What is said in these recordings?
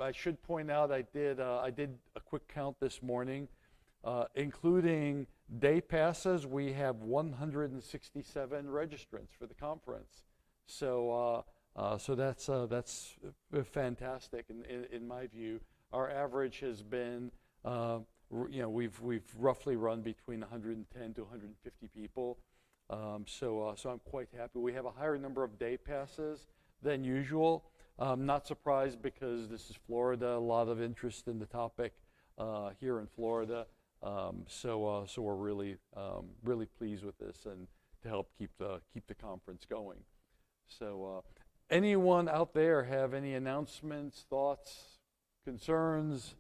I should point out I did a quick count this morning, including day passes. We have 167 registrants for the conference. So so that's fantastic in my view. Our average has been, we've roughly run between 110 to 150 people. So I'm quite happy. We have a higher number of day passes than usual. Not surprised because this is Florida. A lot of interest in the topic here in Florida. So we're really really pleased with this and to help keep the conference going. So anyone out there have any announcements, thoughts, concerns?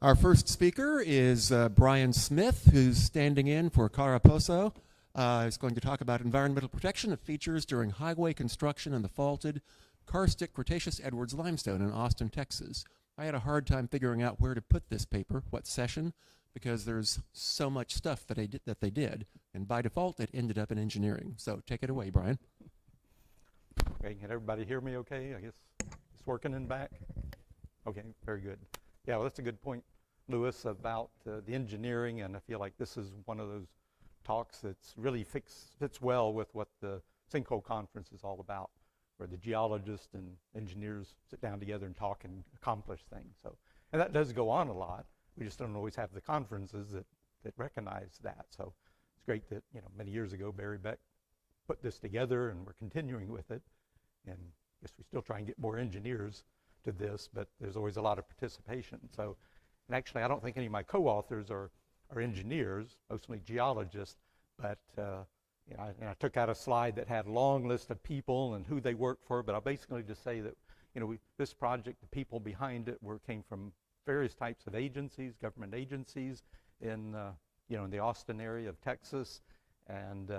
Our first speaker is Brian Smith, who's standing in for Cara Posso. He's going to talk about environmental protection of features during highway construction in the faulted karstic Cretaceous Edwards limestone in Austin, Texas. I had a hard time figuring out where to put this paper, what session, because there's so much stuff that they did, and by default it ended up in engineering. So take it away, Brian. Okay, can everybody hear me okay? I guess it's working in back. Okay, very good. Yeah, well, that's a good point, Lewis, about the engineering, and I feel like this is one of those talks that's really fits well with what the Sinkhole conference is all about, where the geologists and engineers sit down together and talk and accomplish things. So, and that does go on a lot. We just don't always have the conferences that recognize that. So it's great that, many years ago, Barry Beck put this together, and we're continuing with it. And I guess we still try and get more engineers to this, but there's always a lot of participation. So, and actually, I don't think any of my co-authors are engineers, mostly geologists, but I took out a slide that had a long list of people and who they work for, but I'll basically just say that, this project, the people behind it came from various types of agencies, government agencies in the Austin area of Texas, and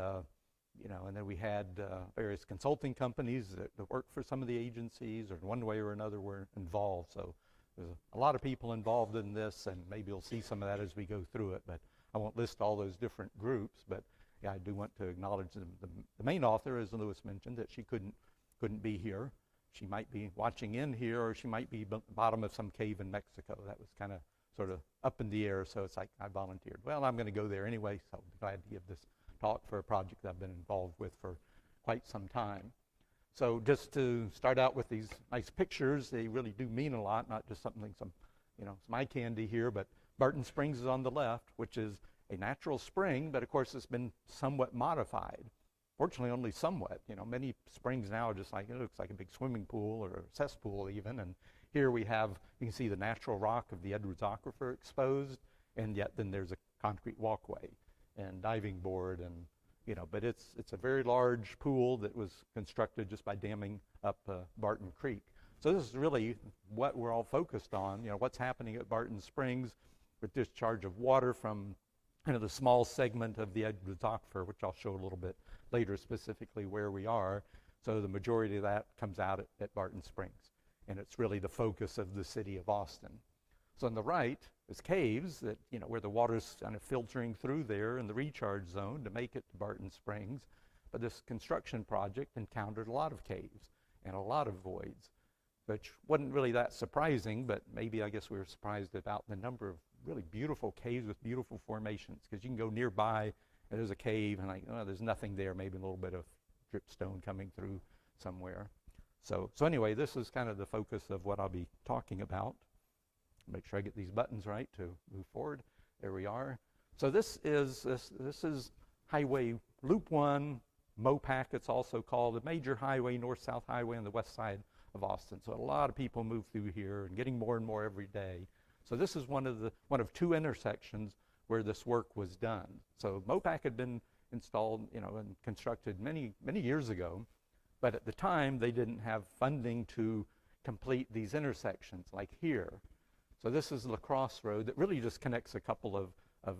and then we had various consulting companies that work for some of the agencies, or in one way or another were involved. So there's a lot of people involved in this, and maybe you'll see some of that as we go through it, but I won't list all those different groups. But yeah, I do want to acknowledge the main author, as Lewis mentioned, that she couldn't be here. She might be watching in here, or she might be bottom of some cave in Mexico. That was kind of sort of up in the air, so it's like I volunteered. Well, I'm going to go there anyway, so I'm glad to give this talk for a project that I've been involved with for quite some time. So just to start out with these nice pictures, they really do mean a lot, not just something, some eye candy here, but Barton Springs is on the left, which is a natural spring, but of course it's been somewhat modified. Fortunately, only somewhat. Many springs now are just like, it looks like a big swimming pool or a cesspool even, and here we have, you can see the natural rock of the Edwards Aquifer exposed, and yet then there's a concrete walkway and diving board, and but it's a very large pool that was constructed just by damming up Barton Creek. So this is really what we're all focused on, what's happening at Barton Springs with discharge of water from the small segment of the Edwards Aquifer, which I'll show a little bit later specifically where we are. So the majority of that comes out at Barton Springs, and it's really the focus of the city of Austin. So on the right is caves that, where the water's kind of filtering through there in the recharge zone to make it to Barton Springs. But this construction project encountered a lot of caves and a lot of voids, which wasn't really that surprising, but maybe I guess we were surprised about the number of really beautiful caves with beautiful formations, because you can go nearby and there's a cave and there's nothing there, maybe a little bit of dripstone coming through somewhere. So anyway, this is kind of the focus of what I'll be talking about. Make sure I get these buttons right to move forward. There we are. So this is Highway Loop 1, MOPAC it's also called, a major highway, north-south highway on the west side of Austin. So a lot of people move through here and getting more and more every day. So this is one of two intersections where this work was done. So MOPAC had been installed, and constructed many years ago, but at the time they didn't have funding to complete these intersections like here. So this is La Crosse Road that really just connects a couple of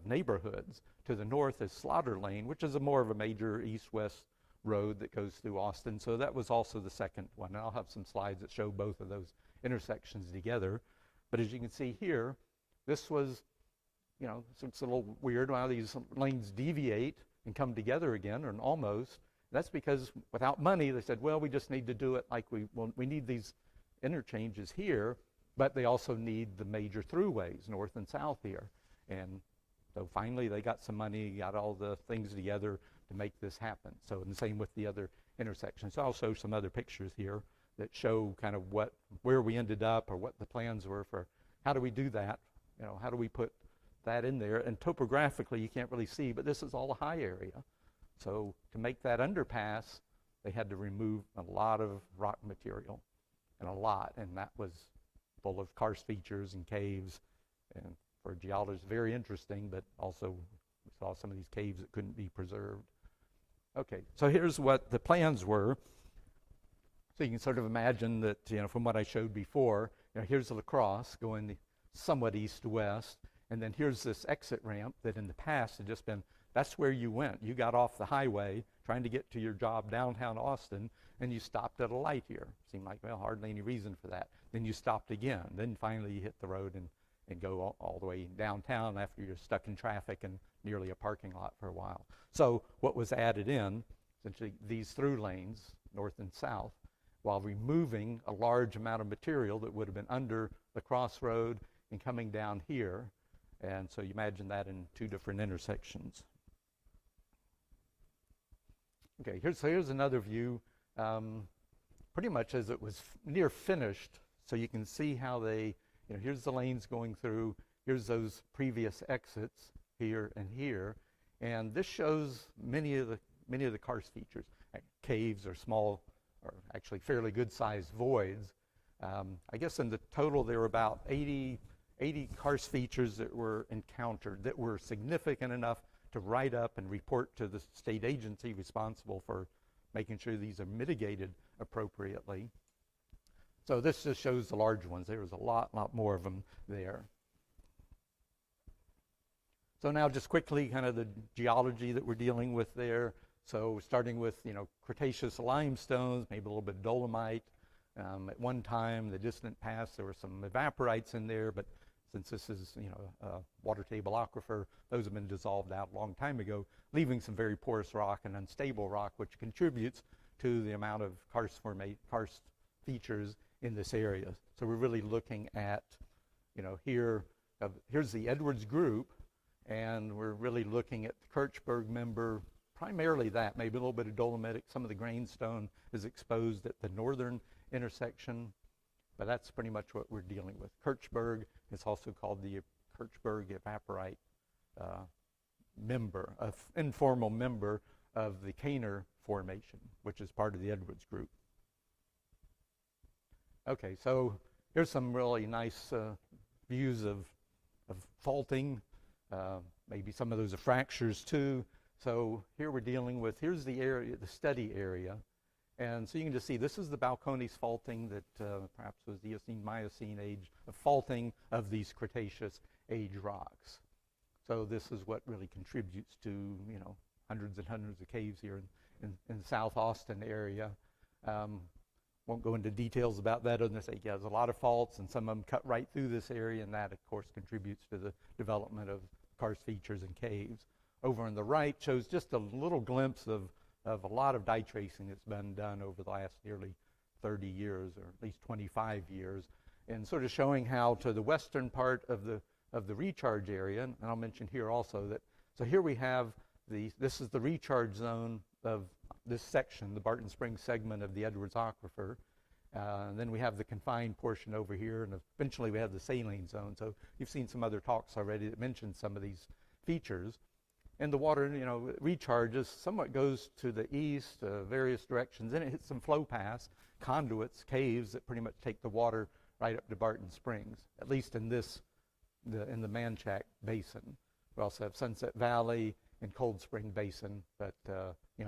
neighborhoods. To the north is Slaughter Lane, which is more of a major east-west road that goes through Austin. So that was also the second one. And I'll have some slides that show both of those intersections together. But as you can see here, this was so it's a little weird why these lanes deviate and come together again, or almost. That's because without money, they said, well, we just need to do it like we need these interchanges here, but they also need the major throughways, north and south here. And so finally they got some money, got all the things together to make this happen. So, and the same with the other intersections. So I'll show some other pictures here that show kind of where we ended up, or what the plans were for how do we do that, how do we put that in there. And topographically you can't really see, but this is all a high area. So to make that underpass, they had to remove a lot of rock material, and that was full of karst features and caves, and for geologists very interesting, but also we saw some of these caves that couldn't be preserved. Okay, so here's what the plans were. So you can sort of imagine that, from what I showed before, here's the lacrosse going somewhat east to west, and then here's this exit ramp that in the past had just been, that's where you went. You got off the highway trying to get to your job downtown Austin, and you stopped at a light here. Seemed like, well, hardly any reason for that. Then you stopped again. Then finally you hit the road and go all the way downtown after you're stuck in traffic and nearly a parking lot for a while. So what was added in, essentially these through lanes, north and south, while removing a large amount of material that would have been under the crossroad and coming down here. And so you imagine that in two different intersections. Okay, here's another view, pretty much as it was near finished. So you can see how they, here's the lanes going through, here's those previous exits here and here. And this shows many of the karst features. Caves or small, or actually fairly good sized voids. I guess in the total there were about 80 karst features that were encountered that were significant enough to write up and report to the state agency responsible for making sure these are mitigated appropriately. So this just shows the large ones. There was a lot more of them there. So now just quickly kind of the geology that we're dealing with there. So starting with, Cretaceous limestones, maybe a little bit of dolomite. At one time, the distant past, there were some evaporites in there, but since this is, a water table aquifer, those have been dissolved out a long time ago, leaving some very porous rock and unstable rock, which contributes to the amount of karst features in this area. So we're really looking at, here's the Edwards group, and we're really looking at the Kirchberg member, primarily that, maybe a little bit of dolomitic. Some of the grainstone is exposed at the northern intersection, but that's pretty much what we're dealing with. Kirchberg is also called the Kirchberg evaporite member, an informal member of the Kaner Formation, which is part of the Edwards group. Okay, so here's some really nice views of faulting. Maybe some of those are fractures too. So here we're dealing with, here's the area, the study area. And so you can just see this is the Balcones faulting that perhaps was the Eocene-Miocene age of faulting of these Cretaceous age rocks. So this is what really contributes to, hundreds and hundreds of caves here in the South Austin area. Won't go into details about that other than say, yeah, there's a lot of faults and some of them cut right through this area, and that of course contributes to the development of karst features and caves. Over on the right shows just a little glimpse of a lot of dye tracing that's been done over the last nearly 30 years, or at least 25 years, and sort of showing how to the western part of the recharge area, and I'll mention here also that, so here we have this is the recharge zone of this section, the Barton Springs segment of the Edwards Aquifer. And then we have the confined portion over here, and eventually we have the saline zone. So you've seen some other talks already that mentioned some of these features. And the water, recharges, somewhat goes to the east, various directions. Then it hits some flow paths, conduits, caves that pretty much take the water right up to Barton Springs, at least in the Manchac Basin. We also have Sunset Valley and Cold Spring Basin, but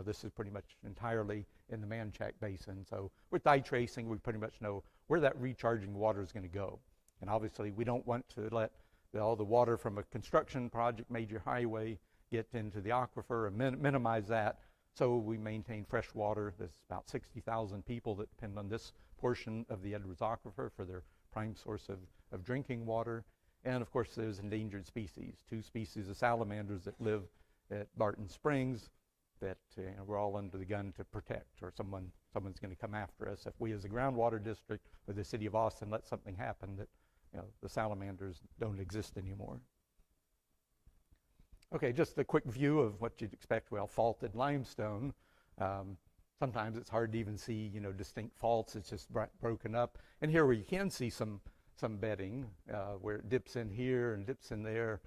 this is pretty much entirely in the Manchac Basin. So with dye tracing, we pretty much know where that recharging water is going to go. And obviously, we don't want to let all the water from a construction project, major highway, get into the aquifer and minimize that. So we maintain fresh water. There's about 60,000 people that depend on this portion of the Edwards Aquifer for their prime source of drinking water. And of course, there's endangered species, 2 species of salamanders that live at Barton Springs that we're all under the gun to protect, or someone's going to come after us if we as a groundwater district or the city of Austin let something happen that the salamanders don't exist anymore. Okay, just a quick view of what you'd expect. Well, faulted limestone. Sometimes it's hard to even see distinct faults. It's just broken up. And here where you can see some bedding where it dips in here and dips in there,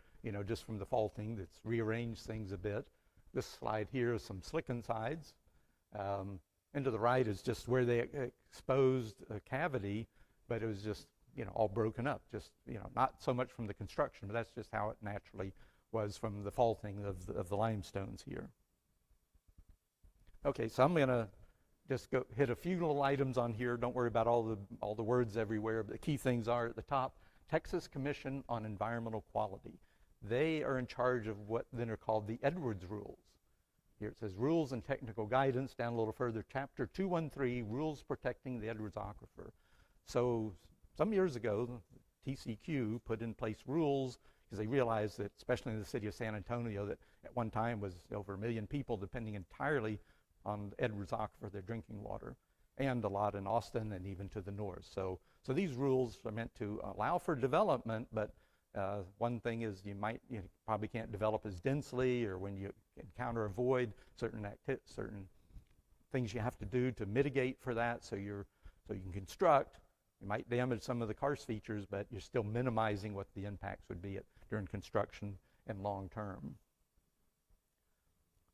just from the faulting that's rearranged things a bit. This slide here is some slicken sides. And to the right is just where they exposed a cavity, but it was just, all broken up. Just, not so much from the construction, but that's just how it naturally was from the faulting of the limestones here. Okay, so I'm going to just go hit a few little items on here. Don't worry about all the words everywhere, but the key things are at the top. Texas Commission on Environmental Quality. They are in charge of what then are called the Edwards Rules. Here it says Rules and Technical Guidance. Down a little further, Chapter 213, Rules Protecting the Edwards Aquifer. So some years ago, TCQ put in place rules because they realized that, especially in the city of San Antonio, that at one time was over 1 million people depending entirely on the Edwards Aquifer, their drinking water, and a lot in Austin and even to the north. So these rules are meant to allow for development, but one thing is you probably can't develop as densely, or when you encounter a void, certain things you have to do to mitigate for that, so you can construct. You might damage some of the karst features, but you're still minimizing what the impacts would be during construction and long term.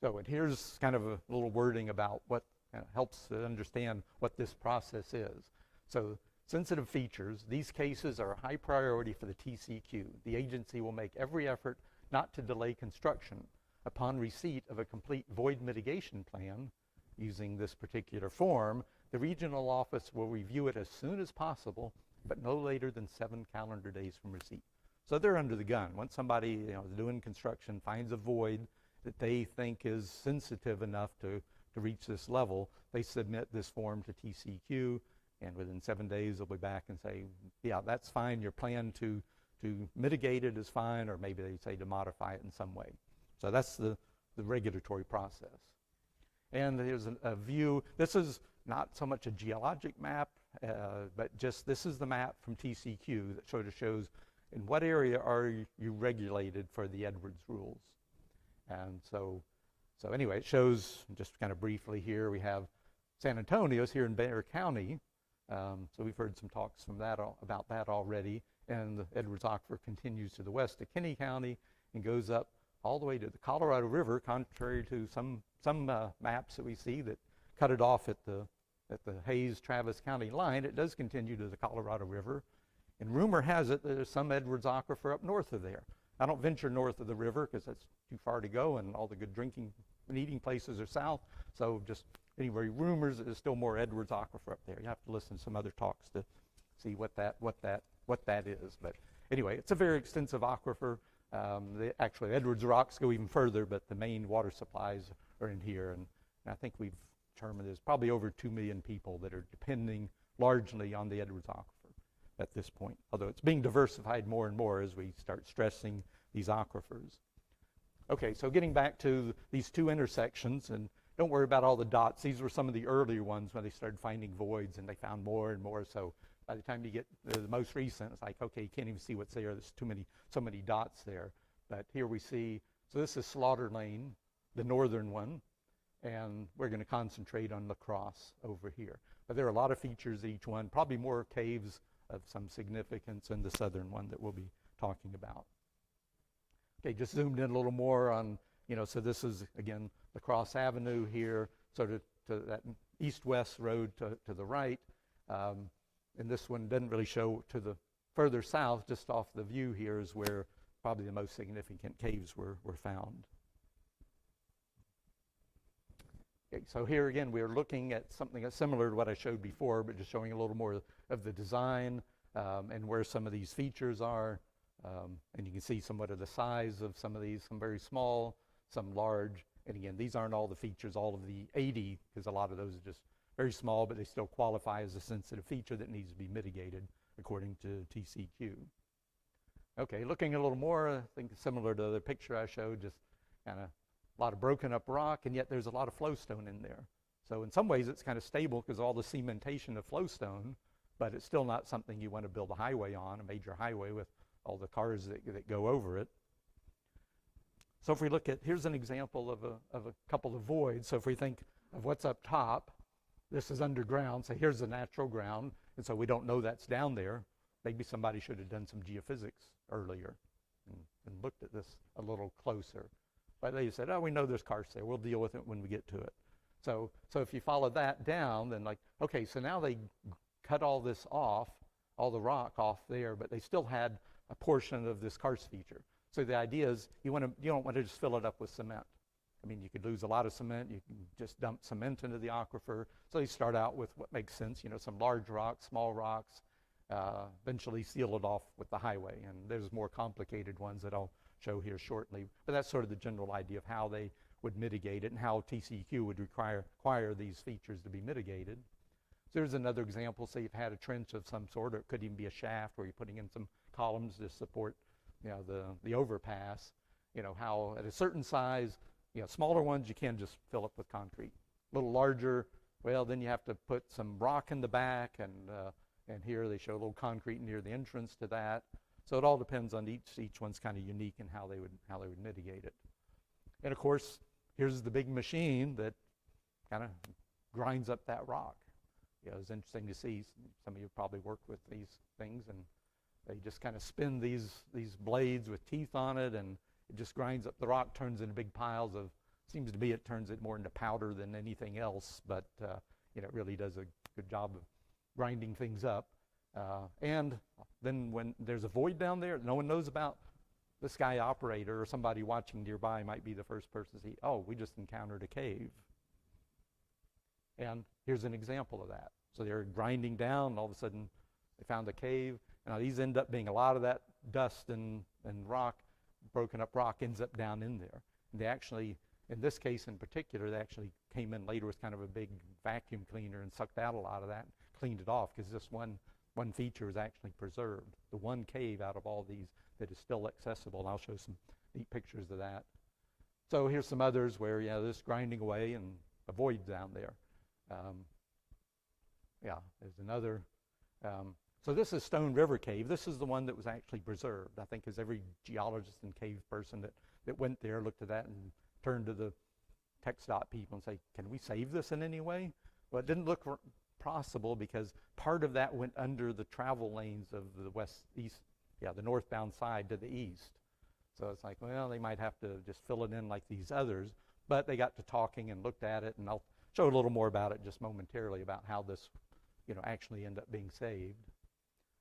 So, and here's kind of a little wording about what helps to understand what this process is. So, sensitive features, these cases are a high priority for the TCQ. The agency will make every effort not to delay construction. Upon receipt of a complete void mitigation plan using this particular form, the regional office will review it as soon as possible, but no later than 7 calendar days from receipt. So they're under the gun. Once somebody is doing construction, finds a void that they think is sensitive enough to reach this level, they submit this form to TCQ, and within 7 days they'll be back and say, yeah, that's fine, your plan to mitigate it is fine, or maybe they say to modify it in some way. So that's the regulatory process. And there's a view. This is not so much a geologic map, but just this is the map from TCQ that sort of shows in what area are you regulated for the Edwards rules. And so anyway, it shows, just kind of briefly here, we have San Antonio's here in Bexar County. So we've heard some talks from about that already. And the Edwards Aquifer continues to the west of Kinney County and goes up all the way to the Colorado River, contrary to some maps that we see that cut it off at the Hayes-Travis County line. It does continue to the Colorado River. And rumor has it that there's some Edwards Aquifer up north of there. I don't venture north of the river because that's too far to go, and all the good drinking and eating places are south. So just anyway, rumors that there's still more Edwards Aquifer up there. You have to listen to some other talks to see what that is. But anyway, it's a very extensive aquifer. Actually, Edwards rocks go even further, but the main water supplies are in here. And I think we've determined there's probably over 2 million people that are depending largely on the Edwards Aquifer at this point, although it's being diversified more and more as we start stressing these aquifers. Okay, so getting back to these 2 intersections, and don't worry about all the dots. These were some of the earlier ones when they started finding voids, and they found more and more. So by the time you get the most recent, it's like, okay, you can't even see what's there. There's so many dots there. But here we see, so this is Slaughter Lane, the northern one, and we're going to concentrate on La Crosse over here. But there are a lot of features each one, probably more caves of some significance in the southern one that we'll be talking about. Okay, just zoomed in a little more on, so this is, again, La Crosse Avenue here, sort of to that east-west road to the right. And this one doesn't really show to the further south, just off the view here is where probably the most significant caves were found. Okay, so here again, we're looking at something that's similar to what I showed before, but just showing a little more of the design and where some of these features are. And you can see somewhat of the size of some of these, some very small, some large. And again, these aren't all the features, all of the 80, because a lot of those are just very small, but they still qualify as a sensitive feature that needs to be mitigated according to TCQ. Okay, looking a little more, I think similar to the picture I showed, just kind of a lot of broken up rock, and yet there's a lot of flowstone in there. So in some ways it's kind of stable because all the cementation of flowstone, but it's still not something you want to build a highway on, a major highway with all the cars that go over it. So if we look at, here's an example of a couple of voids. So if we think of what's up top, this is underground, so here's the natural ground, and so we don't know that's down there. Maybe somebody should have done some geophysics earlier and looked at this a little closer. But they said, oh, we know there's karst there. We'll deal with it when we get to it. So if you follow that down, then like, okay, so now they cut all this off, all the rock off there, but they still had a portion of this karst feature. So the idea is you don't want to just fill it up with cement. I mean, you could lose a lot of cement. You can just dump cement into the aquifer. So you start out with what makes sense, some large rocks, small rocks, eventually seal it off with the highway. And there's more complicated ones that I'll show here shortly. But that's sort of the general idea of how they would mitigate it and how TCEQ would require these features to be mitigated. So here's another example. Say you've had a trench of some sort, or it could even be a shaft where you're putting in some columns to support the overpass. How at a certain size, smaller ones you can just fill up with concrete. A little larger, well, then you have to put some rock in the back, and here they show a little concrete near the entrance to that. So it all depends on each one's kind of unique and how they would mitigate it. And of course, here's the big machine that kind of grinds up that rock. It's interesting to see. Some of you probably work with these things, and they just kind of spin these blades with teeth on it, and it just grinds up the rock, turns into big piles of, seems to me it turns it more into powder than anything else, but it really does a good job of grinding things up. And then when there's a void down there no one knows about, the sky operator or somebody watching nearby might be the first person to see, oh, we just encountered a cave. And here's an example of that. So they're grinding down, and all of a sudden they found a cave. Now these end up being a lot of that dust and rock, broken up rock ends up down in there. And they actually, in this case in particular, they actually came in later with kind of a big vacuum cleaner and sucked out a lot of that and cleaned it off, because this one feature is actually preserved. The one cave out of all these that is still accessible, and I'll show some neat pictures of that. So here's some others where, this grinding away and a void down there. There's another. So this is Stone River Cave. This is the one that was actually preserved. I think as every geologist and cave person that went there looked at that and turned to the TxDOT people and say, can we save this in any way? Well, it didn't look possible because part of that went under the travel lanes of the the northbound side to the east. So it's like, well, they might have to just fill it in like these others. But they got to talking and looked at it, and I'll show a little more about it just momentarily about how this actually ended up being saved.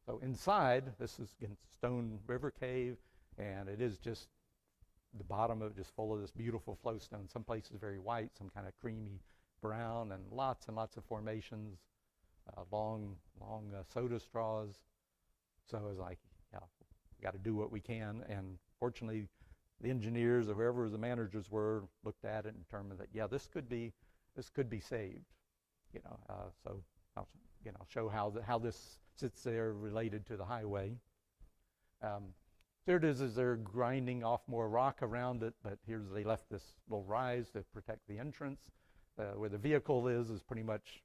So inside, this is again Stone River Cave, and it is just the bottom of it just full of this beautiful flowstone. Some places very white, some kind of creamy brown, and lots of formations, long soda straws. So it was like, we got to do what we can. And fortunately, the engineers or whoever the managers were looked at it and determined that this could be saved. So I'll show how this sits there related to the highway. There it is they're grinding off more rock around it, but they left this little rise to protect the entrance. Where the vehicle is pretty much,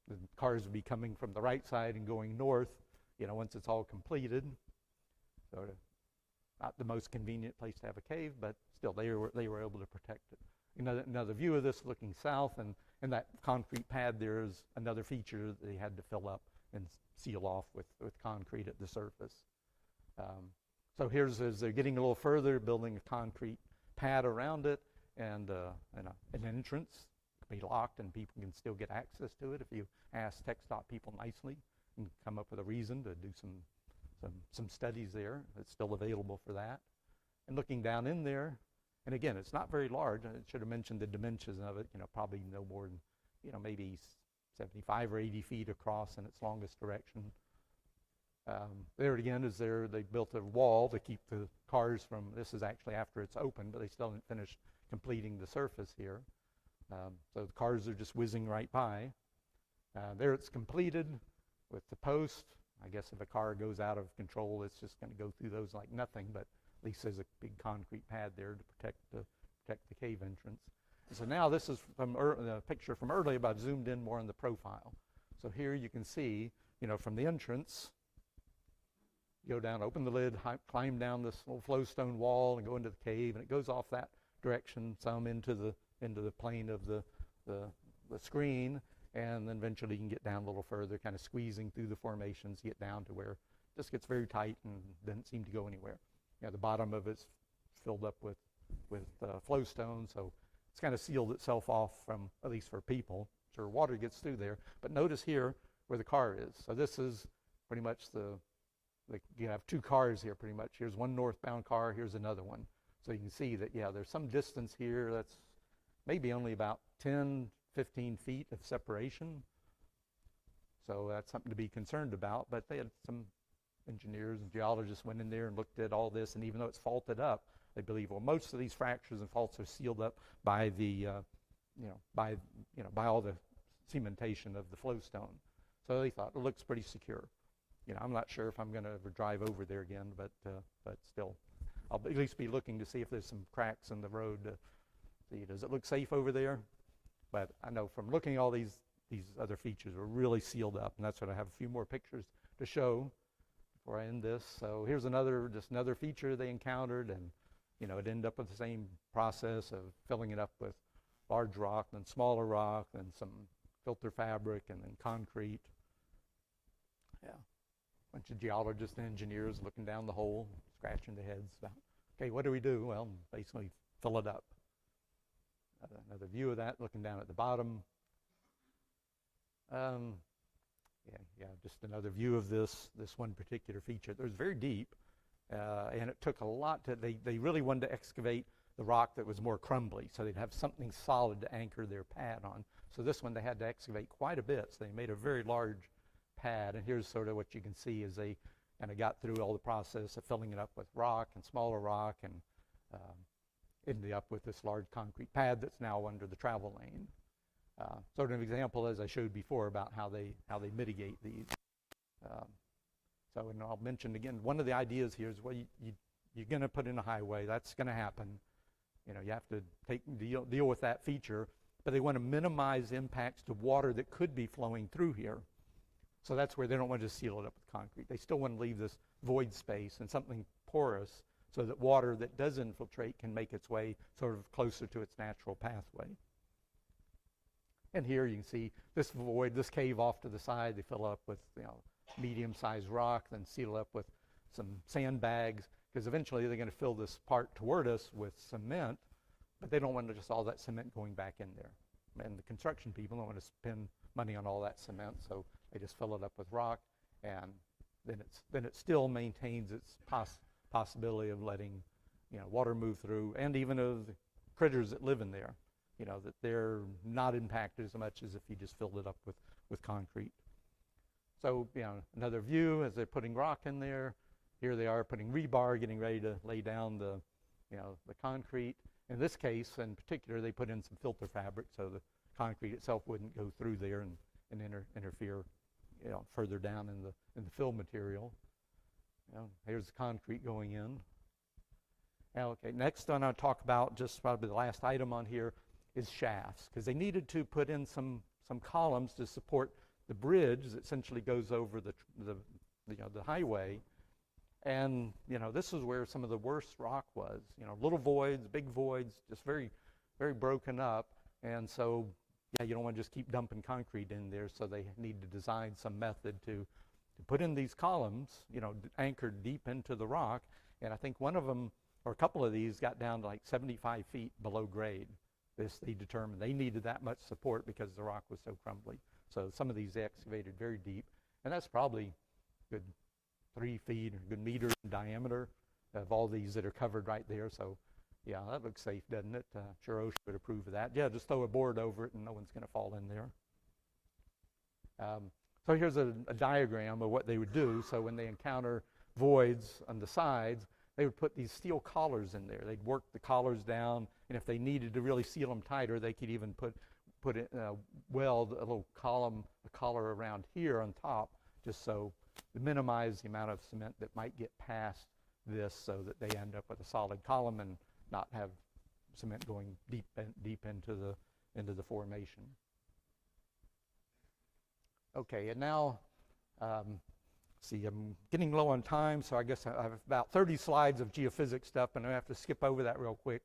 the cars would be coming from the right side and going north, once it's all completed. So not the most convenient place to have a cave, but still they were able to protect it. Another view of this looking south, and that concrete pad there is another feature that they had to fill up and seal off with concrete at the surface. So here's, as they're getting a little further, building a concrete pad around it, and an entrance can be locked, and people can still get access to it if you ask TxDOT people nicely and come up with a reason to do some studies there. It's still available for that. And looking down in there, and again, it's not very large. I should have mentioned the dimensions of it. Probably no more than maybe 75 or 80 feet across in its longest direction. There again is they built a wall to keep the cars from. This is actually after it's open, but they still haven't finished completing the surface here. So the cars are just whizzing right by. There it's completed with the post, I guess if a car goes out of control, it's just going to go through those like nothing, but at least there's a big concrete pad there to protect the cave entrance. And so now this is from the picture from earlier, but I've zoomed in more on the profile. So here you can see, from the entrance, go down, open the lid, climb down this little flowstone wall and go into the cave, and it goes off that direction some into the plane of the screen, and then eventually you can get down a little further, kind of squeezing through the formations, get down to where it just gets very tight and doesn't seem to go anywhere. The bottom of it's filled up with flowstone, so it's kind of sealed itself off from, at least for people. Sure, water gets through there, but notice here where the car is. So this is pretty much you have two cars here pretty much. Here's one northbound car, here's another one. So you can see that, there's some distance here that's maybe only about 10, 15 feet of separation. So that's something to be concerned about, but they had some engineers and geologists went in there and looked at all this, and even though it's faulted up, they believe, well, most of these fractures and faults are sealed up by the, by all the cementation of the flowstone. So they thought it looks pretty secure. I'm not sure if I'm going to ever drive over there again, but still, I'll at least be looking to see if there's some cracks in the road. See, does it look safe over there? But I know from looking at all these other features are really sealed up, and that's what I have a few more pictures to show before I end this. So here's just another feature they encountered, and it ended up with the same process of filling it up with large rock, then smaller rock, then some filter fabric, and then concrete. Yeah, a bunch of geologists and engineers looking down the hole, scratching their heads about, okay, what do we do? Well, basically fill it up. Another view of that, looking down at the bottom. Just another view of this one particular feature. It was very deep, and it took a lot they really wanted to excavate the rock that was more crumbly, so they'd have something solid to anchor their pad on. So this one they had to excavate quite a bit, so they made a very large pad, and here's sort of what you can see as they kind of got through all the process of filling it up with rock and smaller rock, and ended up with this large concrete pad that's now under the travel lane. Sort of an example, as I showed before, about how they mitigate these. And I'll mention again, one of the ideas here is, well, you're going to put in a highway. That's going to happen. You have to deal with that feature, but they want to minimize impacts to water that could be flowing through here. So that's where they don't want to just seal it up with concrete. They still want to leave this void space and something porous so that water that does infiltrate can make its way sort of closer to its natural pathway. And here you can see this void, this cave off to the side, they fill up with medium-sized rock, then seal up with some sandbags, because eventually they're going to fill this part toward us with cement, but they don't want just all that cement going back in there. And the construction people don't want to spend money on all that cement, so they just fill it up with rock, and then it still maintains its possibility of letting water move through, and even of the critters that live in there, that they're not impacted as much as if you just filled it up with concrete. So another view as they're putting rock in there. Here they are putting rebar, getting ready to lay down the concrete. In this case, in particular, they put in some filter fabric so the concrete itself wouldn't go through there and interfere further down in the fill material. Here's the concrete going in. Okay, next one I'll talk about, just probably the last item on here, is shafts, because they needed to put in some columns to support the bridge that essentially goes over the highway. And this is where some of the worst rock was. Little voids, big voids, just very, very broken up. And so, you don't want to just keep dumping concrete in there. So they need to design some method to put in these columns, anchored deep into the rock. And I think one of them, or a couple of these, got down to like 75 feet below grade. They determined they needed that much support because the rock was so crumbly. So some of these they excavated very deep, and that's probably good 3 feet or a good meter in diameter of all these that are covered right there. So yeah, that looks safe, doesn't it? Sure, OSHA would approve of that. Yeah, just throw a board over it and no one's going to fall in there. So here's a diagram of what they would do. So when they encounter voids on the sides, they would put these steel collars in there. They'd work the collars down, and if they needed to really seal them tighter, they could even weld a little collar around here on top, just so minimize the amount of cement that might get past this so that they end up with a solid column and not have cement going deep into the formation. Okay, and now, see, I'm getting low on time, so I guess I have about 30 slides of geophysics stuff, and I have to skip over that real quick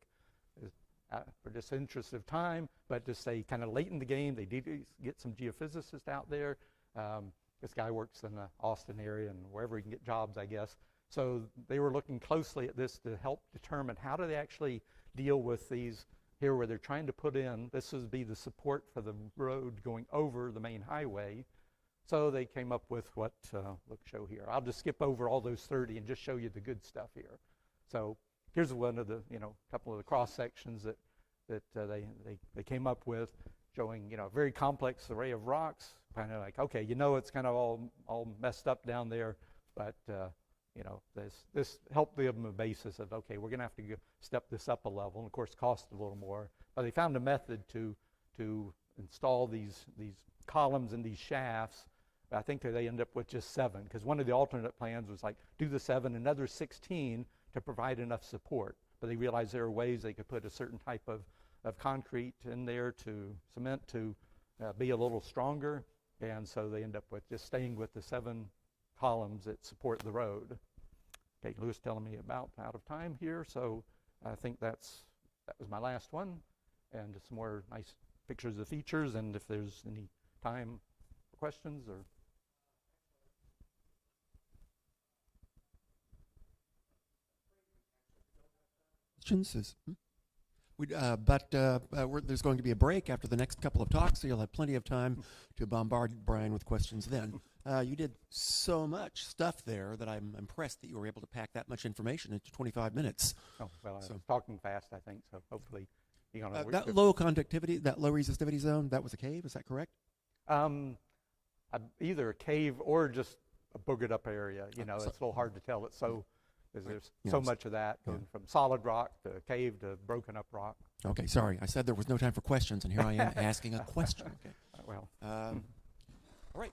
for just interest of time, but just say kind of late in the game, they did get some geophysicists out there. This guy works in the Austin area and wherever he can get jobs, I guess. So they were looking closely at this to help determine how do they actually deal with these here where they're trying to put in, this would be the support for the road going over the main highway. So they came up with what, show here. I'll just skip over all those 30 and just show you the good stuff here. So here's one of the, couple of the cross sections that they came up with, showing, a very complex array of rocks. Kind of like, okay, it's kind of all messed up down there, but this helped them a basis of, okay, we're going to have to step this up a level, and of course cost a little more. But they found a method to install these columns and these shafts. I think they end up with just 7, because one of the alternate plans was like do the 7, another 16 to provide enough support. But they realized there are ways they could put a certain type of concrete in there to cement to be a little stronger, and so they end up with just staying with the 7 columns that support the road. Okay, Louis telling me about out of time here, so I think that was my last one, and just some more nice pictures of features, and if there's any time for questions or. Questions? There's going to be a break after the next couple of talks, so you'll have plenty of time to bombard Brian with questions then. You did so much stuff there that I'm impressed that you were able to pack that much information into 25 minutes. Oh, well, I was talking fast, I think, so hopefully you're going to... That low conductivity, that low resistivity zone, that was a cave, is that correct? Either a cave or just a boogered up area. It's a little hard to tell. It's so... Because there's so much of that, going from solid rock to cave to broken up rock. Okay, sorry. I said there was no time for questions, and here I am asking a question. Okay. Well. All right.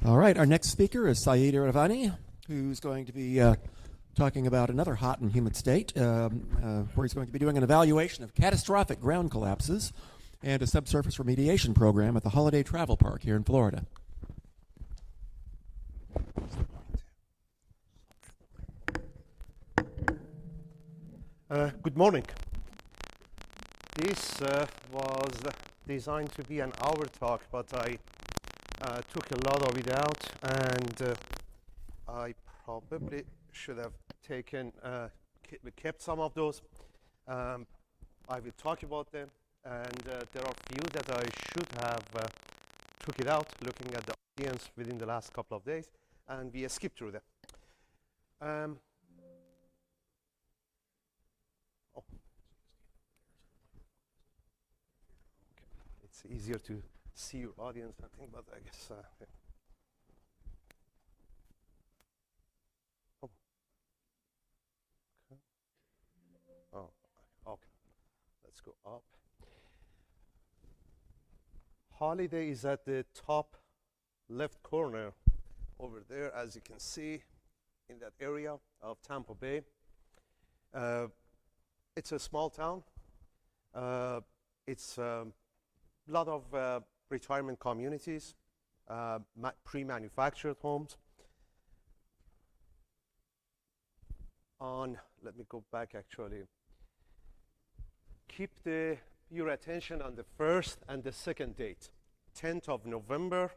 All right, our next speaker is Saeed Iravani, who's going to be talking about another hot and humid state, where he's going to be doing an evaluation of catastrophic ground collapses and a subsurface remediation program at the Holiday Travel Park here in Florida. Good morning. This was designed to be an hour talk, but I took a lot of it out, and I probably should have kept some of those. I will talk about them, and there are few that I should have took it out, looking at the audience within the last couple of days, and we skipped through them. It's easier to see your audience, I think, but I guess. Yeah. Oh, okay. Let's go up. Holiday is at the top left corner over there, as you can see, in that area of Tampa Bay. It's a small town. It's a lot of retirement communities, pre-manufactured homes. Let me go back actually. Keep your attention on the first and the second date, 10th of November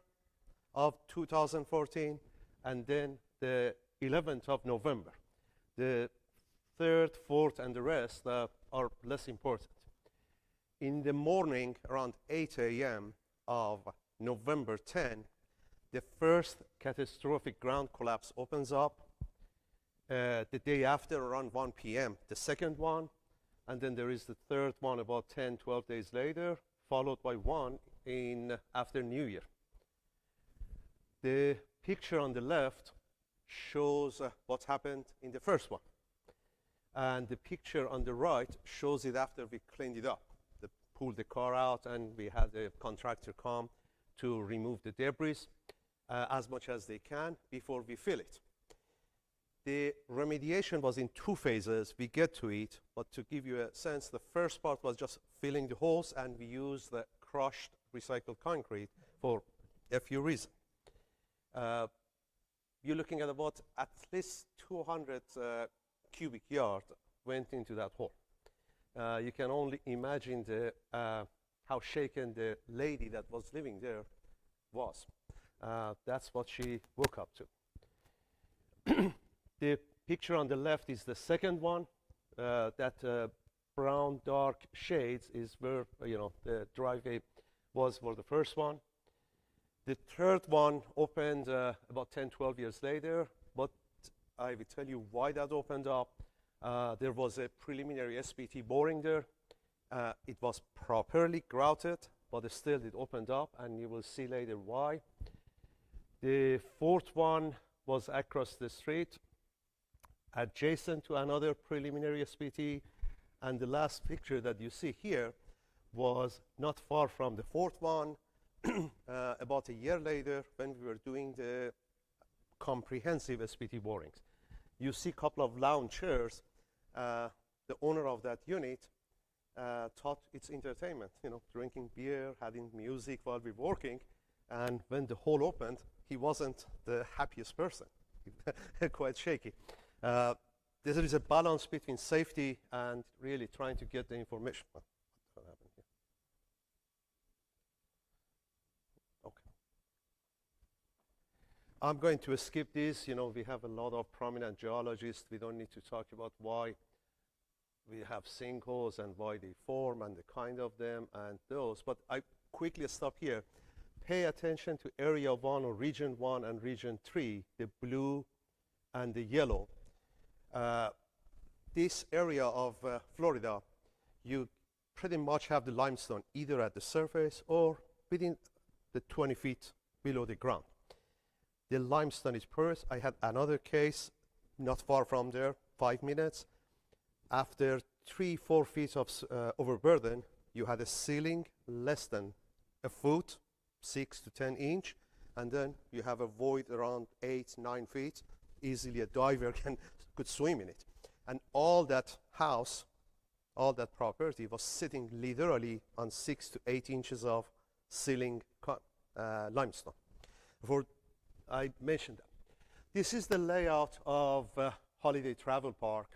of 2014, and then the 11th of November. The 3rd, 4th, and the rest are less important. In the morning, around 8 a.m. of November 10, the first catastrophic ground collapse opens up. The day after, around 1 p.m., the second one, and then there is the third one about 10, 12 days later, followed by one after New Year. The picture on the left shows what happened in the first one. And the picture on the right shows it after we cleaned it up. The pulled the car out, and we had the contractor come to remove the debris as much as they can before we fill it. The remediation was in 2 phases. We get to it, but to give you a sense, the first part was just filling the holes, and we used the crushed recycled concrete for a few reasons. You're looking at about at least 200 cubic yard went into that hole. You can only imagine how shaken the lady that was living there was. That's what she woke up to. The picture on the left is the second one. That brown dark shades is where the driveway was for the first one. The third one opened about 10, 12 years later, but I will tell you why that opened up. There was a preliminary SPT boring there. It was properly grouted, but still it opened up, and you will see later why. The fourth one was across the street, adjacent to another preliminary SPT, and the last picture that you see here was not far from the fourth one. About a year later, when we were doing the comprehensive SPT borings. You see a couple of lounge chairs. The owner of that unit thought it's entertainment, drinking beer, having music while we're working. And when the hole opened, he wasn't the happiest person, quite shaky. There is a balance between safety and really trying to get the information. What happened here? Okay. I'm going to skip this. We have a lot of prominent geologists. We don't need to talk about why we have sinkholes and why they form and the kind of them and those. But I quickly stop here. Pay attention to Area 1 or Region 1 and Region 3, the blue and the yellow. This area of Florida, you pretty much have the limestone either at the surface or within the 20 feet below the ground. The limestone is porous. I had another case not far from there, 5 minutes. After 3-4 feet of overburden, you had a ceiling less than a foot, 6 to 10 inch, and then you have a void around 8-9 feet. Easily a diver could swim in it. And all that house, all that property was sitting literally on 6 to 8 inches of ceiling limestone. Before I mentioned that. This is the layout of Holiday Travel Park.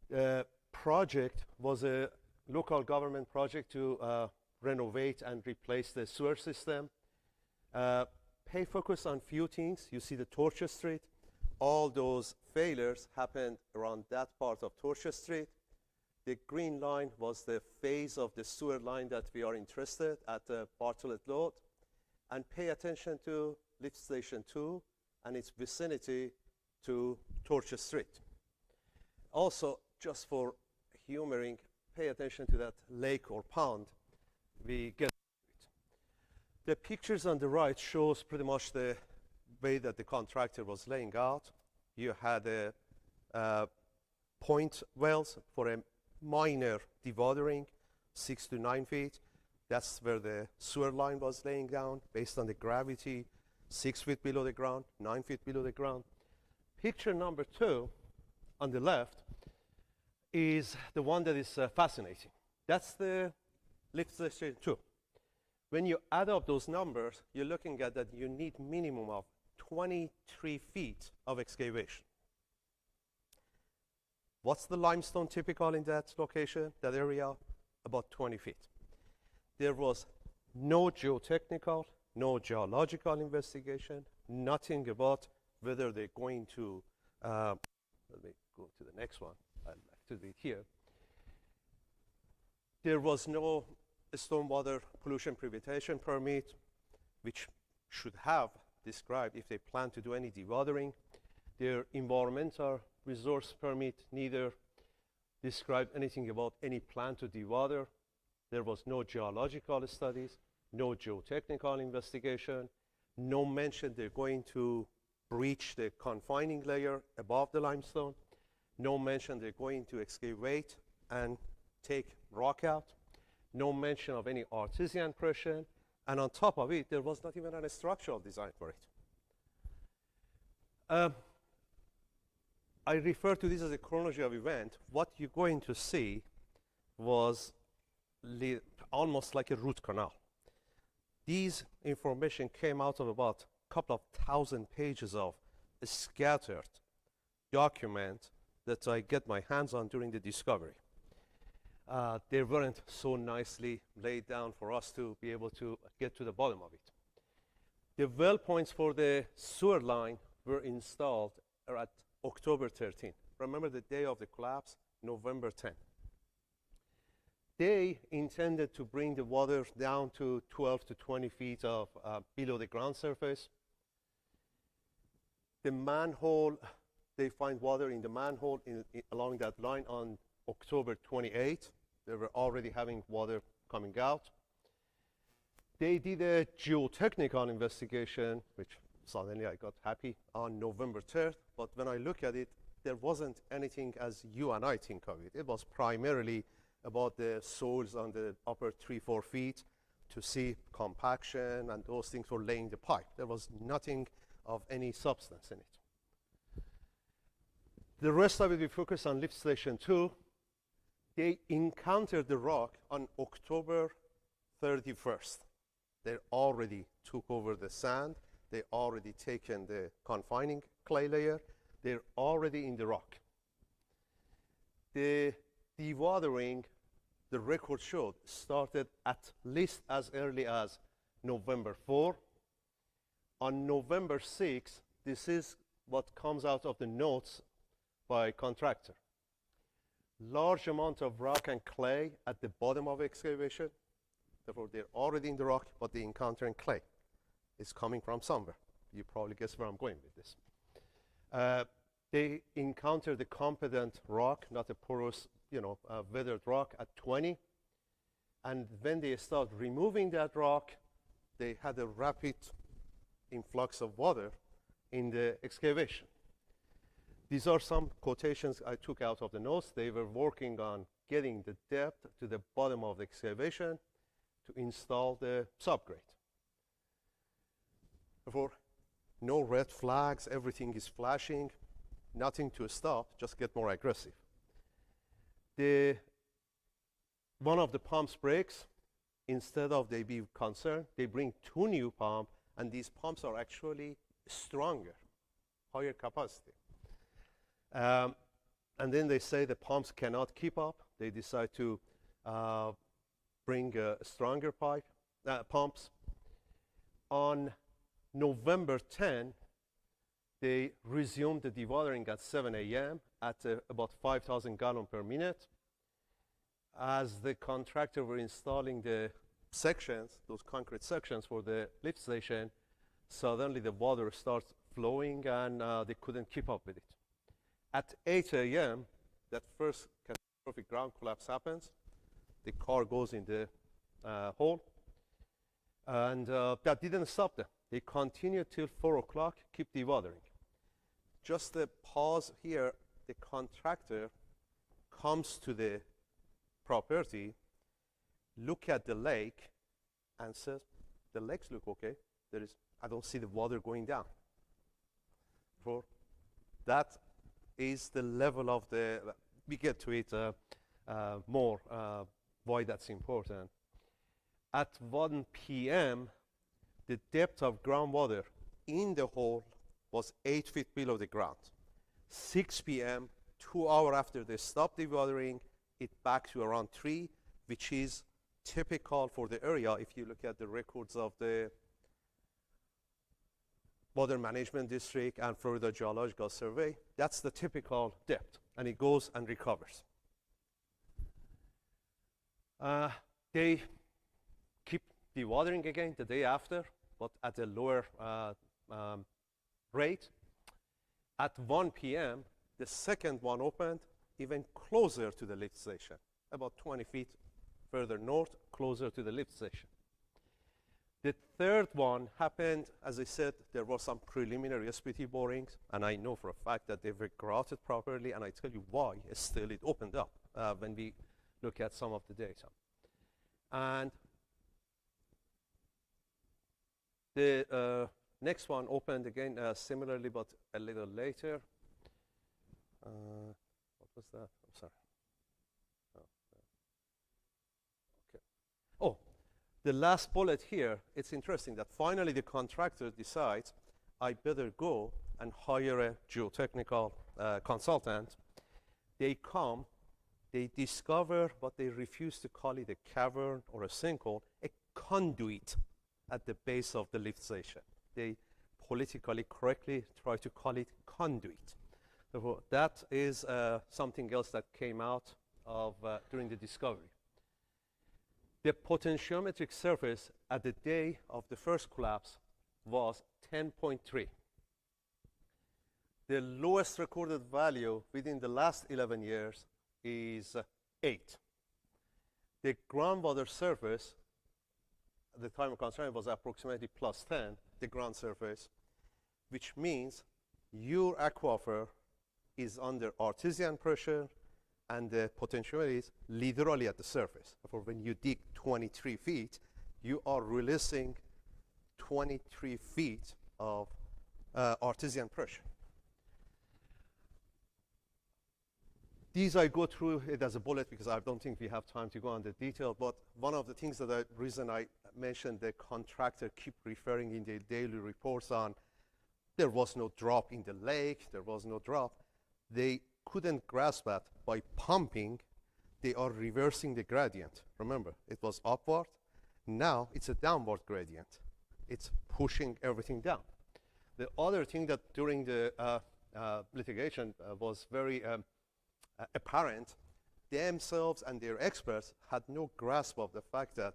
The project was a local government project to renovate and replace the sewer system. Pay focus on few things. You see the Torture Street. All those failures happened around that part of Torture Street. The green line was the phase of the sewer line that we are interested at Bartlett Road. And pay attention to Lift Station 2 and its vicinity to Torture Street. Also, just for humoring, pay attention to that lake or pond. We get it. The pictures on the right shows pretty much the way that the contractor was laying out. You had a point wells for a minor dewatering, 6 to 9 feet. That's where the sewer line was laying down based on the gravity, 6 feet below the ground, 9 feet below the ground. Picture number 2 on the left is the one that is fascinating. That's the Lift Station 2. When you add up those numbers, you're looking at that you need minimum of 23 feet of excavation. What's the limestone typical in that location, that area? About 20 feet. There was no geotechnical, no geological investigation, nothing about whether they're going to, let me go to the next one. I'll have to do it here. There was no stormwater pollution precipitation permit, which should have described if they plan to do any dewatering. Their environmental resource permit neither described anything about any plan to dewater. There was no geological studies, no geotechnical investigation, no mention they're going to breach the confining layer above the limestone, no mention they're going to excavate and take rock out, no mention of any artesian pressure, and on top of it, there was not even a structural design for it. I refer to this as a chronology of event. What you're going to see was almost like a root canal. These information came out of about a couple of thousand pages of scattered document that I get my hands on during the discovery. They weren't so nicely laid down for us to be able to get to the bottom of it. The well points for the sewer line were installed at October 13. Remember the day of the collapse? November 10. They intended to bring the water down to 12 to 20 feet of below the ground surface. The manhole, they find water in the manhole along that line on October 28. They were already having water coming out. They did a geotechnical investigation, which suddenly I got happy, on November 3rd. But when I look at it, there wasn't anything as you and I think of it. It was primarily about the soils on the upper 3-4 feet to see compaction and those things for laying the pipe. There was nothing of any substance in it. The rest of it, we focus on lift station 2. They encountered the rock on October 31st. They already took over the sand. They already taken the confining clay layer. They're already in the rock. The dewatering, the record showed, started at least as early as November 4. On November 6, this is what comes out of the notes by contractor. Large amount of rock and clay at the bottom of excavation. Therefore, they're already in the rock, but they're encountering clay. It's coming from somewhere. You probably guess where I'm going with this. They encountered the competent rock, not a porous, weathered rock at 20. And when they start removing that rock, they had a rapid influx of water in the excavation. These are some quotations I took out of the notes. They were working on getting the depth to the bottom of the excavation to install the subgrade. Therefore, no red flags, everything is flashing, nothing to stop, just get more aggressive. One of the pumps breaks. Instead of they be concerned, they bring 2 new pumps, and these pumps are actually stronger, higher capacity. And then they say the pumps cannot keep up. They decide to bring stronger pumps. On November 10, they resumed the dewatering at 7 a.m. at about 5,000 gallons per minute. As the contractor were installing the sections, those concrete sections for the lift station, suddenly the water starts flowing and they couldn't keep up with it. At 8 a.m., that first catastrophic ground collapse happens. The car goes in the hole. And that didn't stop them. They continued till 4 o'clock, keep dewatering. Just a pause here, the contractor comes to the property, look at the lake, and says, the lakes look okay. I don't see the water going down. For that is the level of we get to it more, why that's important. At 1 p.m., the depth of groundwater in the hole was 8 feet below the ground. 6 p.m., 2 hours after they stopped dewatering, it back to around 3, which is typical for the area. If you look at the records of the Water Management District and Florida Geological Survey, that's the typical depth, and it goes and recovers. They keep dewatering again the day after, but at a lower rate. At 1 p.m., the second one opened even closer to the lift station, about 20 feet further north, closer to the lift station. The third one happened, as I said, there were some preliminary SPT borings, and I know for a fact that they were grouted properly, and I tell you why still it opened up when we look at some of the data. And the next one opened again similarly, but a little later. What was that? I'm sorry. Okay. Oh, the last bullet here, it's interesting that finally the contractor decides I better go and hire a geotechnical consultant. They come, they discover, but they refuse to call it a cavern or a sinkhole, a conduit at the base of the lift station. They politically correctly try to call it conduit. So that is something else that came out of during the discovery. The potentiometric surface at the day of the first collapse was 10.3. The lowest recorded value within the last 11 years is 8. The groundwater surface at the time of construction was approximately plus 10, the ground surface, which means your aquifer is under artesian pressure and the potentiometer is literally at the surface. Therefore, when you dig 23 feet, you are releasing 23 feet of artesian pressure. These I go through it as a bullet because I don't think we have time to go on the detail, but one of the things that reason I mentioned the contractor keep referring in their daily reports on there was no drop in the lake, there was no drop. They couldn't grasp that by pumping, they are reversing the gradient. Remember, it was upward, now it's a downward gradient. It's pushing everything down. The other thing that during the litigation was very apparent, themselves and their experts had no grasp of the fact that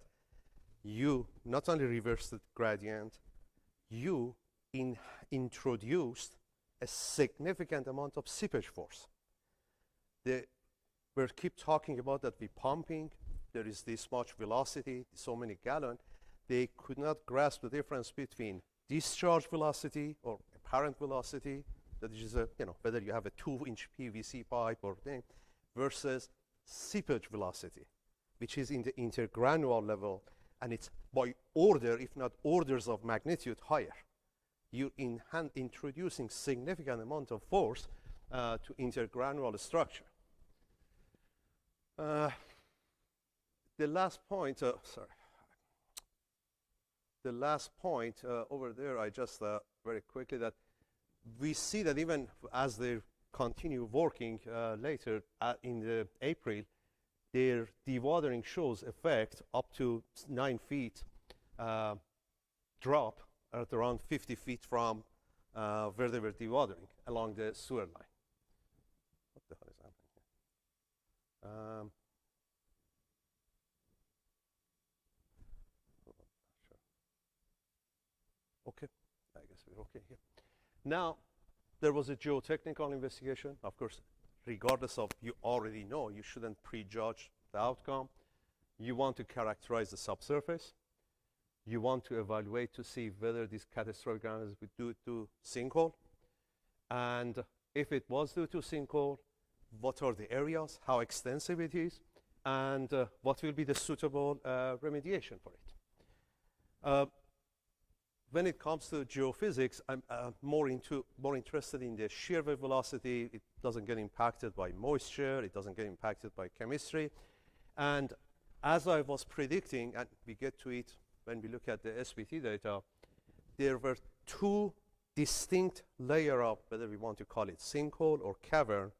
you not only reversed the gradient, you introduced a significant amount of seepage force. We keep talking about that we're pumping, there is this much velocity, so many gallons. They could not grasp the difference between discharge velocity or apparent velocity, that is whether you have a 2-inch PVC pipe or thing, versus seepage velocity, which is in the intergranular level, and it's by order, if not orders of magnitude higher. You're introducing significant amount of force to intergranular structure. The last point, The last point over there, I just very quickly that we see that even as they continue working later in the April, their dewatering shows effect up to 9 feet drop at around 50 feet from where they were dewatering along the sewer line. What the hell is happening here? Okay, I guess we're okay here. Now, there was a geotechnical investigation. Of course, regardless of you already know, you shouldn't prejudge the outcome. You want to characterize the subsurface. You want to evaluate to see whether this catastrophic damage would due to sinkhole. And if it was due to sinkhole, what are the areas, how extensive it is, and what will be the suitable remediation for it. When it comes to geophysics, I'm more interested in the shear wave velocity. It doesn't get impacted by moisture. It doesn't get impacted by chemistry. And as I was predicting, and we get to it when we look at the SPT data, there were two distinct layers of, whether we want to call it sinkhole or cavern,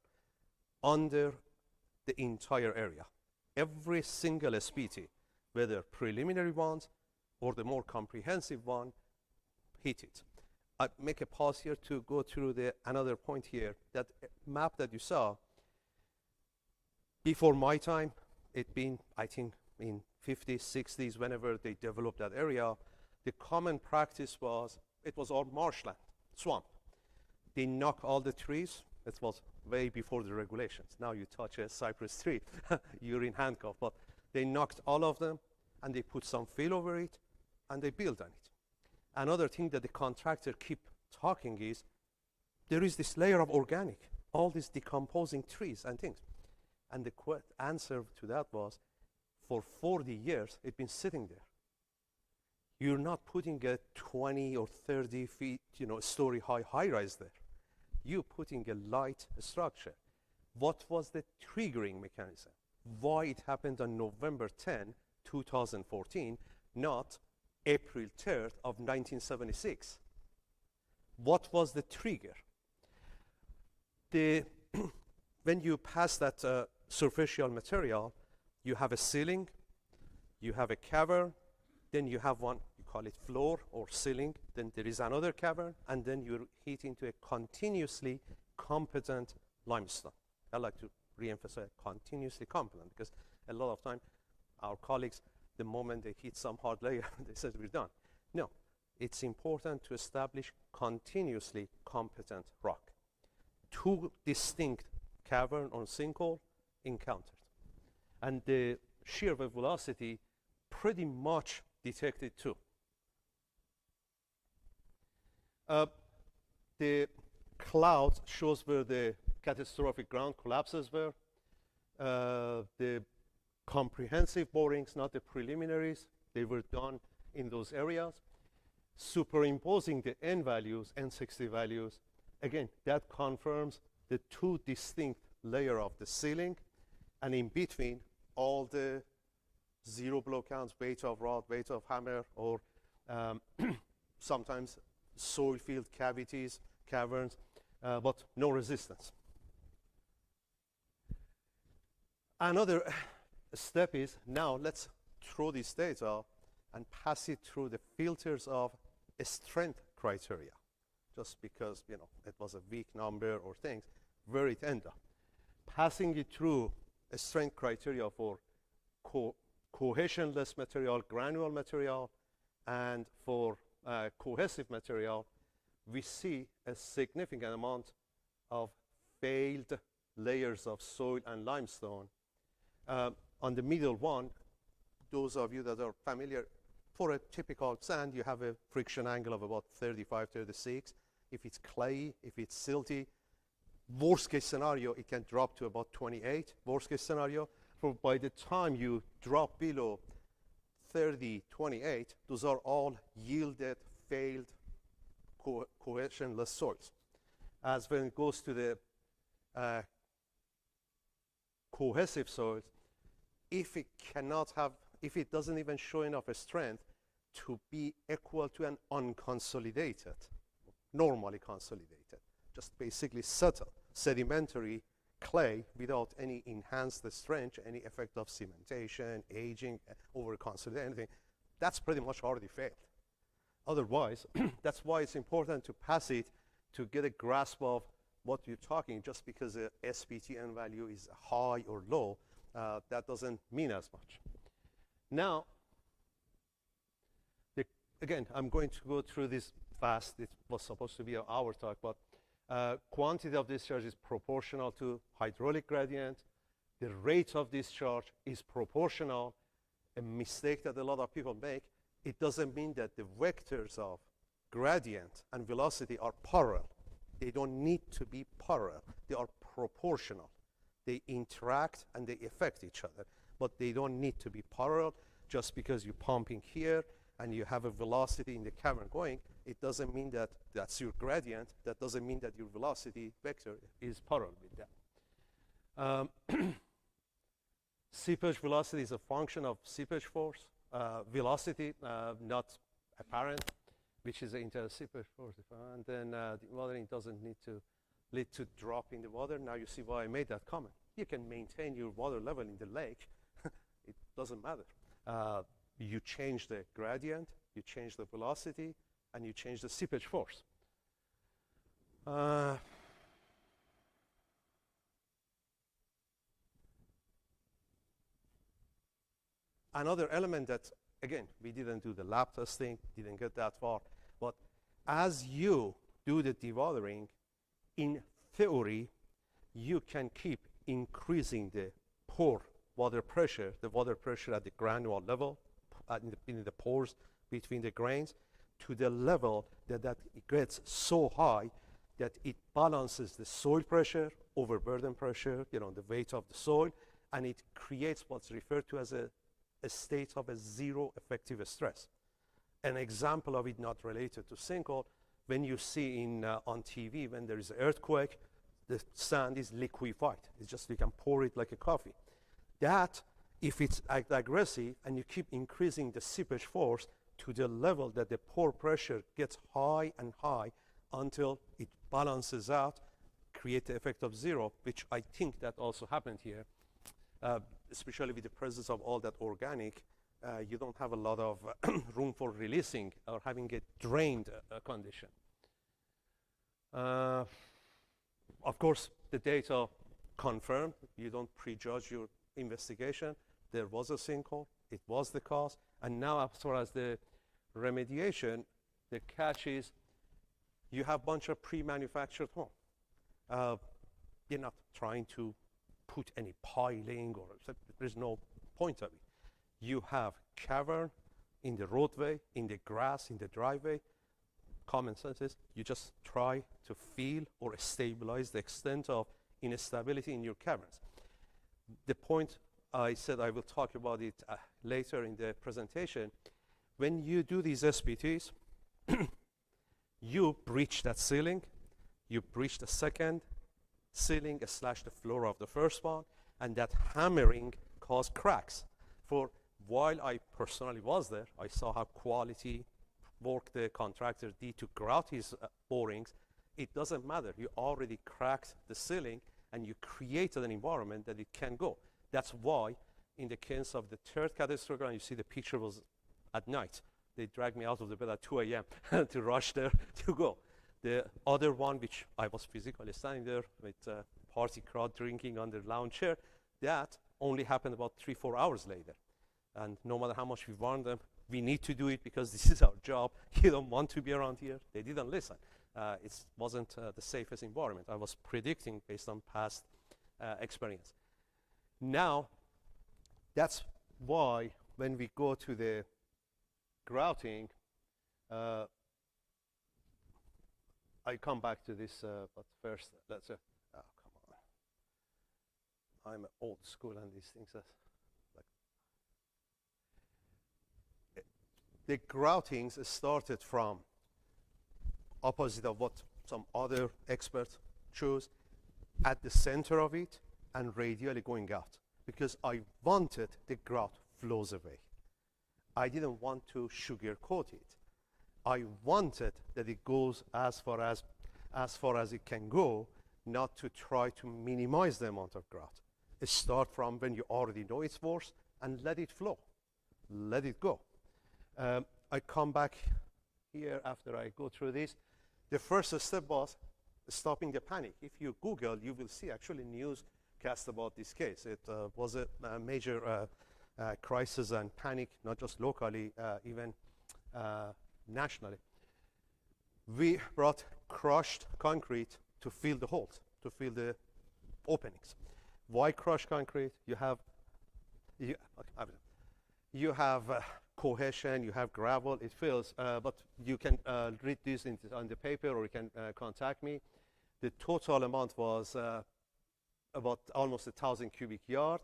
under the entire area. Every single SPT, whether preliminary ones or the more comprehensive one, hit it. I make a pause here to go through another point here. That map that you saw, before my time, it been, I think, in 50s, 60s, whenever they developed that area, the common practice was, it was all marshland, swamp. They knock all the trees. It was way before the regulations. Now you touch a cypress tree, you're in handcuff. But they knocked all of them, and they put some fill over it, and they built on it. Another thing that the contractor keep talking is, there is this layer of organic, all these decomposing trees and things. And the answer to that was, for 40 years, it's been sitting there. You're not putting a 20 or 30 feet, story high rise there. You're putting a light structure. What was the triggering mechanism? Why it happened on November 10, 2014, not April 3rd of 1976? What was the trigger? When you pass that superficial material, you have a ceiling, you have a cavern, then you have one, you call it floor or ceiling, then there is another cavern, and then you heat into a continuously competent limestone. I like to re-emphasize continuously competent, because a lot of time our colleagues, the moment they hit some hard layer, they said we're done. No, it's important to establish continuously competent rock. Two distinct cavern or sinkhole encountered. And the shear wave velocity pretty much detected too. The cloud shows where the catastrophic ground collapses were. The comprehensive borings, not the preliminaries, they were done in those areas. Superimposing the N values, N60 values, again, that confirms the two distinct layer of the ceiling, and in between, all the zero blow counts, weight of rod, weight of hammer, or sometimes soil field cavities, caverns, but no resistance. Another step is, now let's throw this data and pass it through the filters of a strength criteria. Just because, it was a weak number or things, where it ended up. Passing it through a strength criteria for cohesionless material, granular material, and for cohesive material, we see a significant amount of failed layers of soil and limestone. On the middle one, those of you that are familiar, for a typical sand, you have a friction angle of about 35, 36. If it's clayey, if it's silty, worst case scenario, it can drop to about 28, worst case scenario. For by the time you drop below 30, 28, those are all yielded, failed, cohesionless soils. As when it goes to the cohesive soils, if it doesn't even show enough strength to be equal to an unconsolidated, normally consolidated, just basically sedimentary clay without any enhanced strength, any effect of cementation, aging, over-consolidation, anything, that's pretty much already failed. Otherwise, that's why it's important to pass it to get a grasp of what you're talking. Just because the SPTN value is high or low, that doesn't mean as much. Now, again, I'm going to go through this fast. It was supposed to be an hour talk, but quantity of discharge is proportional to hydraulic gradient. The rate of discharge is proportional. A mistake that a lot of people make, it doesn't mean that the vectors of gradient and velocity are parallel. They don't need to be parallel. They are proportional. They interact and they affect each other, but they don't need to be parallel. Just because you're pumping here and you have a velocity in the cavern going, it doesn't mean that that's your gradient. That doesn't mean that your velocity vector is parallel with that. Seepage velocity is a function of seepage force. Velocity, not apparent, which is the inter-seepage force. And then the watering doesn't need to lead to drop in the water. Now you see why I made that comment. You can maintain your water level in the lake. It doesn't matter. You change the gradient, you change the velocity, and you change the seepage force. Another element that, again, we didn't do the lab testing, didn't get that far, but as you do the dewatering, in theory, you can keep increasing the pore water pressure, the water pressure at the granular level, in the pores between the grains, to the level that it gets so high that it balances the soil pressure, overburden pressure, the weight of the soil, and it creates what's referred to as a a state of a zero effective stress. An example of it not related to sinkhole, when you see on TV, when there is an earthquake, the sand is liquefied. It's just, you can pour it like a coffee. That, if it's aggressive and you keep increasing the seepage force to the level that the pore pressure gets high and high until it balances out, create the effect of zero, which I think that also happened here, especially with the presence of all that organic. You don't have a lot of room for releasing or having a drained condition. Of course, the data confirmed. You don't prejudge your investigation. There was a sinkhole. It was the cause. And now, as far as the remediation, the catch is you have a bunch of pre-manufactured homes. You're not trying to put any piling, or there's no point of it. You have cavern in the roadway, in the grass, in the driveway. Common sense is you just try to feel or stabilize the extent of instability in your caverns. The point I said I will talk about it later in the presentation. When you do these SPTs, you breach that ceiling, you breach the second ceiling / the floor of the first one, and that hammering caused cracks. For while I personally was there, I saw how quality work the contractor did to grout his borings. It doesn't matter. You already cracked the ceiling and you created an environment that it can go. That's why in the case of the third catastrophic, and you see the picture was at night. They dragged me out of the bed at 2 a.m. to rush there to go. The other one, which I was physically standing there with party crowd drinking on the lounge chair, that only happened about 3-4 hours later. And no matter how much we warned them, we need to do it because this is our job. You don't want to be around here. They didn't listen. It wasn't the safest environment. I was predicting based on past experience. Now, that's why when we go to the grouting, I come back to this, but first, let's, oh, come on. I'm old school and these things. The groutings started from opposite of what some other experts chose, at the center of it and radially going out, because I wanted the grout flows away. I didn't want to sugarcoat it. I wanted that it goes as far as it can go, not to try to minimize the amount of grout. Start from when you already know its force and let it flow, let it go. I come back here after I go through this. The first step was stopping the panic. If you Google, you will see actually newscast about this case. It was a major crisis and panic, not just locally, even nationally. We brought crushed concrete to fill the holes, to fill the openings. Why crushed concrete? You have cohesion, you have gravel, it fills, but you can read this on the paper, or you can contact me. The total amount was about almost 1,000 cubic yard,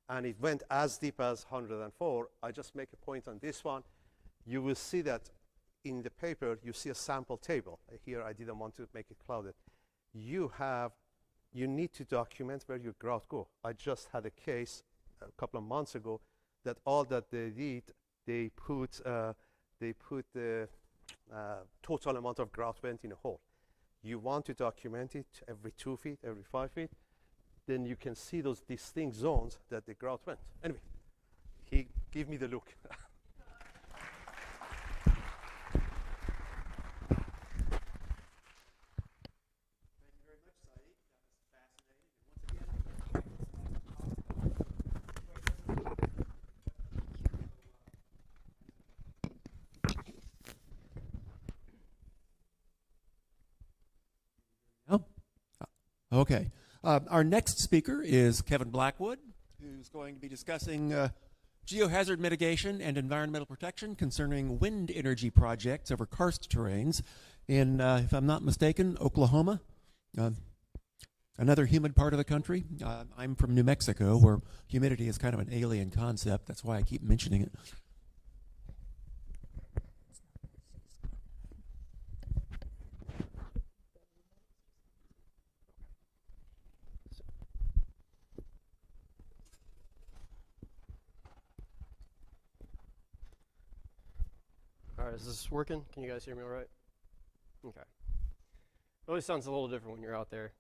and it went as deep as 104. I just make a point on this one. You will see that in the paper, you see a sample table. Here, I didn't want to make it clouded. You need to document where your grout go. I just had a case a couple of months ago that all that they did, they put the total amount of grout went in a hole. You want to document it every 2 feet, every 5 feet, then you can see those distinct zones that the grout went. Anyway, he gave me the look. Okay. Our next speaker is Kevin Blackwood, who's going to be discussing geohazard mitigation and environmental protection concerning wind energy projects over karst terranes in, if I'm not mistaken, Oklahoma. another humid part of the country. I'm from New Mexico, where humidity is kind of an alien concept. That's why I keep mentioning it. All right, is this working? Can you guys hear me all right? Okay. It always sounds a little different when you're out there.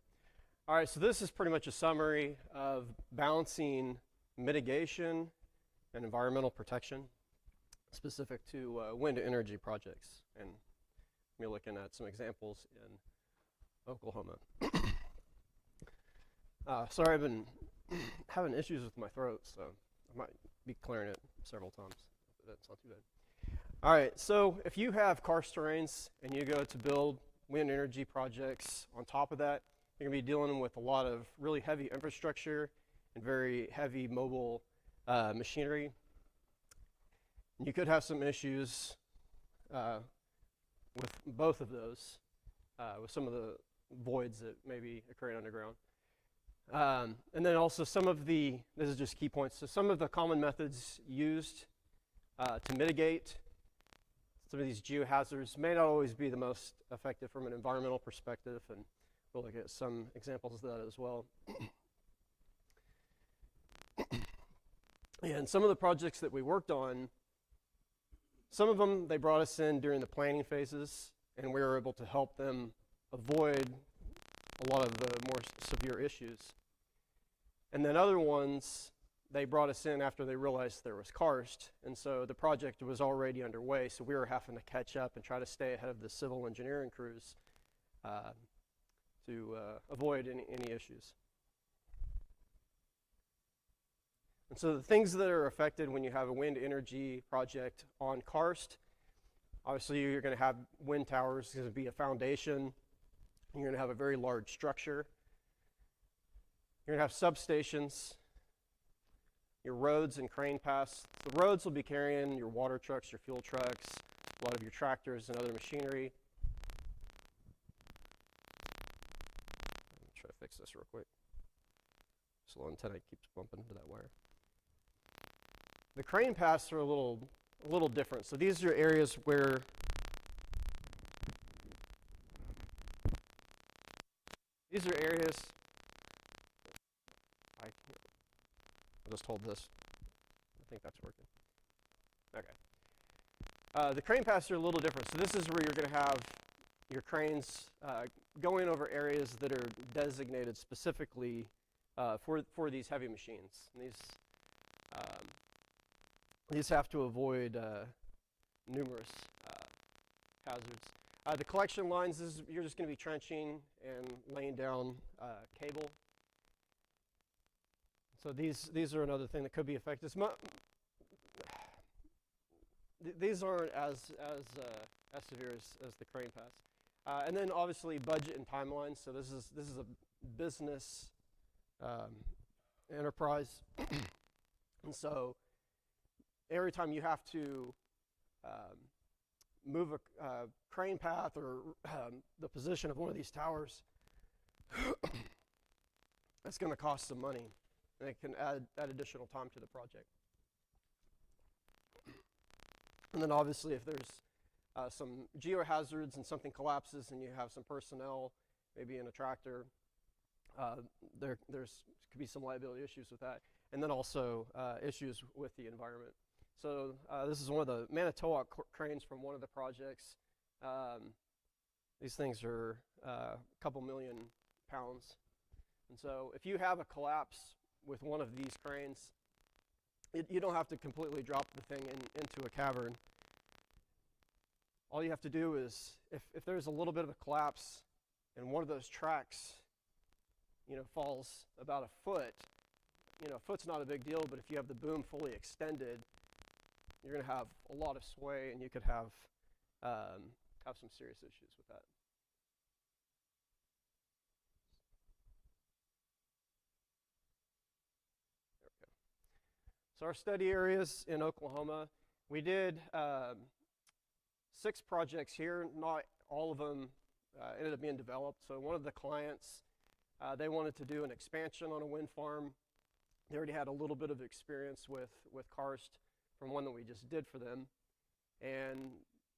All right, so this is pretty much a summary of balancing mitigation and environmental protection specific to wind energy projects. And we're looking at some examples in Oklahoma. Sorry, I've been having issues with my throat, so I might be clearing it several times. That's not too bad. All right, so if you have karst terranes and you go to build wind energy projects on top of that, you're going to be dealing with a lot of really heavy infrastructure and very heavy mobile machinery. And you could have some issues with both of those, with some of the voids that may be occurring underground. And then also some of the, this is just key points, so some of the common methods used to mitigate some of these geohazards may not always be the most effective from an environmental perspective, and we'll look at some examples of that as well. And some of the projects that we worked on, some of them, they brought us in during the planning phases, and we were able to help them avoid a lot of the more severe issues. And then other ones, they brought us in after they realized there was karst, and so the project was already underway, so we were having to catch up and try to stay ahead of the civil engineering crews to avoid any issues. And so the things that are affected when you have a wind energy project on karst, obviously you're going to have wind towers. It's going to be a foundation. You're going to have a very large structure. You're going to have substations, your roads and crane paths. The roads will be carrying your water trucks, your fuel trucks, a lot of your tractors and other machinery. Let me try to fix this real quick. This little antenna keeps bumping into that wire. The crane paths are a little different. So these are areas where I'll just hold this. I think that's working. Okay. The crane paths are a little different. So this is where you're going to have your cranes going over areas that are designated specifically for these heavy machines. And these have to avoid numerous hazards. The collection lines, you're just going to be trenching and laying down cable. So these are another thing that could be affected. These aren't as severe as the crane paths. And then obviously budget and timelines. So this is a business enterprise, and so every time you have to move a crane path or the position of one of these towers, that's going to cost some money, and it can add additional time to the project. And then obviously if there's some geohazards and something collapses and you have some personnel, maybe in a tractor, there's could be some liability issues with that. And then also issues with the environment. So this is one of the Manitowoc cranes from one of the projects. These things are a couple million pounds. And so if you have a collapse with one of these cranes, you don't have to completely drop the thing into a cavern. All you have to do is, if there's a little bit of a collapse and one of those tracks, falls about a foot, a foot's not a big deal, but if you have the boom fully extended, you're going to have a lot of sway, and you could have some serious issues with that. There we go. So our study areas in Oklahoma, we did 6 projects here. Not all of them ended up being developed. So one of the clients They wanted to do an expansion on a wind farm. They already had a little bit of experience with Karst from one that we just did for them. And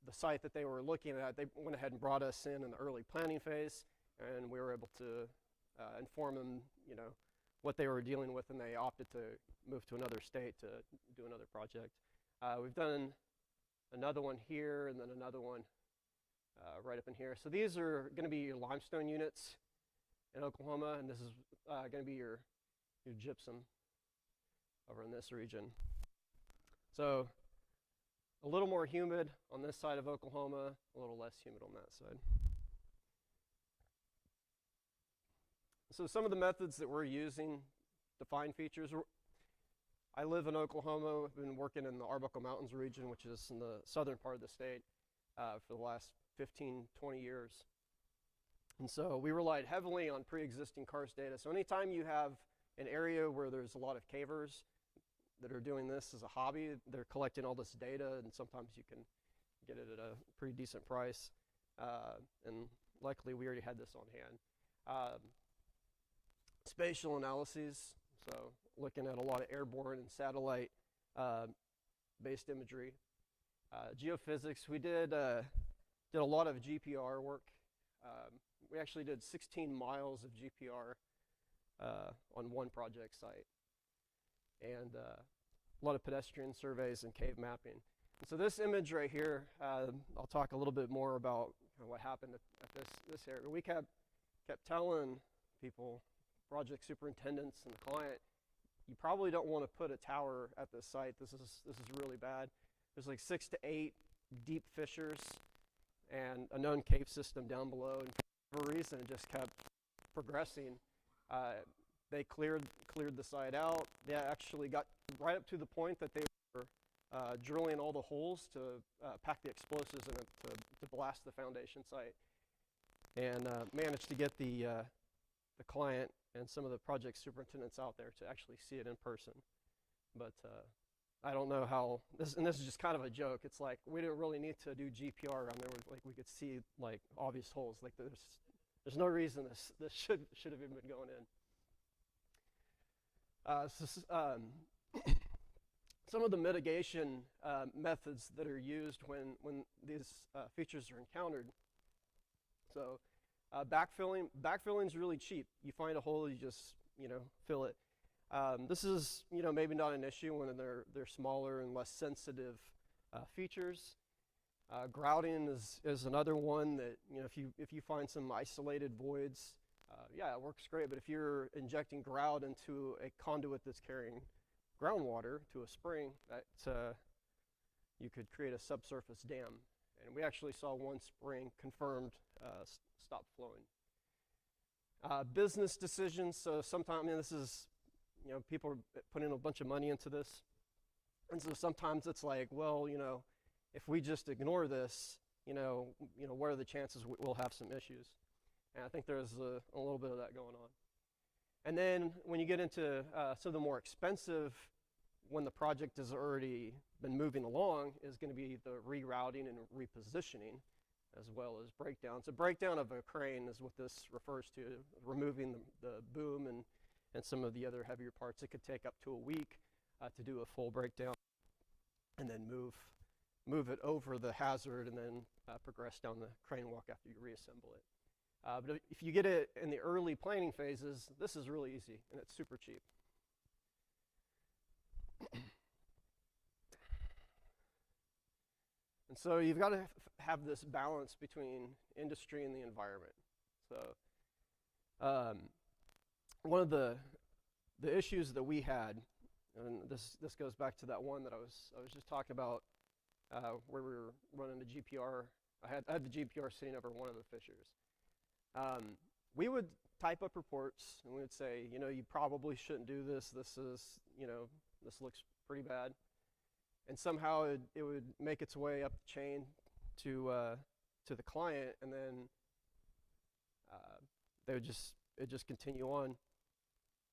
the site that they were looking at, they went ahead and brought us in the early planning phase, and we were able to inform them, you know, what they were dealing with, and they opted to move to another state to do another project. We've done another one here, and then another one right up in here. So these are going to be your limestone units in Oklahoma, and this is going to be your gypsum over in this region. So a little more humid on this side of Oklahoma, a little less humid on that side. So some of the methods that we're using to find features. I live in Oklahoma. I've been working in the Arbuckle Mountains region, which is in the southern part of the state, for the last 15, 20 years. And so we relied heavily on pre-existing karst data. So anytime you have an area where there's a lot of cavers that are doing this as a hobby, they're collecting all this data, and sometimes you can get it at a pretty decent price. And luckily, we already had this on hand. Spatial analyses, so looking at a lot of airborne and satellite based imagery. Geophysics, we did a lot of GPR work. We actually did 16 miles of GPR on one project site, and a lot of pedestrian surveys and cave mapping. And so this image right here, I'll talk a little bit more about what happened at this area. We kept telling people, project superintendents and the client, you probably don't want to put a tower at this site. This is really bad. There's like 6 to 8 deep fissures and a known cave system down below. And for whatever reason, it just kept progressing. They cleared the site out. They actually got right up to the point that they were drilling all the holes to pack the explosives in it to blast the foundation site, and managed to get the client and some of the project superintendents out there to actually see it in person. But I don't know how this is just kind of a joke. It's like we didn't really need to do GPR around there. Like we could see like obvious holes. Like there's no reason this should have even been going in. Some of the mitigation methods that are used when these features are encountered. So backfilling is really cheap. You find a hole, you just fill it. This is maybe not an issue when they're smaller and less sensitive features. Grouting is another one that if you find some isolated voids, yeah, it works great. But if you're injecting grout into a conduit that's carrying groundwater to a spring, that you could create a subsurface dam. And we actually saw one spring confirmed stop flowing. Business decisions. So sometimes this is people are putting a bunch of money into this, and so sometimes it's like, well, if we just ignore this, what are the chances we'll have some issues? And I think there's a little bit of that going on. And then when you get into some of the more expensive, when the project has already been moving along, is going to be the rerouting and repositioning, as well as breakdown. So breakdown of a crane is what this refers to, removing the boom and some of the other heavier parts. It could take up to a week to do a full breakdown, and then move it over the hazard, and then progress down the crane walk after you reassemble it. But if you get it in the early planning phases, this is really easy, and it's super cheap. And so you've got to have this balance between industry and the environment. So one of the issues that we had, and this goes back to that one that I was just talking about, where we were running the GPR. I had the GPR sitting over one of the fissures. We would type up reports, and we would say, you probably shouldn't do this. This looks pretty bad. And somehow it would make its way up the chain to the client, and then it would just continue on.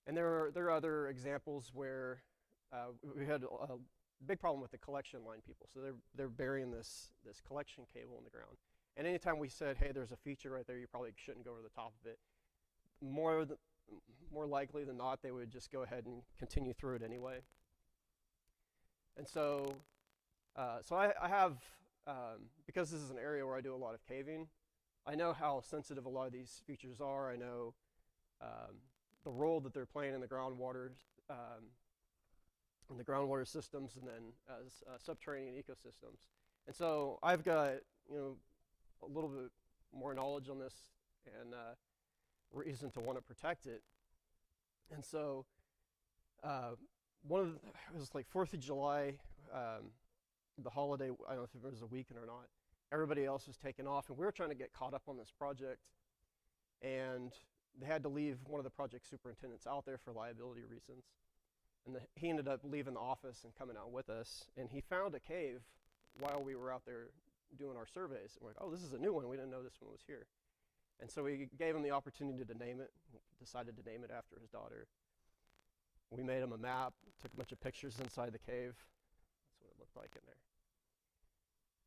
And there are other examples where we had a big problem with the collection line people. So they're burying this collection cable in the ground. And anytime we said, hey, there's a feature right there, you probably shouldn't go over the top of it, more likely than not, they would just go ahead and continue through it anyway. And so, I have, because this is an area where I do a lot of caving, I know how sensitive a lot of these features are. I know the role that they're playing in the groundwater, systems, and then as subterranean ecosystems. And so I've got, a little bit more knowledge on this and reason to want to protect it. And so it was like 4th of July, the holiday, I don't know if it was a weekend or not. Everybody else was taking off, and we were trying to get caught up on this project. And they had to leave one of the project superintendents out there for liability reasons. And he ended up leaving the office and coming out with us. And he found a cave while we were out there doing our surveys. And we're like, oh, this is a new one. We didn't know this one was here. And so we gave him the opportunity to name it, decided to name it after his daughter. We made him a map, took a bunch of pictures inside the cave. That's what it looked like in there.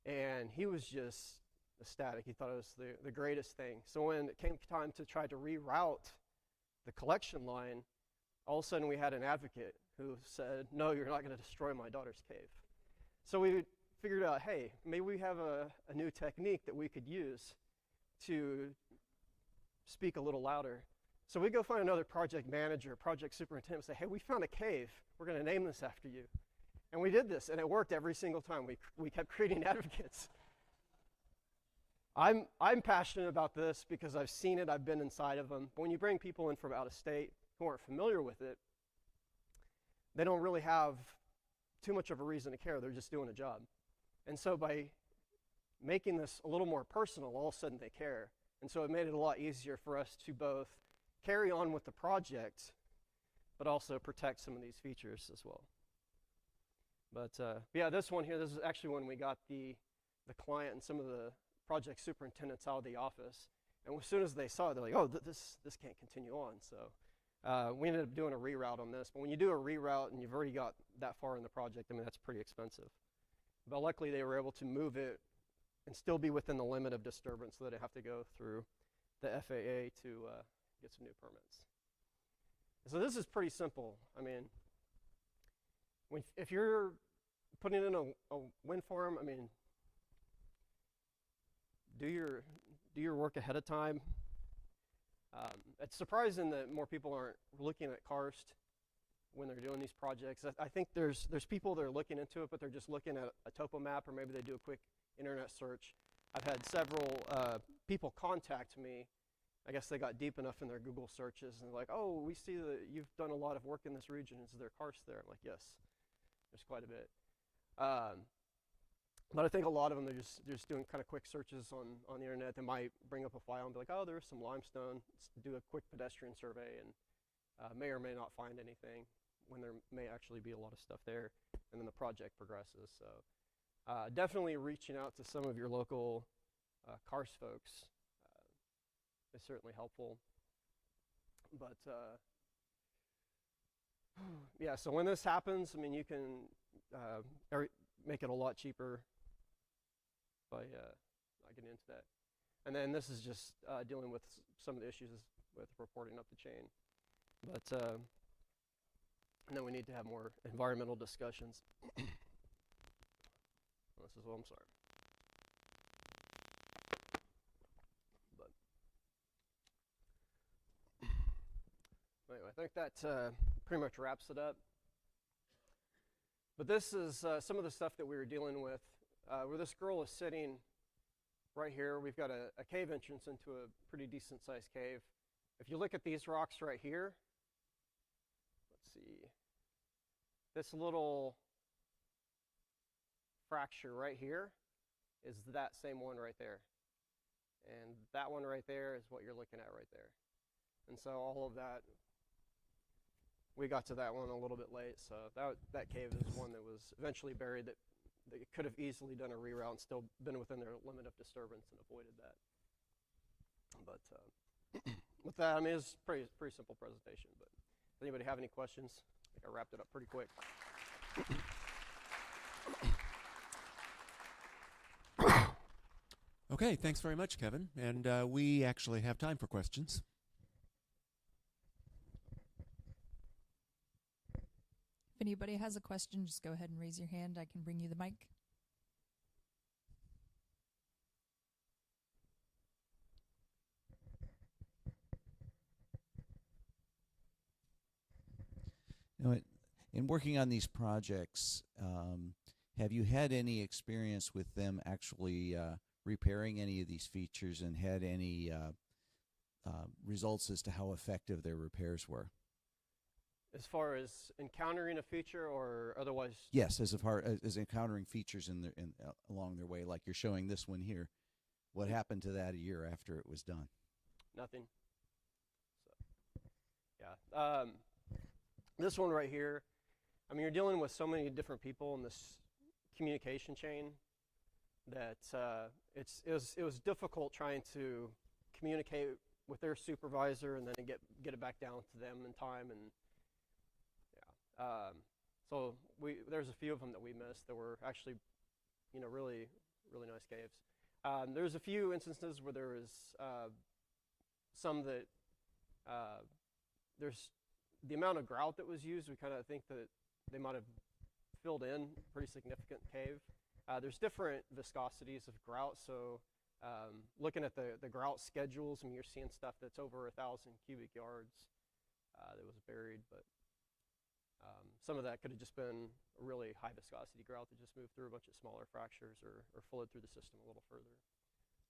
And he was just ecstatic. He thought it was the greatest thing. So when it came time to try to reroute the collection line, all of a sudden we had an advocate who said, no, you're not going to destroy my daughter's cave. So we figured out, hey, maybe we have a new technique that we could use to speak a little louder. So we go find another project manager, project superintendent, and say, hey, we found a cave. We're going to name this after you. And we did this, and it worked every single time. We kept creating advocates. I'm passionate about this because I've seen it, I've been inside of them. But when you bring people in from out of state who aren't familiar with it, they don't really have too much of a reason to care. They're just doing a job. And so by making this a little more personal, all of a sudden they care. And so it made it a lot easier for us to both carry on with the project, but also protect some of these features as well. But yeah, this one here, this is actually when we got the client and some of the project superintendents out of the office. And as soon as they saw it, they're like, oh, this can't continue on. So we ended up doing a reroute on this. But when you do a reroute and you've already got that far in the project, I mean, that's pretty expensive. But luckily, they were able to move it and still be within the limit of disturbance so that they have to go through the FAA to get some new permits. So this is pretty simple. I mean, if you're putting in a wind farm, I mean, do your work ahead of time. It's surprising that more people aren't looking at Karst when they're doing these projects. I think there's people that are looking into it, but they're just looking at a topo map, or maybe they do a quick internet search. I've had several people contact me. I guess they got deep enough in their Google searches and they're like, oh, we see that you've done a lot of work in this region. Is there Karst there? I'm like, yes, there's quite a bit. But I think a lot of them, they're just doing kind of quick searches on the internet. They might bring up a file and be like, oh, there's some limestone. Let's do a quick pedestrian survey, and may or may not find anything when there may actually be a lot of stuff there. And then the project progresses. So definitely reaching out to some of your local Karst folks is certainly helpful. But yeah, so when this happens, I mean, you can make it a lot cheaper by not getting into that. And then this is just dealing with some of the issues with reporting up the chain. But and then we need to have more environmental discussions. This is, I'm sorry. But anyway, I think that pretty much wraps it up. But this is some of the stuff that we were dealing with, where this girl is sitting right here. We've got a cave entrance into a pretty decent sized cave. If you look at these rocks right here, let's see, this little fracture right here is that same one right there. And that one right there is what you're looking at right there. And so all of that, we got to that one a little bit late, so that cave is one that was eventually buried that they could have easily done a reroute and still been within their limit of disturbance and avoided that. But with that, I mean, it's pretty simple presentation. But does anybody have any questions? I think I wrapped it up pretty quick. Okay, thanks very much, Kevin. And we actually have time for questions. anybody has a question, just go ahead and raise your hand. I can bring you the mic. You know, in working on these projects, have you had any experience with them actually repairing any of these features and had any results as to how effective their repairs were? As far as encountering a feature or otherwise? Yes, as far as encountering features along their way, like you're showing this one here. What happened to that a year after it was done? Nothing. So, yeah. This one right here, I mean, you're dealing with so many different people in this communication chain that it was difficult trying to communicate with their supervisor and then get it back down to them in time. And yeah, so there's a few of them that we missed that were actually, really really nice caves. There's a few instances where there was some that there's the amount of grout that was used. We kind of think that they might have filled in a pretty significant cave. There's different viscosities of grout, so looking at the grout schedules, I mean, you're seeing stuff that's over 1,000 cubic yards that was buried, but some of that could have just been a really high viscosity grout that just moved through a bunch of smaller fractures or flowed through the system a little further.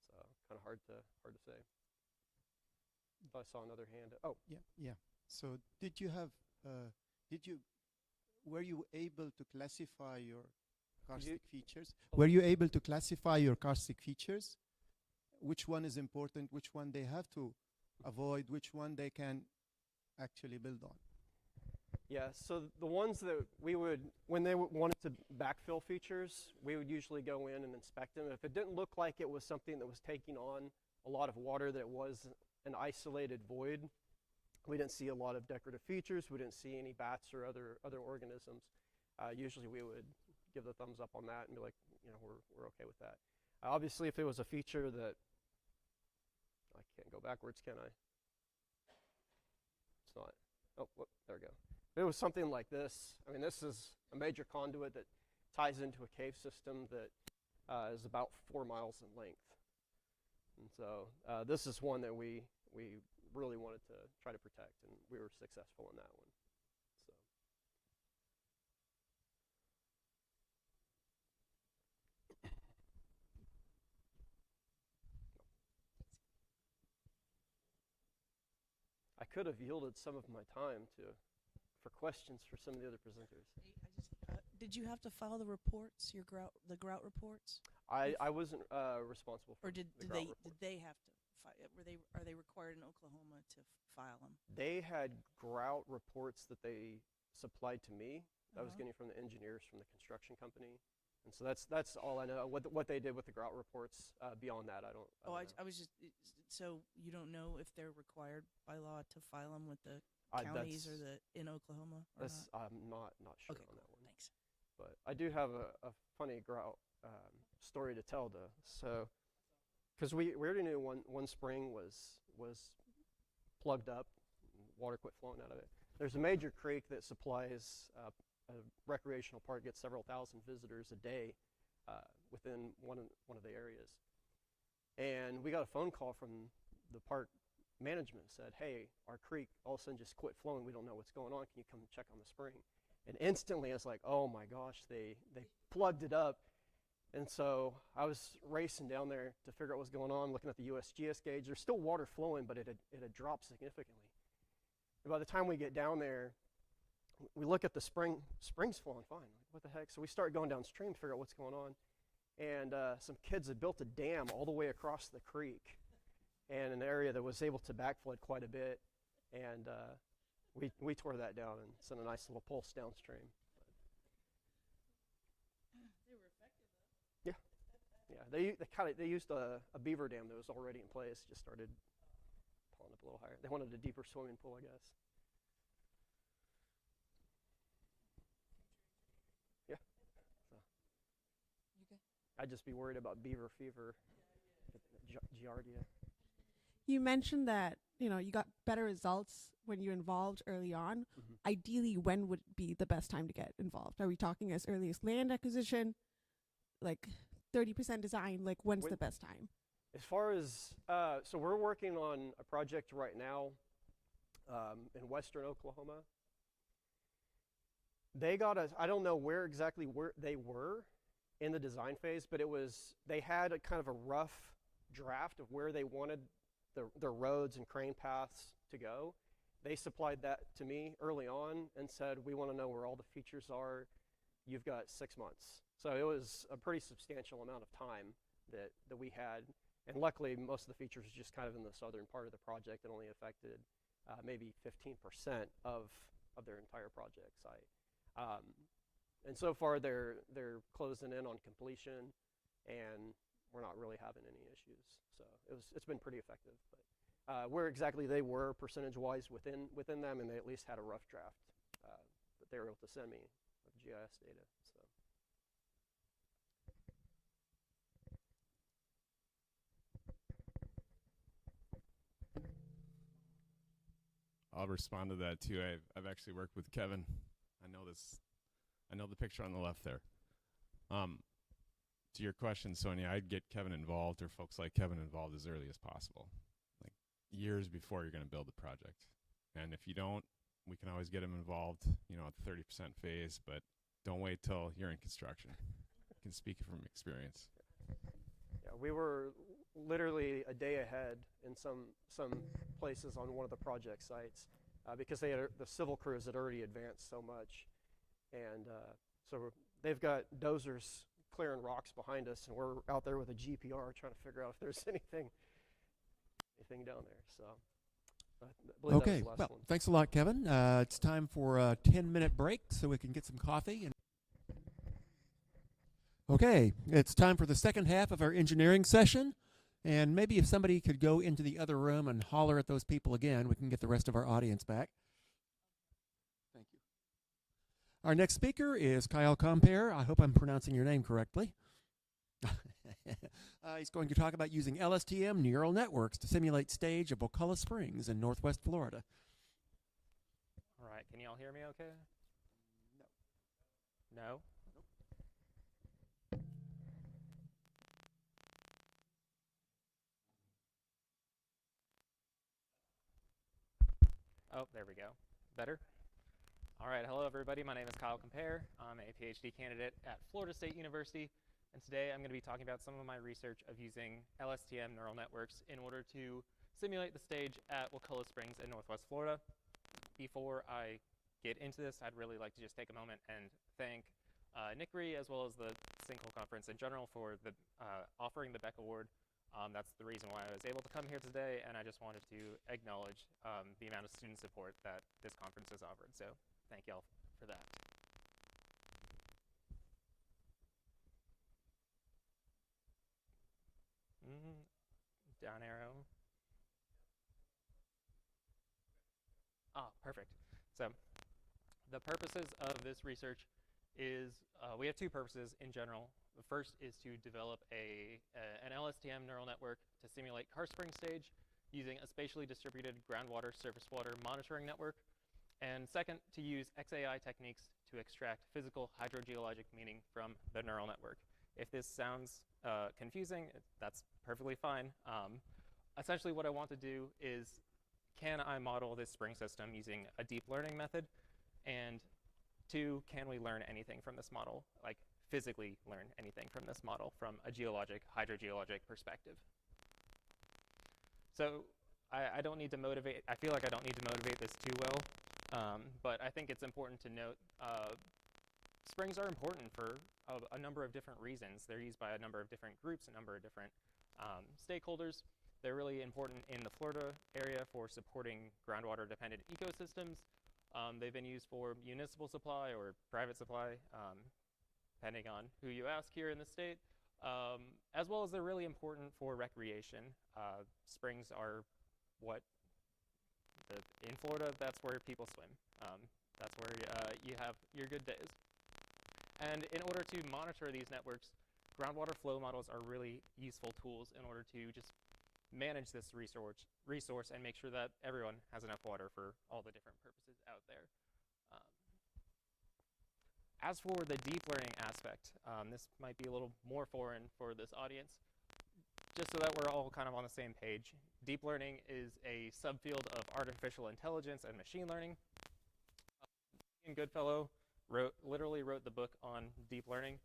So kind of hard to say. I saw another hand. Oh, yeah. So were you able to classify your karstic features? Were you able to classify your karstic features? Which one is important, which one they have to avoid, which one they can actually build on? yeah, so the ones that we would, when they wanted to backfill features, we would usually go in and inspect them. If it didn't look like it was something that was taking on a lot of water, that it was an isolated void, we didn't see a lot of decorative features, we didn't see any bats or other organisms, usually we would give the thumbs up on that and be like, we're okay with that. Obviously, if it was a feature that, I can't go backwards, can I? It's not. Oh, whoop, there we go. If it was something like this, I mean, this is a major conduit that ties into a cave system that is about 4 miles in length. And so this is one that we really wanted to try to protect, and we were successful in that one. So. I could have yielded some of my time for questions for some of the other presenters. Did you have to file the reports, the grout reports? I wasn't responsible for. Or did the grout reports. they have to? Are they required in Oklahoma to file them? They had grout reports that they supplied to me. I was getting from the engineers from the construction company, and so that's all I know. What they did with the grout reports, beyond that, I don't. I was just, so you don't know if they're required by law to file them with the counties or in Oklahoma? Or that's not? I'm not sure Okay, on that one. Thanks. But I do have a funny grout story to tell, so. Because we already knew one spring was plugged up, water quit flowing out of it. There's a major creek that supplies a recreational park, gets several thousand visitors a day within one of the areas. And we got a phone call from the park management, said, hey, our creek all of a sudden just quit flowing, we don't know what's going on, can you come check on the spring? And instantly I was like, oh my gosh, they plugged it up. And so I was racing down there to figure out what's going on, looking at the USGS gauge. There's still water flowing, but it had dropped significantly. And by the time we get down there, we look at the spring's flowing fine. Like, what the heck? So we start going downstream to figure out what's going on. And some kids had built a dam all the way across the creek in an area that was able to backflood quite a bit. And we tore that down and sent a nice little pulse downstream. Yeah, they used a beaver dam that was already in place, just started pulling up a little higher. They wanted a deeper swimming pool, I guess. Yeah. So. You okay? I'd just be worried about beaver fever, giardia. You mentioned that you got better results when you're involved early on. Mhm. Ideally, when would be the best time to get involved? Are we talking as early as land acquisition, like 30% design? Like, when's the best time? As far as, so we're working on a project right now in western Oklahoma. They got us, I don't know where exactly they were in the design phase, but they had a kind of a rough draft of where they wanted the roads and crane paths to go. They supplied that to me early on and said, we want to know where all the features are. You've got 6 months. So it was a pretty substantial amount of time that we had. And luckily, most of the features were just kind of in the southern part of the project and only affected maybe 15% of their entire project site. And so far, they're closing in on completion, and we're not really having any issues. So it's been pretty effective. But where exactly they were percentage-wise within them, and they at least had a rough draft that they were able to send me of GIS data. So. I'll respond to that too. I've actually worked with Kevin. I know the picture on the left there. To your question, Sonia, I'd get Kevin involved, or folks like Kevin involved, as early as possible, like years before you're going to build the project. And if you don't, we can always get them involved, at the 30% phase, but don't wait till you're in construction. I can speak from experience. Yeah, we were literally a day ahead in some places on one of the project sites because the civil crews had already advanced so much, and so they've got dozers clearing rocks behind us, and we're out there with a GPR trying to figure out if there's anything down there. So I believe that was Okay, the last well, one. thanks a lot, Kevin. It's time for a 10-minute break so we can get some coffee. Okay, it's time for the second half of our engineering session. And maybe if somebody could go into the other room and holler at those people again, we can get the rest of our audience back. Thank you. Our next speaker is Kyle Compere. I hope I'm pronouncing your name correctly. He's going to talk about using LSTM neural networks to simulate stage of Wakulla Springs in northwest Florida. All right, can you all hear me okay? No. No? Oh, there we go. Better? All right, hello everybody. My name is Kyle Compere. I'm a PhD candidate at Florida State University, and today I'm going to be talking about some of my research of using LSTM neural networks in order to simulate the stage at Wakulla Springs in northwest Florida. Before I get into this, I'd really like to just take a moment and thank NICRI as well as the Sinkhole conference in general for offering the Beck Award. That's the reason why I was able to come here today, and I just wanted to acknowledge the amount of student support that this conference has offered. So thank y'all for that. Down arrow. Ah, perfect. So the purposes of this research is, we have two purposes in general. The first is to develop an LSTM neural network to simulate Karst spring stage using a spatially distributed groundwater surface water monitoring network. And second, to use XAI techniques to extract physical hydrogeologic meaning from the neural network. If this sounds confusing, that's perfectly fine. Essentially what I want to do is, can I model this spring system using a deep learning method? And two, can we learn anything from this model? Like, physically learn anything from this model from a geologic, hydrogeologic perspective. So I don't need to motivate, I feel like I don't need to motivate this too well, but I think it's important to note springs are important for a number of different reasons. They're used by a number of different groups, a number of different stakeholders. They're really important in the Florida area for supporting groundwater-dependent ecosystems. They've been used for municipal supply or private supply, depending on who you ask here in the state, as well as they're really important for recreation. Springs are in Florida, that's where people swim. That's where you have your good days. And in order to monitor these networks, groundwater flow models are really useful tools in order to just manage this resource and make sure that everyone has enough water for all the different purposes out there. As for the deep learning aspect, this might be a little more foreign for this audience. Just so that we're all kind of on the same page, deep learning is a subfield of artificial intelligence and machine learning. Ian Goodfellow literally wrote the book on deep learning,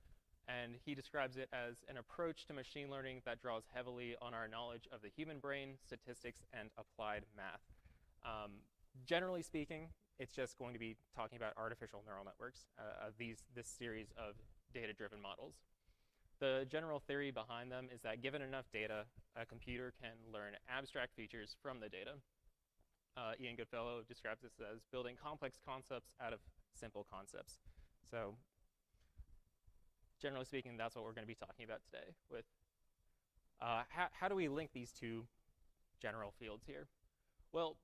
and he describes it as an approach to machine learning that draws heavily on our knowledge of the human brain, statistics, and applied math. Generally speaking, it's just going to be talking about artificial neural networks, this series of data-driven models. The general theory behind them is that given enough data, a computer can learn abstract features from the data. Ian Goodfellow describes this as building complex concepts out of simple concepts. So generally speaking, that's what we're going to be talking about today with how do we link these two general fields here? Well,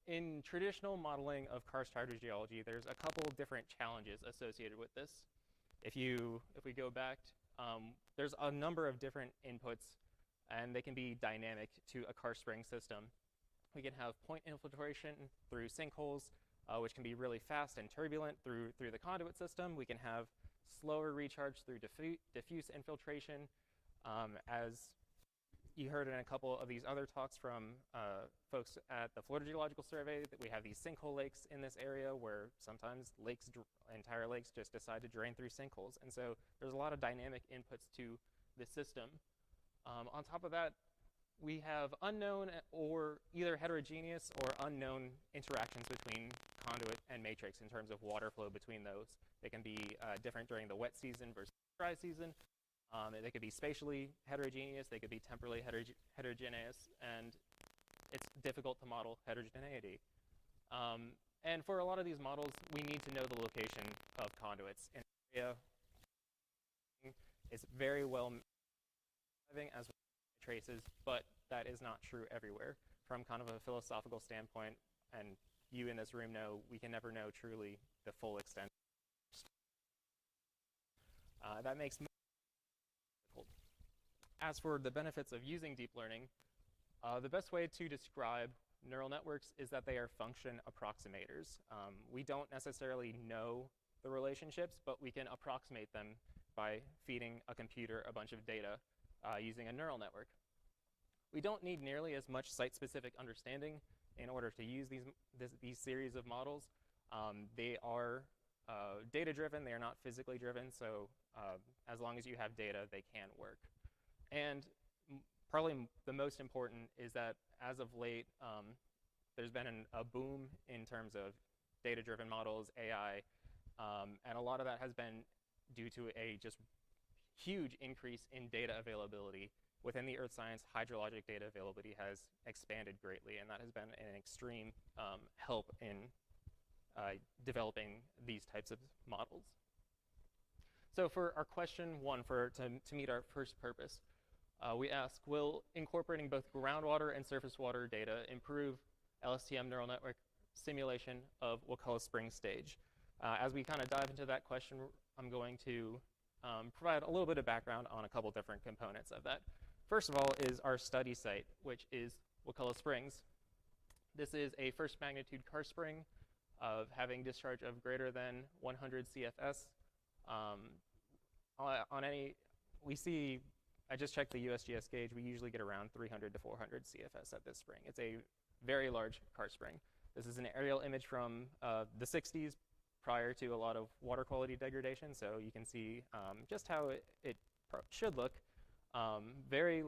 in traditional modeling of karst hydrogeology, there's a couple different challenges associated with this. If we go back, there's a number of different inputs, and they can be dynamic to a karst spring system. We can have point infiltration through sinkholes, which can be really fast and turbulent through the conduit system. We can have slower recharge through diffuse infiltration. As you heard in a couple of these other talks from folks at the Florida Geological Survey, that we have these sinkhole lakes in this area where sometimes entire lakes just decide to drain through sinkholes. And so there's a lot of dynamic inputs to the system. On top of that, we have unknown or either heterogeneous or unknown interactions between conduit and matrix in terms of water flow between those. They can be different during the wet season versus dry season. They could be spatially heterogeneous, they could be temporally heterogeneous, and it's difficult to model heterogeneity. And for a lot of these models, we need to know the location of conduits. In an area, it's very well as traces, but that is not true everywhere. From kind of a philosophical standpoint, and you in this room know, we can never know truly the full extent. That makes it difficult. As for the benefits of using deep learning, the best way to describe neural networks is that they are function approximators. We don't necessarily know the relationships, but we can approximate them by feeding a computer a bunch of data using a neural network. We don't need nearly as much site-specific understanding in order to use these series of models. They are data-driven, they are not physically driven, so as long as you have data, they can work. And probably the most important is that as of late, there's been a boom in terms of data-driven models, AI, and a lot of that has been due to a just huge increase in data availability. Within the earth science, hydrologic data availability has expanded greatly, and that has been an extreme help in developing these types of models. So for our question one, to meet our first purpose, we ask, will incorporating both groundwater and surface water data improve LSTM neural network simulation of Wakulla Springs stage? As we kind of dive into that question, I'm going to provide a little bit of background on a couple different components of that. First of all is our study site, which is Wakulla Springs. This is a first magnitude karst spring of having discharge of greater than 100 CFS. I just checked the USGS gauge, we usually get around 300 to 400 CFS at this spring. It's a very large karst spring. This is an aerial image from the 60s prior to a lot of water quality degradation, so you can see just how it should look. Very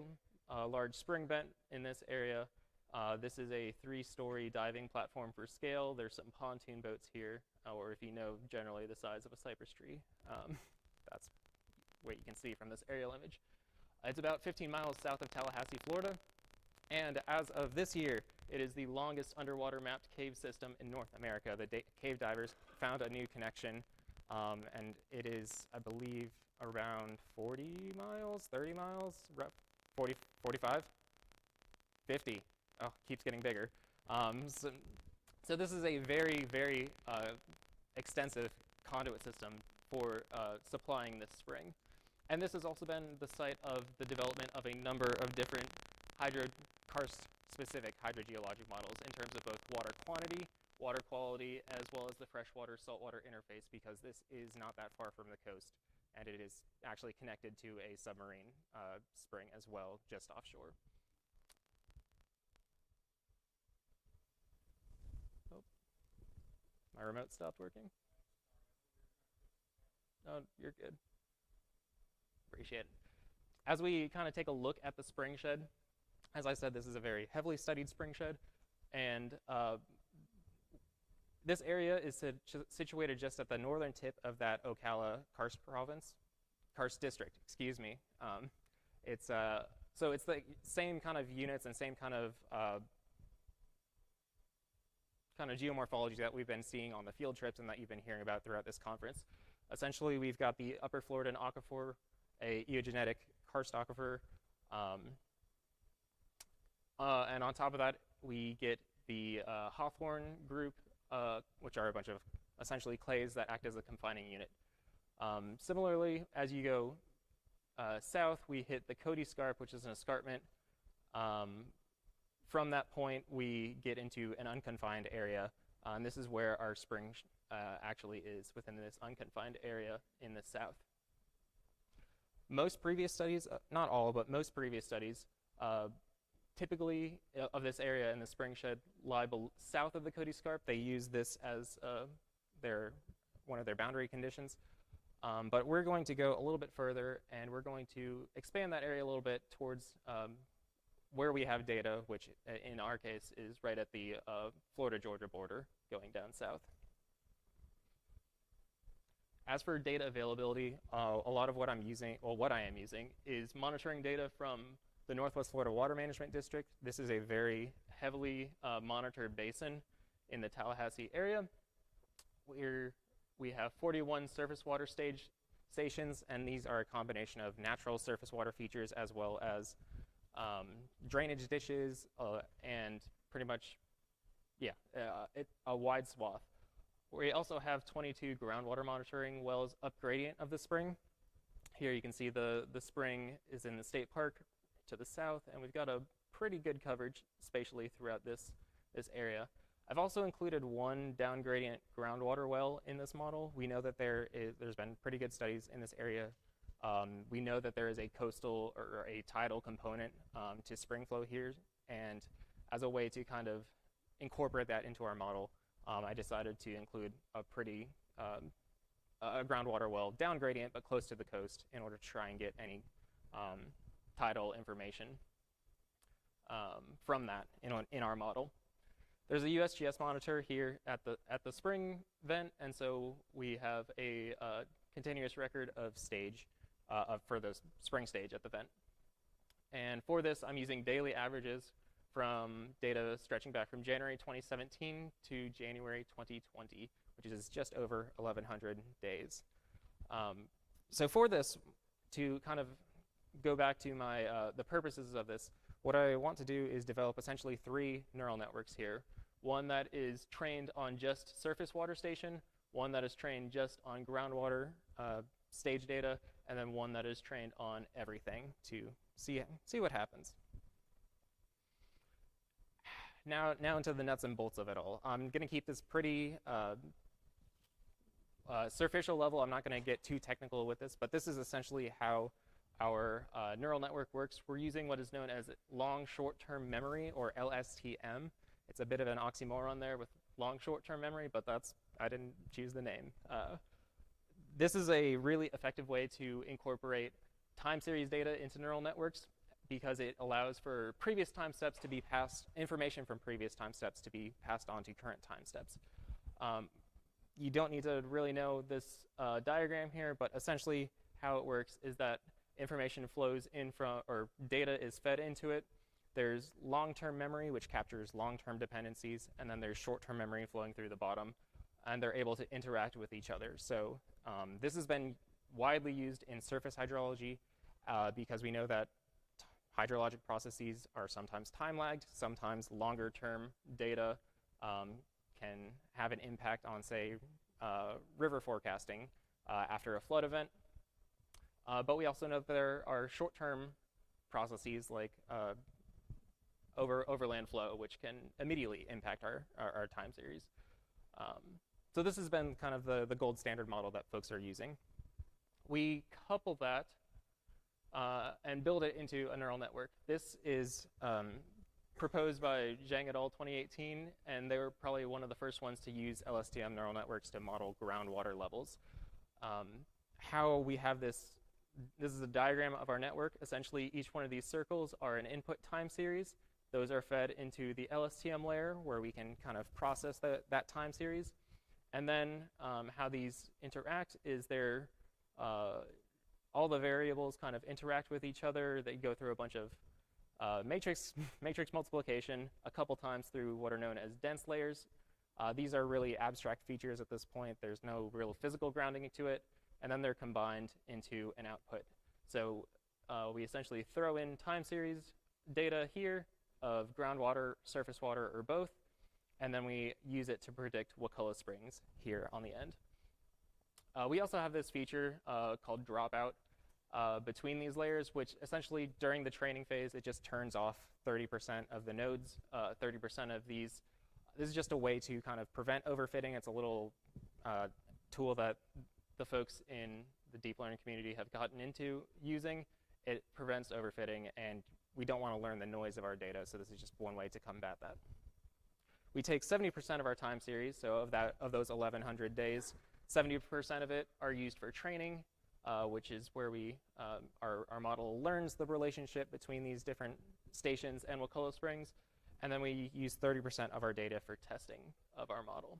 large spring vent in this area. This is a 3-story diving platform for scale. There's some pontoon boats here, or if you know generally the size of a cypress tree. That's what you can see from this aerial image. It's about 15 miles south of Tallahassee, Florida. And as of this year, it is the longest underwater mapped cave system in North America. The cave divers found a new connection, and it is, I believe, around 40 miles, 30 miles, 40, 45, 50. Oh, keeps getting bigger. So this is a very, very extensive conduit system for supplying this spring. And this has also been the site of the development of a number of different karst-specific hydrogeologic models in terms of both water quantity, water quality, as well as the freshwater-saltwater interface, because this is not that far from the coast, and it is actually connected to a submarine spring as well, just offshore. Oh, my remote stopped working. No, you're good. Appreciate it. As we kind of take a look at the spring shed, as I said, this is a very heavily studied spring shed, and this area is situated just at the northern tip of that Ocala Karst district, excuse me. So it's the same kind of units and same kind of geomorphology that we've been seeing on the field trips and that you've been hearing about throughout this conference. Essentially, we've got the upper Floridan aquifer, a eogenetic karst aquifer, and on top of that, we get the Hawthorne group, which are a bunch of essentially clays that act as a confining unit. Similarly, as you go south, we hit the Cody Scarp, which is an escarpment. From that point, we get into an unconfined area, and this is where our spring actually is, within this unconfined area in the south. Most previous studies, not all, but most previous studies, typically of this area in the spring shed lie south of the Cody Scarp. They use this as one of their boundary conditions. But we're going to go a little bit further, and we're going to expand that area a little bit towards where we have data, which in our case is right at the Florida-Georgia border going down south. As for data availability, a lot of what I'm using, well, what I am using, is monitoring data from the Northwest Florida Water Management District. This is a very heavily monitored basin in the Tallahassee area. We have 41 surface water stations, and these are a combination of natural surface water features as well as drainage ditches and pretty much, a wide swath. We also have 22 groundwater monitoring wells up gradient of the spring. Here you can see the spring is in the state park to the south, and we've got a pretty good coverage spatially throughout this area. I've also included one down gradient groundwater well in this model. We know that there's been pretty good studies in this area. We know that there is a coastal or a tidal component to spring flow here, and as a way to kind of incorporate that into our model, I decided to include a pretty a groundwater well down gradient but close to the coast in order to try and get any tidal information from that in our model. There's a USGS monitor here at the spring vent, and so we have a continuous record of stage for the spring stage at the vent. And for this, I'm using daily averages from data stretching back from January 2017 to January 2020, which is just over 1,100 days. So for this, to kind of go back to my the purposes of this, what I want to do is develop essentially 3 neural networks here. One that is trained on just surface water station, one that is trained just on groundwater stage data, and then one that is trained on everything to see what happens. Now into the nuts and bolts of it all. I'm going to keep this pretty superficial level. I'm not going to get too technical with this, but this is essentially how our neural network works. We're using what is known as long short-term memory, or LSTM. It's a bit of an oxymoron there with long short-term memory, but I didn't choose the name. This is a really effective way to incorporate time series data into neural networks, because it allows for previous time steps to be passed, information from previous time steps to be passed on to current time steps. You don't need to really know this diagram here, but essentially how it works is that information flows in from, or data is fed into it. There's long-term memory, which captures long-term dependencies, and then there's short-term memory flowing through the bottom, and they're able to interact with each other. So this has been widely used in surface hydrology because we know that hydrologic processes are sometimes time-lagged, sometimes longer-term data can have an impact on, say, river forecasting after a flood event. But we also know that there are short-term processes like overland flow, which can immediately impact our time series. So this has been kind of the gold standard model that folks are using. We couple that and build it into a neural network. This is proposed by Zhang et al. 2018, and they were probably one of the first ones to use LSTM neural networks to model groundwater levels. How we have this is a diagram of our network. Essentially, each one of these circles are an input time series. Those are fed into the LSTM layer, where we can kind of process that time series. And then how these interact is all the variables kind of interact with each other. They go through a bunch of matrix multiplication a couple times through what are known as dense layers. These are really abstract features at this point. There's no real physical grounding to it. And then they're combined into an output. So we essentially throw in time series data here of groundwater, surface water, or both. And then we use it to predict Wakulla Springs here on the end. We also have this feature called dropout between these layers, which essentially during the training phase, it just turns off 30% of the nodes, 30% of these. This is just a way to kind of prevent overfitting. It's a little tool that the folks in the deep learning community have gotten into using. It prevents overfitting, and we don't want to learn the noise of our data, so this is just one way to combat that. We take 70% of our time series, so of those 1,100 days, 70% of it are used for training, which is where our model learns the relationship between these different stations and Wakulla Springs, and then we use 30% of our data for testing of our model.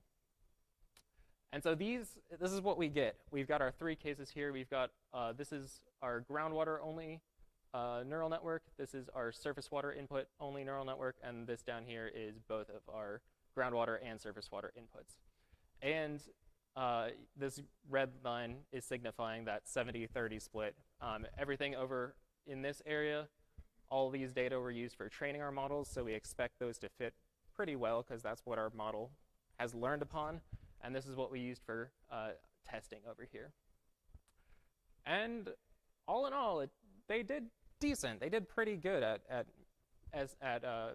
And so this is what we get. We've got our 3 cases here. We've got, this is our groundwater only neural network. This is our surface water input only neural network. And this down here is both of our groundwater and surface water inputs. And this red line is signifying that 70-30 split. Everything over in this area, all these data were used for training our models. So we expect those to fit pretty well, because that's what our model has learned upon. And this is what we used for testing over here. And all in all, they did decent. They did pretty good at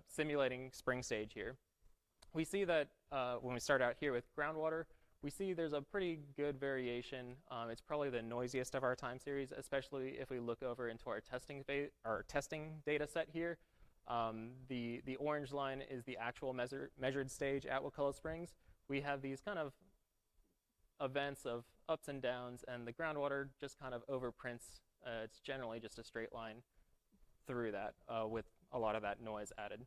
simulating spring stage here. We see that when we start out here with groundwater, we see there's a pretty good variation. It's probably the noisiest of our time series, especially if we look over into our testing data set here. The orange line is the actual measured stage at Wakulla Springs. We have these kind of events of ups and downs, and the groundwater just kind of overprints. It's generally just a straight line through that with a lot of that noise added.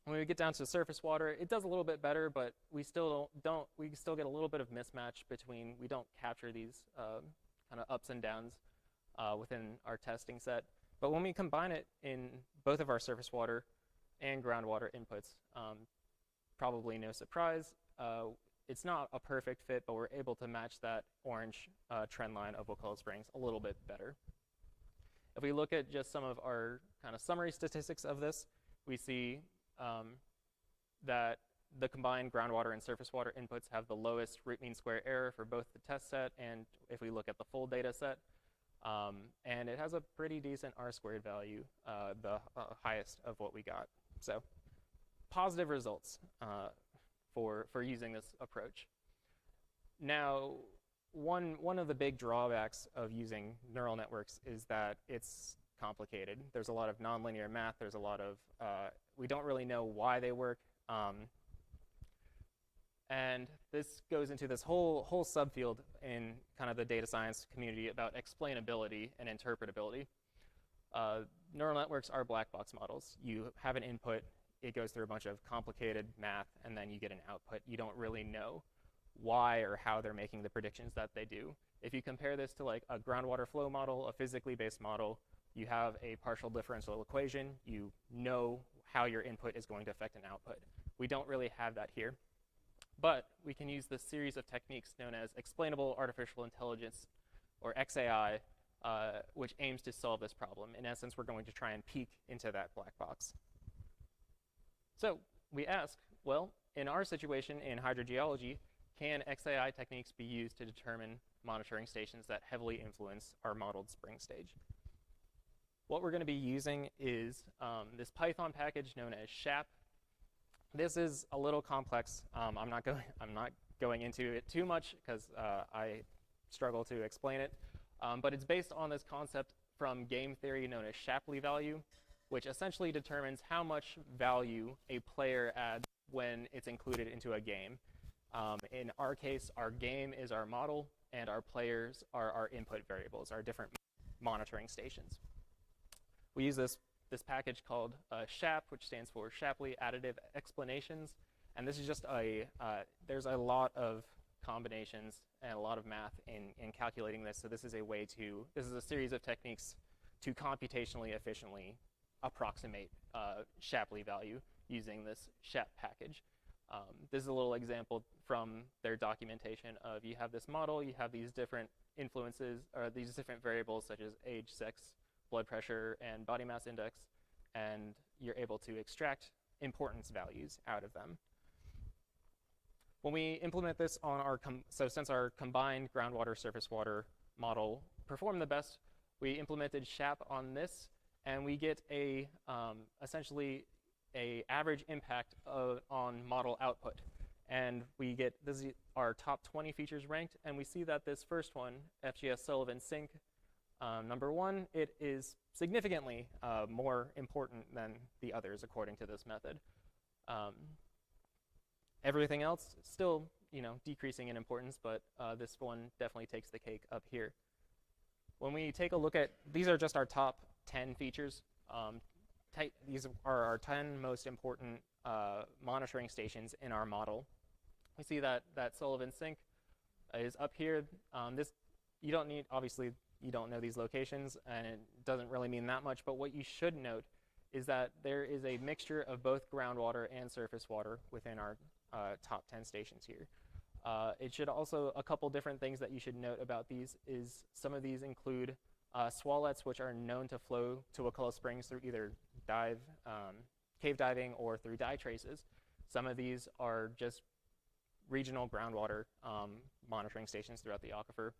When we get down to surface water, it does a little bit better, but we still get a little bit of mismatch between, we don't capture these kind of ups and downs within our testing set. But when we combine it in both of our surface water and groundwater inputs, probably no surprise, it's not a perfect fit, but we're able to match that orange trend line of Wakulla Springs a little bit better. If we look at just some of our kind of summary statistics of this, we see that the combined groundwater and surface water inputs have the lowest root mean square error for both the test set and if we look at the full data set. And it has a pretty decent R-squared value, the highest of what we got. So positive results for using this approach. Now, one of the big drawbacks of using neural networks is that it's complicated. There's a lot of nonlinear math. There's a lot of, we don't really know why they work. And this goes into this whole subfield in kind of the data science community about explainability and interpretability. Neural networks are black box models. You have an input, it goes through a bunch of complicated math, and then you get an output. You don't really know why or how they're making the predictions that they do. If you compare this to like a groundwater flow model, a physically based model, you have a partial differential equation. You know how your input is going to affect an output. We don't really have that here. But we can use this series of techniques known as explainable artificial intelligence, or XAI, which aims to solve this problem. In essence, we're going to try and peek into that black box. So we ask, well, in our situation in hydrogeology, can XAI techniques be used to determine monitoring stations that heavily influence our modeled spring stage? What we're going to be using is this Python package known as SHAP. This is a little complex. I'm not going into it too much because I struggle to explain it. But it's based on this concept from game theory known as Shapley value, which essentially determines how much value a player adds when it's included into a game. In our case, our game is our model, and our players are our input variables, our different monitoring stations. We use this package called SHAP, which stands for Shapley Additive Explanations. And this is just there's a lot of combinations and a lot of math in calculating this. So this is a series of techniques to computationally efficiently approximate Shapley value using this SHAP package. This is a little example from their documentation of you have this model, you have these different influences, or these different variables such as age, sex, blood pressure, and body mass index, and you're able to extract importance values out of them. When we implement this on our, since our combined groundwater surface water model performed the best, we implemented SHAP on this, and we get essentially a average impact on model output. And we get, this is our top 20 features ranked, and we see that this first one, FGS Sullivan Sink, number 1, it is significantly more important than the others according to this method. Everything else still, decreasing in importance, but this one definitely takes the cake up here. When we take a look at, these are just our top 10 features. These are our 10 most important monitoring stations in our model. We see that Sullivan Sink is up here. You don't need, obviously, you don't know these locations, and it doesn't really mean that much, but what you should note is that there is a mixture of both groundwater and surface water within our top 10 stations here. It should also, a couple different things that you should note about these is some of these include swallets, which are known to flow to Wakulla Springs through either cave diving or through dye traces. Some of these are just regional groundwater monitoring stations throughout the aquifer.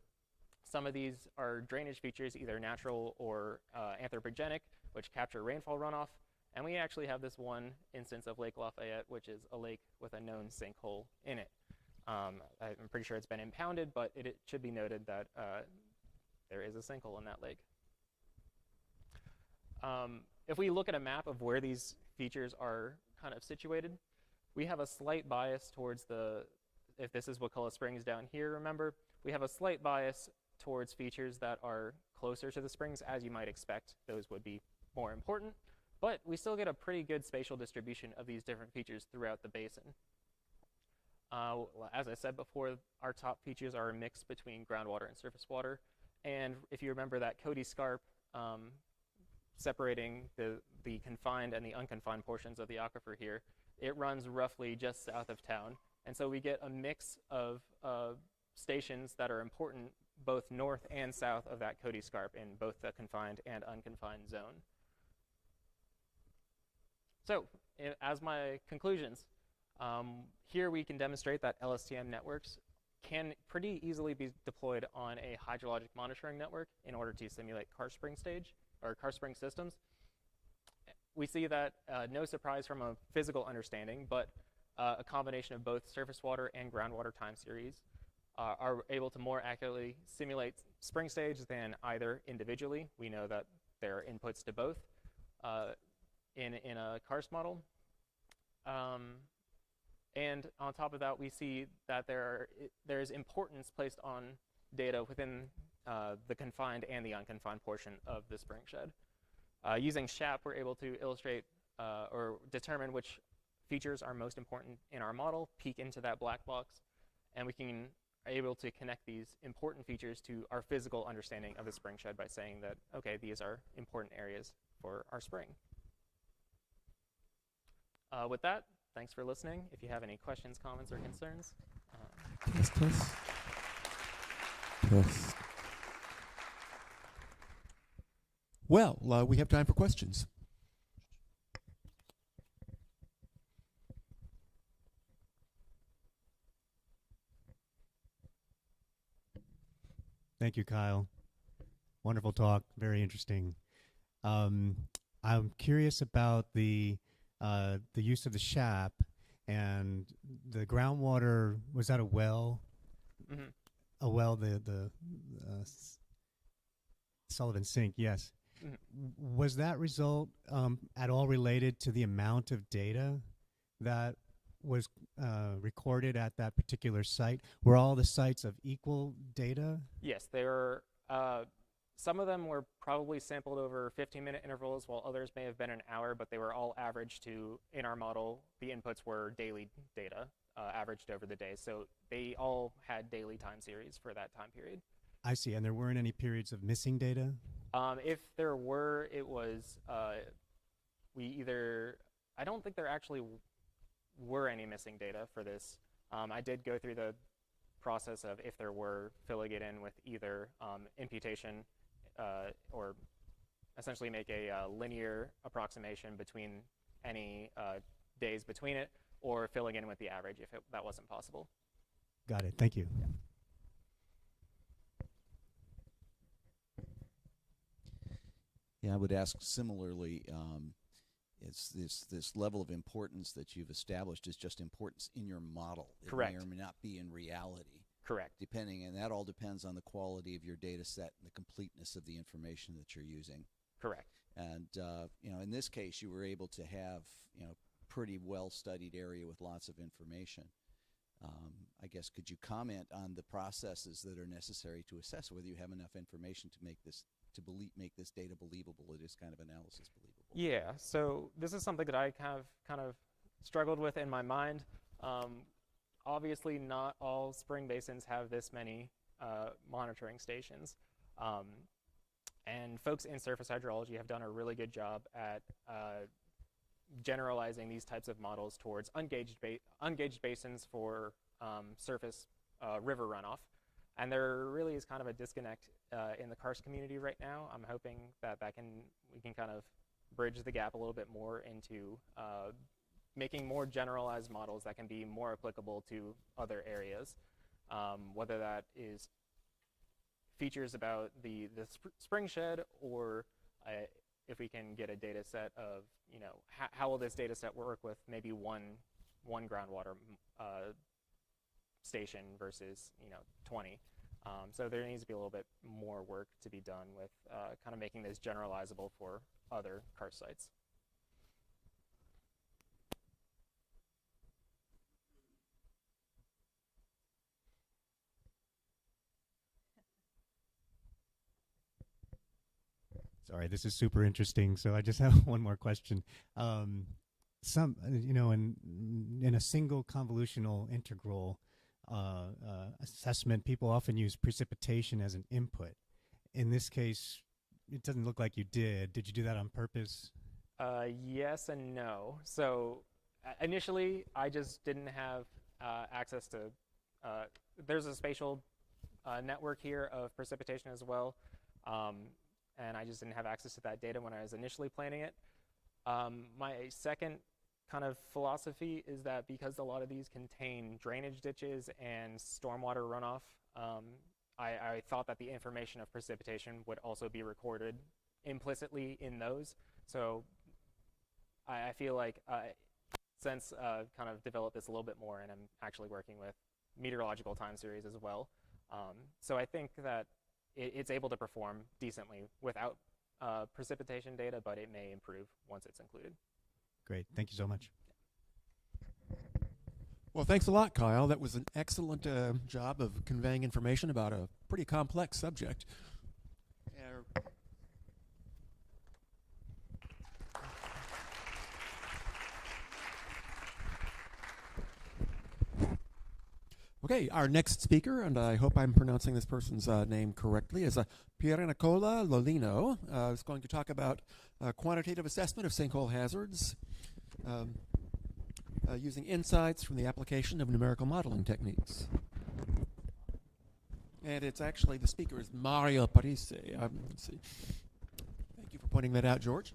Some of these are drainage features, either natural or anthropogenic, which capture rainfall runoff. And we actually have this one instance of Lake Lafayette, which is a lake with a known sinkhole in it. I'm pretty sure it's been impounded, but it should be noted that there is a sinkhole in that lake. If we look at a map of where these features are kind of situated, we have a slight bias towards if this is Wakulla Springs down here, remember, we have a slight bias towards features that are closer to the springs. As you might expect, those would be more important, but we still get a pretty good spatial distribution of these different features throughout the basin. As I said before, our top features are a mix between groundwater and surface water, and if you remember that Cody Scarp separating the confined and the unconfined portions of the aquifer here, it runs roughly just south of town, and so we get a mix of stations that are important both north and south of that Cody Scarp in both the confined and unconfined zone. So, as my conclusions, here we can demonstrate that LSTM networks can pretty easily be deployed on a hydrologic monitoring network in order to simulate karst spring stage or karst spring systems. We see that, no surprise from a physical understanding, but a combination of both surface water and groundwater time series are able to more accurately simulate spring stage than either individually. We know that there are inputs to both in a karst model. And on top of that, we see that there's importance placed on data within the confined and the unconfined portion of the spring shed. Using SHAP, we're able to illustrate or determine which features are most important in our model, peek into that black box, and we can able to connect these important features to our physical understanding of the spring shed by saying that, okay, these are important areas for our spring. With that, thanks for listening. If you have any questions, comments, or concerns. Test. Well, we have time for questions. Thank you, Kyle. Wonderful talk, very interesting. I'm curious about the use of the SHAP and the groundwater. Was that a well? Mm-hmm. A well, the Sullivan Sink, yes. Mm-hmm. Was that result at all related to the amount of data that was recorded at that particular site? Were all the sites of equal data? Yes, they were. Some of them were probably sampled over 15-minute intervals, while others may have been an hour, but they were all averaged to, in our model, the inputs were daily data, averaged over the day. So they all had daily time series for that time period. I see, and there weren't any periods of missing data? If there were, it was, I don't think there actually were any missing data for this. I did go through the process of, if there were, filling it in with either imputation or essentially make a linear approximation between any days between it, or filling in with the average if that wasn't possible. Got it. Thank you. Yeah. Yeah, I would ask similarly. It's this level of importance that you've established is just importance in your model. Correct. It may or may not be in reality. Correct. Depending, and that all depends on the quality of your data set and the completeness of the information that you're using. Correct. And in this case, you were able to have pretty well studied area with lots of information. I guess, could you comment on the processes that are necessary to assess whether you have enough information to make this make this data believable, or this kind of analysis believable? Yeah, so this is something that I have kind of struggled with in my mind. Obviously, not all spring basins have this many monitoring stations. And folks in surface hydrology have done a really good job at generalizing these types of models towards ungauged basins for surface river runoff. And there really is kind of a disconnect in the Karst community right now. I'm hoping that we can kind of bridge the gap a little bit more into making more generalized models that can be more applicable to other areas, whether that is features about the spring shed, or if we can get a data set of, how will this data set work with maybe one groundwater station versus 20. So there needs to be a little bit more work to be done with kind of making this generalizable for other karst sites. Sorry, this is super interesting. So I just have one more question. In a single convolutional integral assessment, people often use precipitation as an input. In this case, it doesn't look like you did. Did you do that on purpose? Yes and no. So initially, I just didn't have access to, there's a spatial network here of precipitation as well. And I just didn't have access to that data when I was initially planning it. My second kind of philosophy is that because a lot of these contain drainage ditches and stormwater runoff, I thought that the information of precipitation would also be recorded implicitly in those. So I feel like since kind of developed this a little bit more, and I'm actually working with meteorological time series as well. So I think that it's able to perform decently without precipitation data, but it may improve once it's included. Great. Thank you so much. Well, thanks a lot, Kyle. That was an excellent job of conveying information about a pretty complex subject. Okay, our next speaker, and I hope I'm pronouncing this person's name correctly, is Piernicola Lollino. Is going to talk about quantitative assessment of sinkhole hazards using insights from the application of numerical modeling techniques. And it's actually, the speaker is Mario Parise. Let's see. Thank you for pointing that out, George.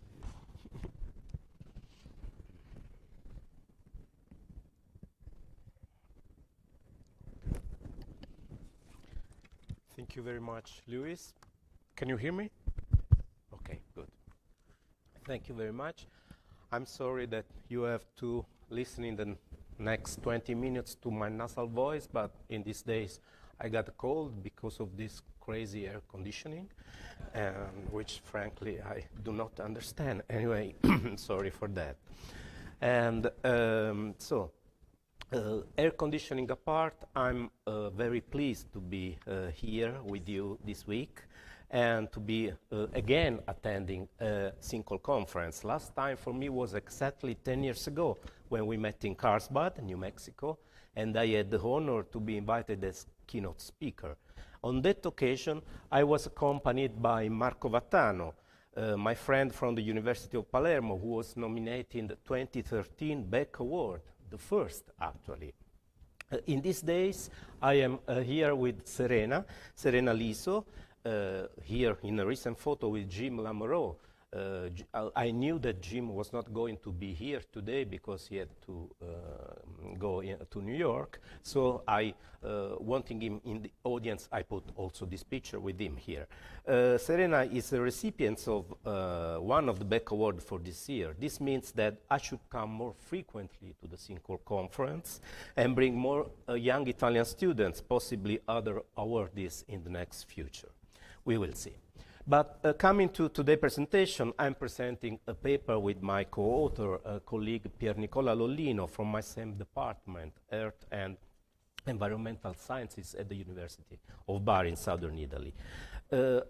Thank you very much, Luis. Can you hear me? Okay, good. Thank you very much. I'm sorry that you have to listen in the next 20 minutes to my nasal voice, but in these days I got a cold because of this crazy air conditioning, which frankly I do not understand. Anyway, sorry for that. And air conditioning apart, I'm very pleased to be here with you this week and to be again attending a Sinkhole conference. Last time for me was exactly 10 years ago when we met in Carlsbad, New Mexico, and I had the honor to be invited as keynote speaker. On that occasion, I was accompanied by Marco Vattano, my friend from the University of Palermo, who was nominated in the 2013 Beck Award, the first actually. In these days, I am here with Serena Liso, here in a recent photo with Jim Lamoureux. I knew that Jim was not going to be here today because he had to go to New York. So I, wanting him in the audience, I put also this picture with him here. Serena is a recipient of one of the Beck Awards for this year. This means that I should come more frequently to the Sinkhole conference and bring more young Italian students, possibly other awardees in the next future. We will see. But coming to today's presentation, I'm presenting a paper with my co-author, colleague Piernicola Lollino from my same department, Earth and Environmental Sciences at the University of Bari in southern Italy.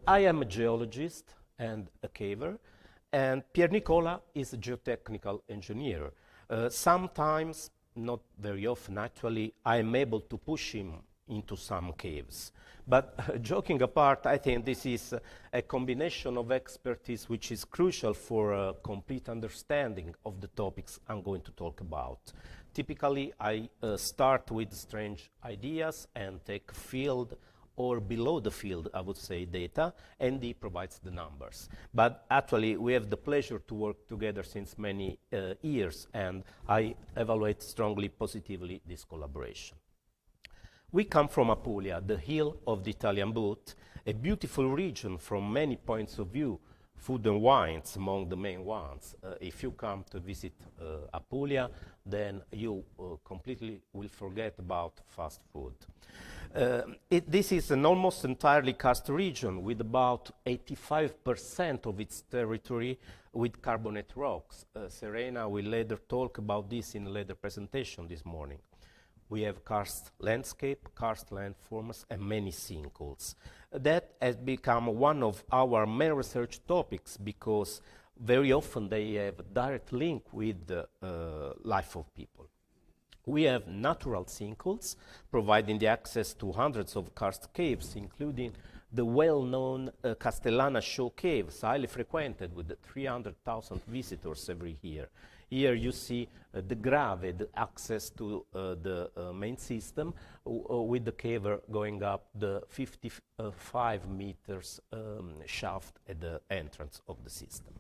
I am a geologist and a caver, and Piernicola is a geotechnical engineer. Sometimes, not very often actually, I am able to push him into some caves. But joking apart, I think this is a combination of expertise which is crucial for a complete understanding of the topics I'm going to talk about. Typically, I start with strange ideas and take field or below the field, I would say, data, and he provides the numbers. But actually, we have the pleasure to work together since many years, and I evaluate strongly positively this collaboration. We come from Apulia, the hill of the Italian boot, a beautiful region from many points of view, food and wines among the main ones. If you come to visit Apulia, then you completely will forget about fast food. This is an almost entirely karst region with about 85% of its territory with carbonate rocks. Serena will later talk about this in a later presentation this morning. We have karst landscape, karst landforms, and many sinkholes. That has become one of our main research topics because very often they have a direct link with the life of people. We have natural sinkholes, providing the access to hundreds of karst caves, including the well-known Castellana Show Caves, highly frequented with 300,000 visitors every year. Here you see the Grave, the access to the main system, with the cave going up the 55 meters shaft at the entrance of the system.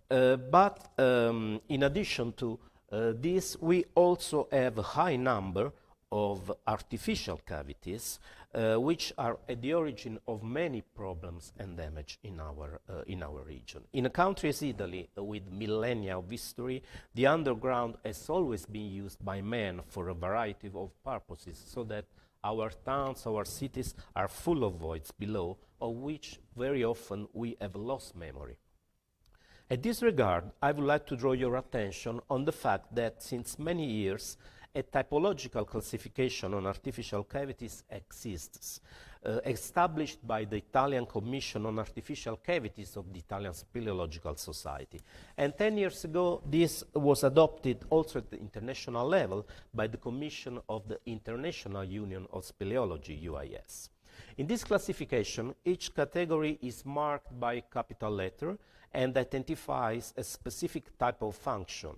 But in addition to this, we also have a high number of artificial cavities, which are at the origin of many problems and damage in our region. In a country as Italy, with millennia of history, the underground has always been used by man for a variety of purposes, so that our towns, our cities are full of voids below, of which very often we have lost memory. At this regard, I would like to draw your attention on the fact that since many years, a typological classification on artificial cavities exists, established by the Italian Commission on Artificial Cavities of the Italian Speleological Society. And 10 years ago, this was adopted also at the international level by the Commission of the International Union of Speleology, UIS. In this classification, each category is marked by a capital letter and identifies a specific type of function,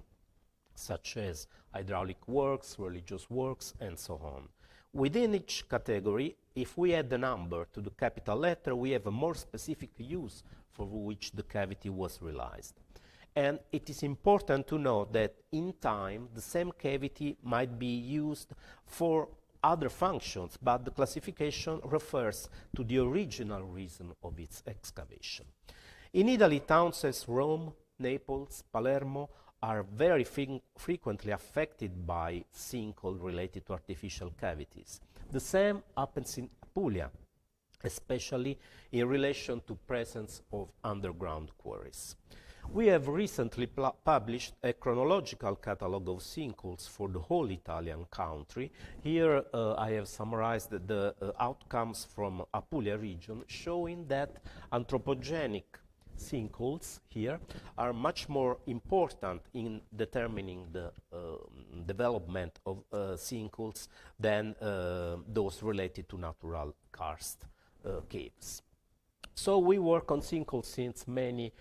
such as hydraulic works, religious works, and so on. Within each category, if we add the number to the capital letter, we have a more specific use for which the cavity was realized. And it is important to note that in time, the same cavity might be used for other functions, but the classification refers to the original reason of its excavation. In Italy, towns as Rome, Naples, Palermo are very frequently affected by sinkhole related to artificial cavities. The same happens in Apulia, especially in relation to presence of underground quarries. We have recently published a chronological catalogue of sinkholes for the whole Italian country. Here I have summarized the outcomes from Apulia region, showing that anthropogenic sinkholes here are much more important in determining the development of sinkholes than those related to natural karst caves. So we work on sinkholes since many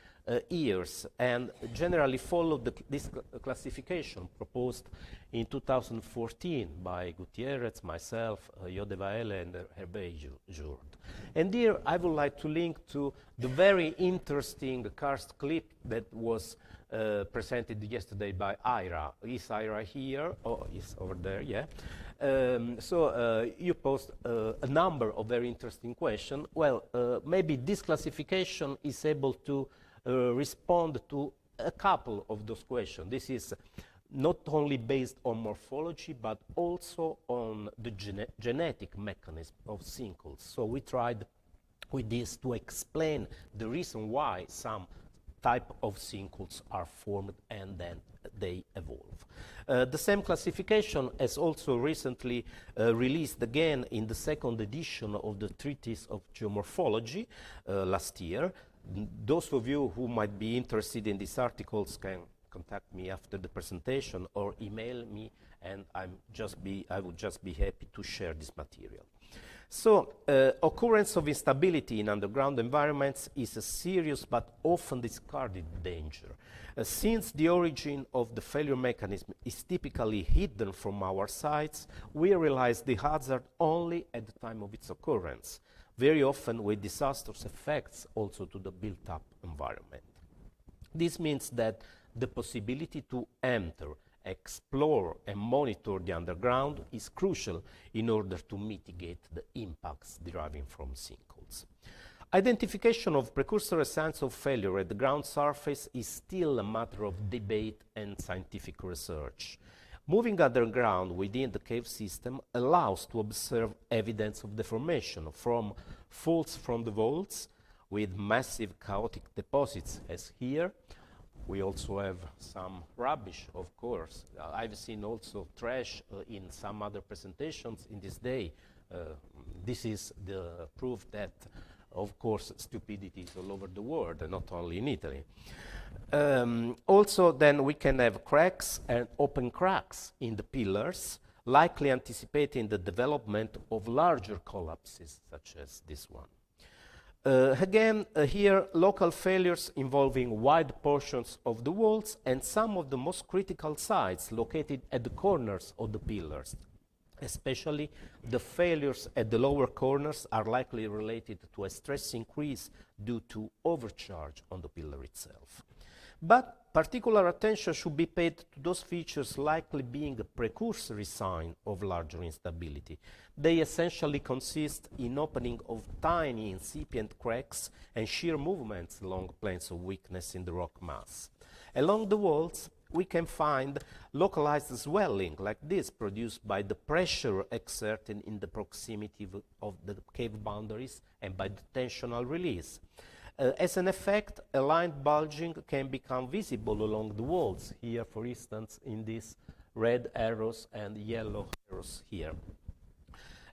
years and generally follow this classification proposed in 2014 by Gutierrez, myself, Yodevaele, and Olanrewaju. And here I would like to link to the very interesting karst clip that was presented yesterday by Ira. Is Ira here? Oh, is over there, yeah. You posed a number of very interesting questions. Well, maybe this classification is able to respond to a couple of those questions. This is not only based on morphology, but also on the genetic mechanism of sinkholes. So we tried with this to explain the reason why some type of sinkholes are formed and then they evolve. The same classification has also recently released again in the second edition of the Treatise of Geomorphology last year. Those of you who might be interested in these articles can contact me after the presentation or email me, and I would just be happy to share this material. So, occurrence of instability in underground environments is a serious but often discarded danger. Since the origin of the failure mechanism is typically hidden from our sights, we realize the hazard only at the time of its occurrence, very often with disastrous effects also to the built-up environment. This means that the possibility to enter, explore, and monitor the underground is crucial in order to mitigate the impacts deriving from sinkholes. Identification of precursor signs of failure at the ground surface is still a matter of debate and scientific research. Moving underground within the cave system allows to observe evidence of deformation from faults from the vaults with massive chaotic deposits as here. We also have some rubbish, of course. I've seen also trash in some other presentations in this day. This is the proof that, of course, stupidity is all over the world and not only in Italy. Also, then we can have cracks and open cracks in the pillars, likely anticipating the development of larger collapses, such as this one. Here, local failures involving wide portions of the walls and some of the most critical sites located at the corners of the pillars. Especially the failures at the lower corners are likely related to a stress increase due to overcharge on the pillar itself. But particular attention should be paid to those features likely being a precursory sign of larger instability. They essentially consist in opening of tiny incipient cracks and shear movements along planes of weakness in the rock mass. Along the walls, we can find localized swelling like this produced by the pressure exerted in the proximity of the cave boundaries and by the tensional release. As an effect, a line bulging can become visible along the walls, here for instance in these red arrows and yellow arrows here.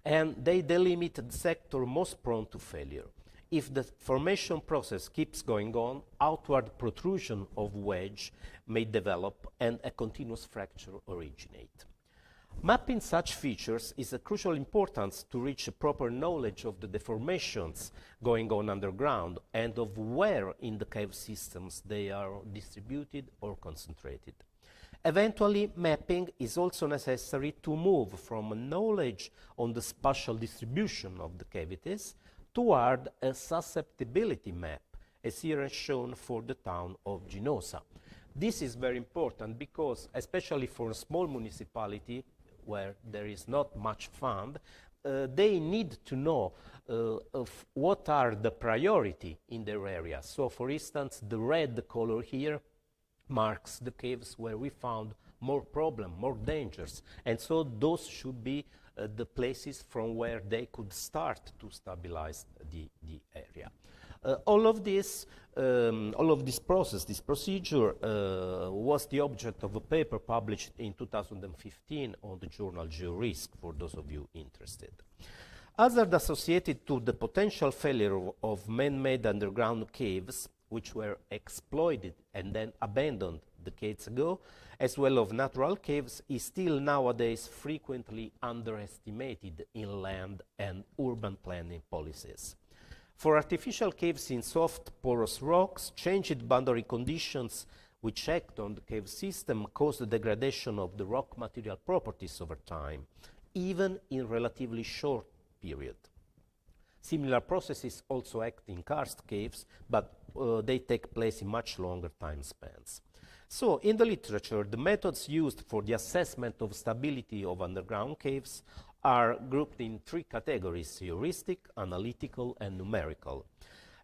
And they delimit the sector most prone to failure. If the formation process keeps going on, outward protrusion of wedge may develop and a continuous fracture originate. Mapping such features is of crucial importance to reach a proper knowledge of the deformations going on underground and of where in the cave systems they are distributed or concentrated. Eventually, mapping is also necessary to move from a knowledge on the spatial distribution of the cavities toward a susceptibility map, as here is shown for the town of Ginosa. This is very important because, especially for a small municipality where there is not much fund, they need to know of what are the priority in their area. So, for instance, the red color here marks the caves where we found more problem, more dangers. And so those should be the places from where they could start to stabilize the area. All of this process, this procedure, was the object of a paper published in 2015 on the journal GeoRisk, for those of you interested. Hazards associated to the potential failure of man-made underground caves, which were exploited and then abandoned decades ago, as well as natural caves, is still nowadays frequently underestimated in land and urban planning policies. For artificial caves in soft, porous rocks, changed boundary conditions which act on the cave system cause the degradation of the rock material properties over time, even in relatively short period. Similar processes also act in karst caves, but they take place in much longer time spans. So, in the literature, the methods used for the assessment of stability of underground caves are grouped in three categories: heuristic, analytical, and numerical.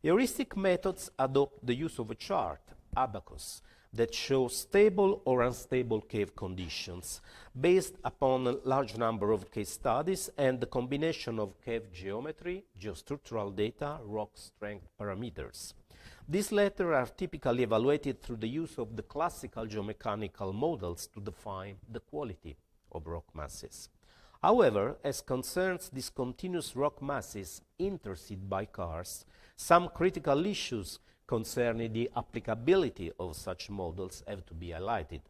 Heuristic methods adopt the use of a chart, abacus, that shows stable or unstable cave conditions based upon a large number of case studies and the combination of cave geometry, geostructural data, rock strength parameters. These latter are typically evaluated through the use of the classical geomechanical models to define the quality of rock masses. However, as concerns discontinuous rock masses intersected by karst, some critical issues concerning the applicability of such models have to be highlighted.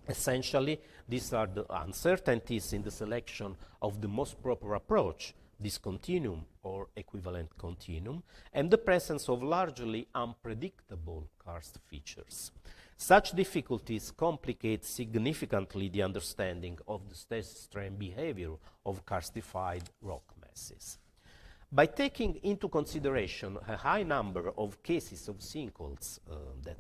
Essentially, these are the uncertainties in the selection of the most proper approach, discontinuum or equivalent continuum, and the presence of largely unpredictable karst features. Such difficulties complicate significantly the understanding of the stress-strain behavior of karstified rock masses. By taking into consideration a high number of cases of sinkholes that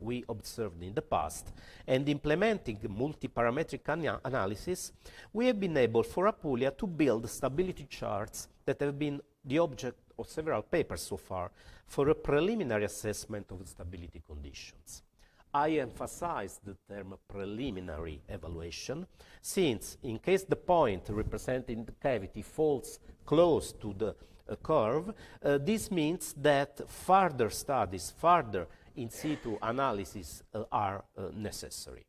we observed in the past and implementing multi-parametric analysis, we have been able for Apulia to build stability charts that have been the object of several papers so far for a preliminary assessment of stability conditions. I emphasize the term preliminary evaluation, since in case the point representing the cavity falls close to the curve, this means that further studies, further in situ analysis are necessary.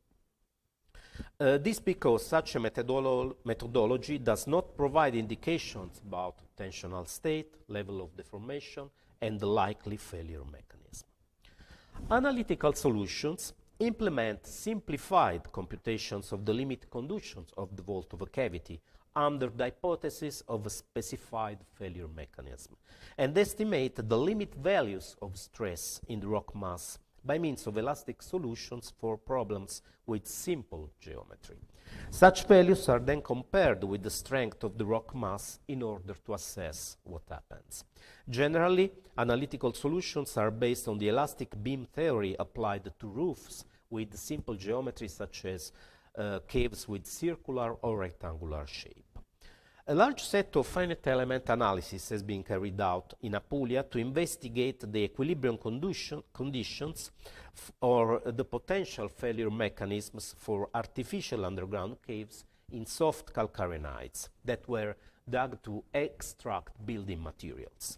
This because such a methodology does not provide indications about tensional state, level of deformation, and the likely failure mechanism. Analytical solutions implement simplified computations of the limit conditions of the vault of a cavity under the hypothesis of a specified failure mechanism, and estimate the limit values of stress in the rock mass by means of elastic solutions for problems with simple geometry. Such values are then compared with the strength of the rock mass in order to assess what happens. Generally, analytical solutions are based on the elastic beam theory applied to roofs with simple geometry such as caves with circular or rectangular shape. A large set of finite element analysis has been carried out in Apulia to investigate the equilibrium conditions or the potential failure mechanisms for artificial underground caves in soft calcarenites that were dug to extract building materials.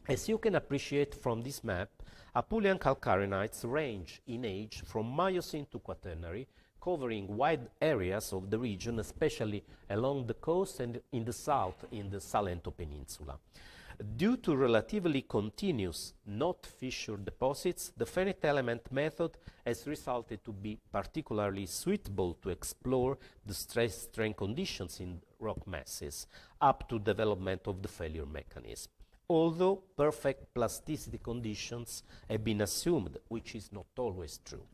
As you can appreciate from this map, Apulian calcarenites range in age from Miocene to Quaternary, covering wide areas of the region, especially along the coast and in the south in the Salento Peninsula. Due to relatively continuous, not fissured deposits, the finite element method has resulted to be particularly suitable to explore the stress-strain conditions in rock masses up to development of the failure mechanism. Although perfect plasticity conditions have been assumed, which is not always true.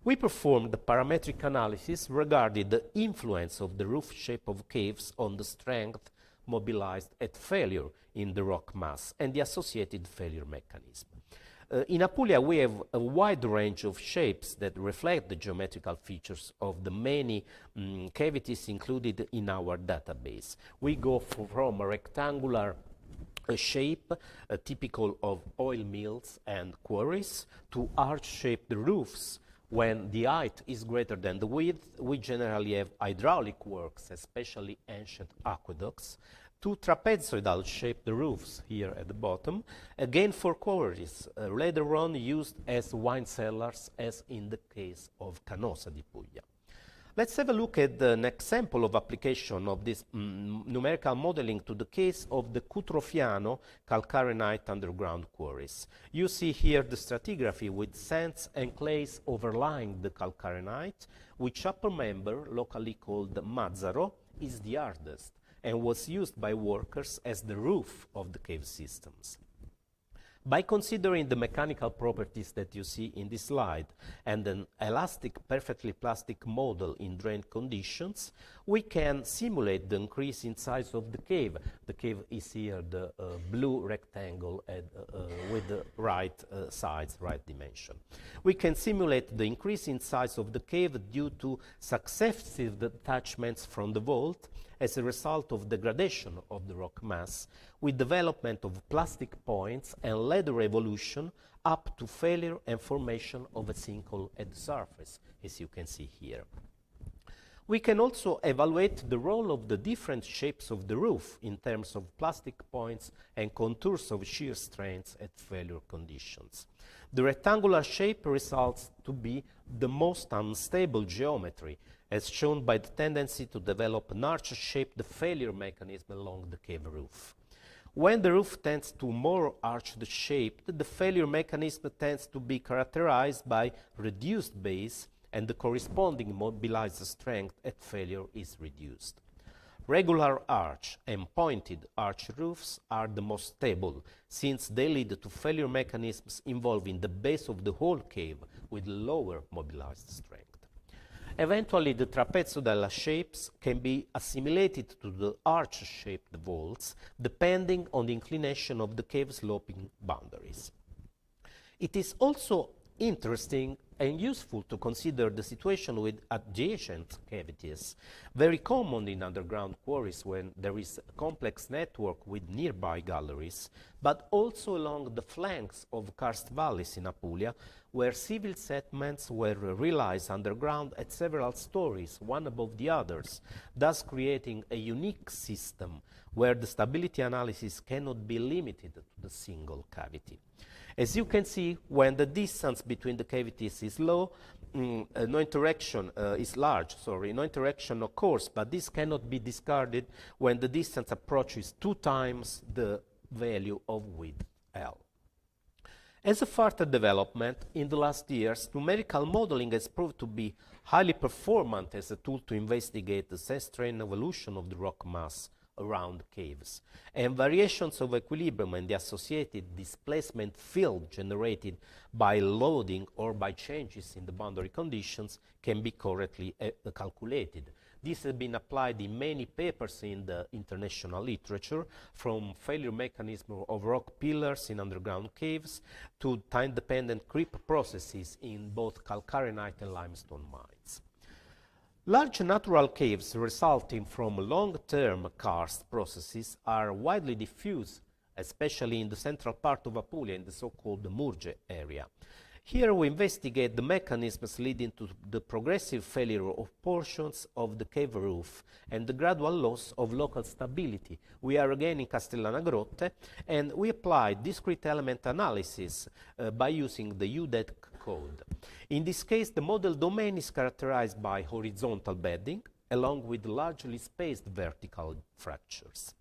We performed the parametric analysis regarding the influence of the roof shape of caves on the strength mobilized at failure in the rock mass and the associated failure mechanism. In Apulia, we have a wide range of shapes that reflect the geometrical features of the many cavities included in our database. We go from a rectangular shape typical of oil mills and quarries to arch-shaped roofs When the height is greater than the width, we generally have hydraulic works, especially ancient aqueducts, to trapezoidal-shaped roofs here at the bottom, again for quarries, later on used as wine cellars, as in the case of Canosa di Puglia. Let's have a look at an example of application of this numerical modeling to the case of the Cutrofiano calcarenite underground quarries. You see here the stratigraphy with sands and clays overlying the calcarenite, which upper member, locally called Mazzaro, is the hardest and was used by workers as the roof of the cave systems. By considering the mechanical properties that you see in this slide and an elastic, perfectly plastic model in drained conditions, we can simulate the increase in size of the cave. The cave is here, the blue rectangle with the right size, right dimension. We can simulate the increase in size of the cave due to successive detachments from the vault as a result of degradation of the rock mass, with development of plastic points and later evolution up to failure and formation of a sinkhole at the surface, as you can see here. We can also evaluate the role of the different shapes of the roof in terms of plastic points and contours of shear strains at failure conditions. The rectangular shape results to be the most unstable geometry, as shown by the tendency to develop an arch-shaped failure mechanism along the cave roof. When the roof tends to more arched shape, the failure mechanism tends to be characterized by reduced base, and the corresponding mobilized strength at failure is reduced. Regular arch and pointed arch roofs are the most stable, since they lead to failure mechanisms involving the base of the whole cave with lower mobilized strength. Eventually, the trapezoidal shapes can be assimilated to the arch-shaped vaults, depending on the inclination of the cave sloping boundaries. It is also interesting and useful to consider the situation with adjacent cavities, very common in underground quarries when there is a complex network with nearby galleries, but also along the flanks of karst valleys in Apulia, where civil settlements were realized underground at several stories, one above the others, thus creating a unique system where the stability analysis cannot be limited to the single cavity. As you can see, when the distance between the cavities is low, no interaction is large, no interaction occurs, but this cannot be discarded when the distance approaches 2 times the value of width L. As a further development, in the last years, numerical modeling has proved to be highly performant as a tool to investigate the stress-strain evolution of the rock mass around caves, and variations of equilibrium and the associated displacement field generated by loading or by changes in the boundary conditions can be correctly calculated. This has been applied in many papers in the international literature, from failure mechanism of rock pillars in underground caves to time-dependent creep processes in both calcarenite and limestone mines. Large natural caves resulting from long-term karst processes are widely diffused, especially in the central part of Apulia, in the so-called Murge area. Here we investigate the mechanisms leading to the progressive failure of portions of the cave roof and the gradual loss of local stability. We are again in Castellana Grotte, and we apply discrete element analysis by using the UDET code. In this case, the model domain is characterized by horizontal bedding, along with largely spaced vertical fractures.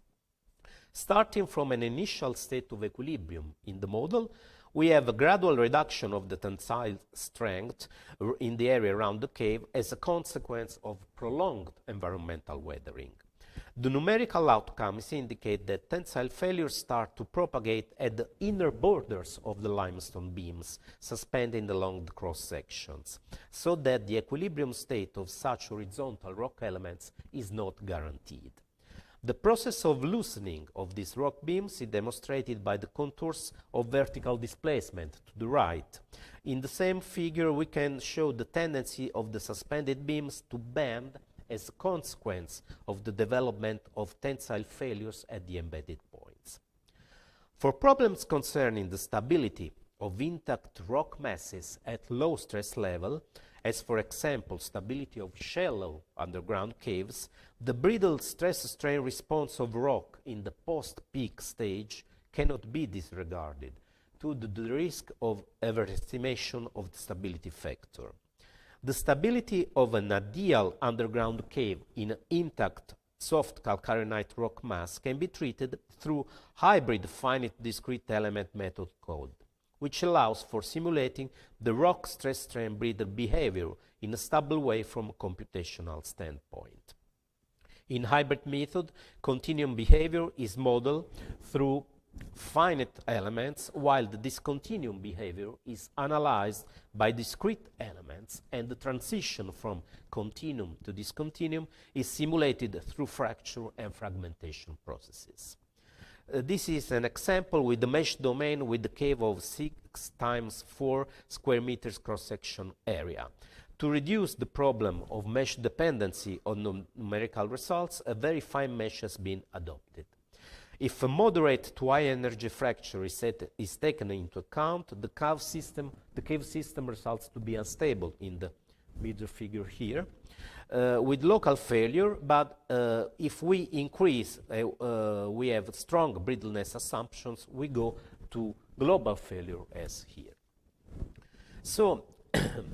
Starting from an initial state of equilibrium in the model, we have a gradual reduction of the tensile strength in the area around the cave as a consequence of prolonged environmental weathering. The numerical outcomes indicate that tensile failures start to propagate at the inner borders of the limestone beams suspended along the cross sections, so that the equilibrium state of such horizontal rock elements is not guaranteed. The process of loosening of these rock beams is demonstrated by the contours of vertical displacement to the right. In the same figure, we can show the tendency of the suspended beams to bend as a consequence of the development of tensile failures at the embedded points. For problems concerning the stability of intact rock masses at low stress level, as for example stability of shallow underground caves, the brittle stress-strain response of rock in the post-peak stage cannot be disregarded to the risk of overestimation of the stability factor. The stability of an ideal underground cave in an intact soft calcareonite rock mass can be treated through hybrid finite discrete element method code, which allows for simulating the rock stress-strain brittle behavior in a stable way from a computational standpoint. In hybrid method, continuum behavior is modeled through finite elements, while the discontinuum behavior is analyzed by discrete elements, and the transition from continuum to discontinuum is simulated through fracture and fragmentation processes. This is an example with the mesh domain with the cave of 6 times 4 square meters cross-section area. To reduce the problem of mesh dependency on numerical results, a very fine mesh has been adopted. If a moderate to high energy fracture is taken into account, the cave system results to be unstable in the middle figure here, with local failure, but if we increase, we have strong brittleness assumptions, we go to global failure as here. So,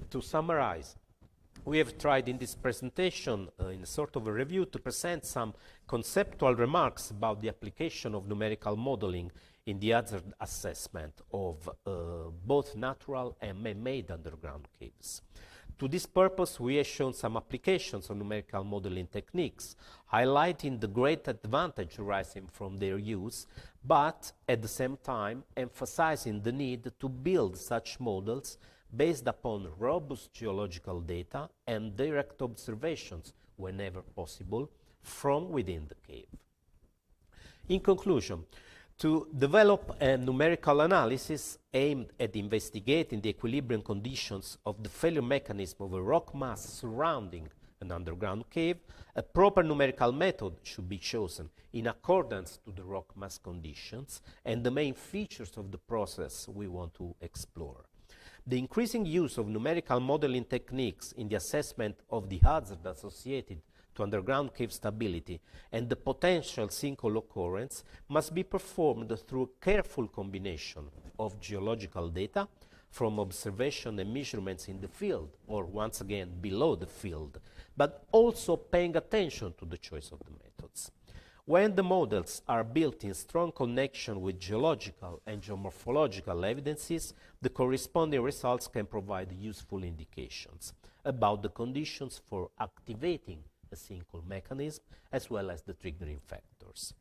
to summarize, we have tried in this presentation, in a sort of a review, to present some conceptual remarks about the application of numerical modeling in the hazard assessment of both natural and man-made underground caves. To this purpose, we have shown some applications of numerical modeling techniques, highlighting the great advantage arising from their use, but at the same time emphasizing the need to build such models based upon robust geological data and direct observations, whenever possible, from within the cave. In conclusion, to develop a numerical analysis aimed at investigating the equilibrium conditions of the failure mechanism of a rock mass surrounding an underground cave, a proper numerical method should be chosen in accordance to the rock mass conditions and the main features of the process we want to explore. The increasing use of numerical modeling techniques in the assessment of the hazard associated to underground cave stability and the potential sinkhole occurrence must be performed through a careful combination of geological data from observation and measurements in the field, or once again below the field, but also paying attention to the choice of the methods. When the models are built in strong connection with geological and geomorphological evidences, the corresponding results can provide useful indications about the conditions for activating a sinkhole mechanism, as well as the triggering factors.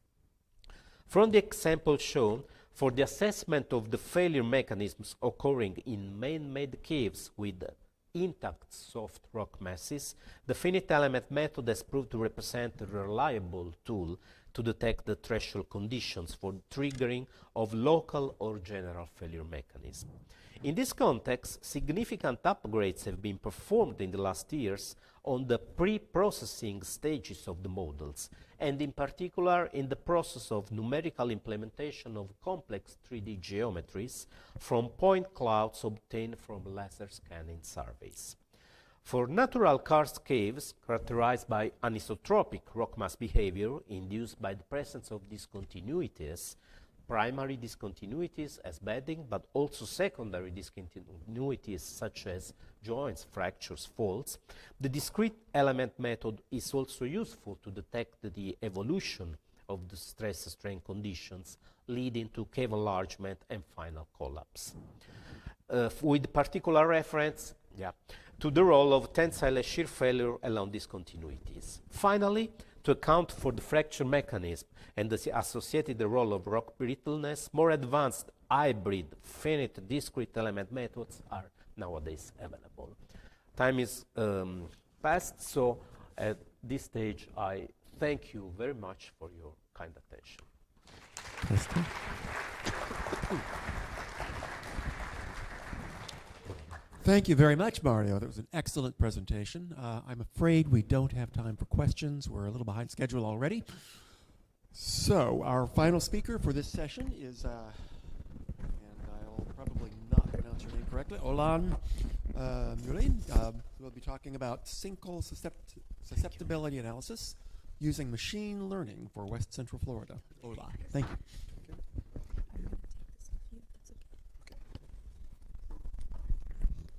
From the example shown, for the assessment of the failure mechanisms occurring in man-made caves with intact soft rock masses, the finite element method has proved to represent a reliable tool to detect the threshold conditions for triggering of local or general failure mechanism. In this context, significant upgrades have been performed in the last years on the pre-processing stages of the models, and in particular in the process of numerical implementation of complex 3D geometries from point clouds obtained from laser scanning surveys. For natural karst caves characterized by anisotropic rock mass behavior induced by the presence of discontinuities, primary discontinuities as bedding, but also secondary discontinuities such as joints, fractures, faults, the discrete element method is also useful to detect the evolution of the stress-strain conditions leading to cave enlargement and final collapse. With particular reference to the role of tensile shear failure along discontinuities. Finally, to account for the fracture mechanism and the associated role of rock brittleness, more advanced hybrid finite discrete element methods are nowadays available. Time is past, so at this stage I thank you very much for your kind attention. Thank you very much, Mario. That was an excellent presentation. I'm afraid we don't have time for questions. We're a little behind schedule already. So our final speaker for this session is, and I'll probably not correctly, Olan Muili. We'll be talking about sinkhole susceptibility analysis using machine learning for West Central Florida. Ola, thank you.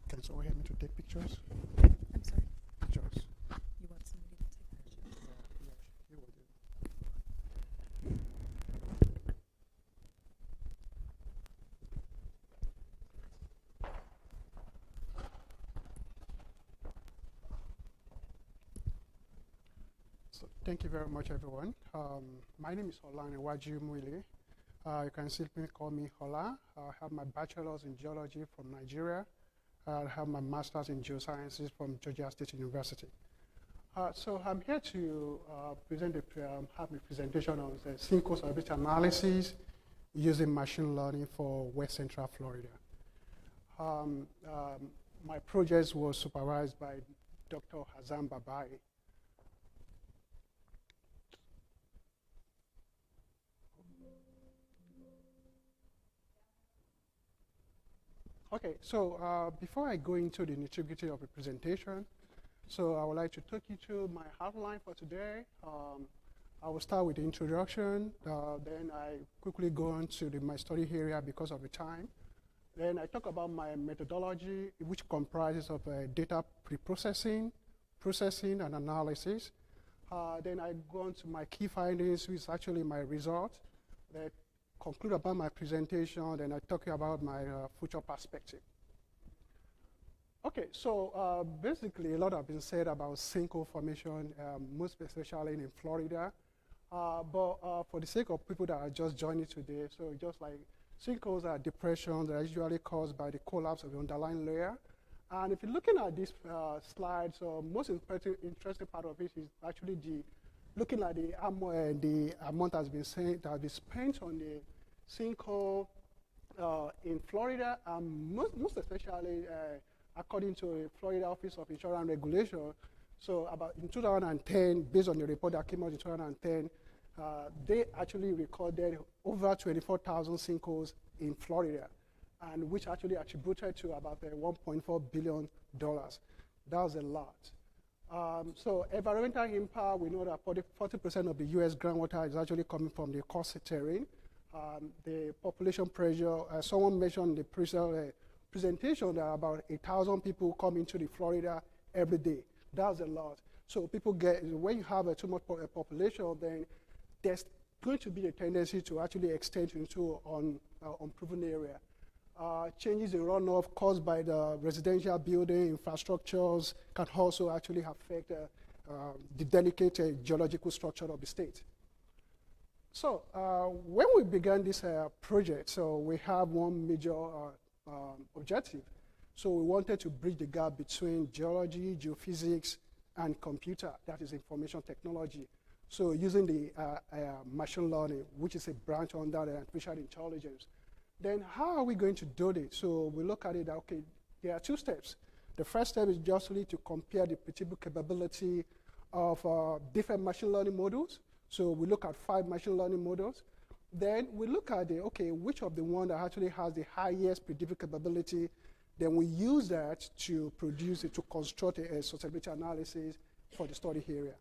Can someone help me to take pictures? I'm sorry. Pictures. You want somebody to take pictures? You will do. So thank you very much, everyone. My name is Olanrewaju Muili. You can simply call me Hola. I have my bachelor's in geology from Nigeria. I have my master's in geosciences from Georgia State University. So I'm here to have a presentation on the sinkhole susceptibility analysis using machine learning for West Central Florida. My project was supervised by Dr. Hassan Babai. Okay, so before I go into the nitty-gritty of the presentation, so I would like to take you through my outline for today. I will start with the introduction, then I quickly go on to my study area because of the time. Then I talk about my methodology, which comprises of data pre-processing, processing, and analysis. Then I go on to my key findings, which is actually my result. Then conclude about my presentation, then I talk about my future perspective. Okay, so basically a lot has been said about sinkhole formation, most especially in Florida. But for the sake of people that are just joining today, so just like sinkholes are depressions that are usually caused by the collapse of the underlying layer. And if you're looking at this slide, so most interesting part of it is actually looking at the amount that's been spent on the sinkhole in Florida, most especially according to the Florida Office of Insurance Regulation. So about in 2010, based on the report that came out in 2010, they actually recorded over 24,000 sinkholes in Florida, and which actually attributed to about $1.4 billion. That was a lot. So environmental impact, we know that 40% of the US groundwater is actually coming from the Karst terrain. The population pressure, someone mentioned the presentation that about 1,000 people come into the Florida every day. That's a lot. So people when you have too much population, then there's going to be a tendency to actually extend into unproven area. Changes in runoff caused by the residential building infrastructures can also actually affect the delicate geological structure of the state. So when we began this project, so we have one major objective. So we wanted to bridge the gap between geology, geophysics, and computer, that is information technology. So using the machine learning, which is a branch under artificial intelligence. Then how are we going to do this? So we look at it, okay, there are two steps. The first step is just really to compare the predictive capability of different machine learning models. So we look at 5 machine learning models. Then we look at which of the one that actually has the highest predictive capability. Then we use that to produce it, to construct a susceptibility analysis for the study area.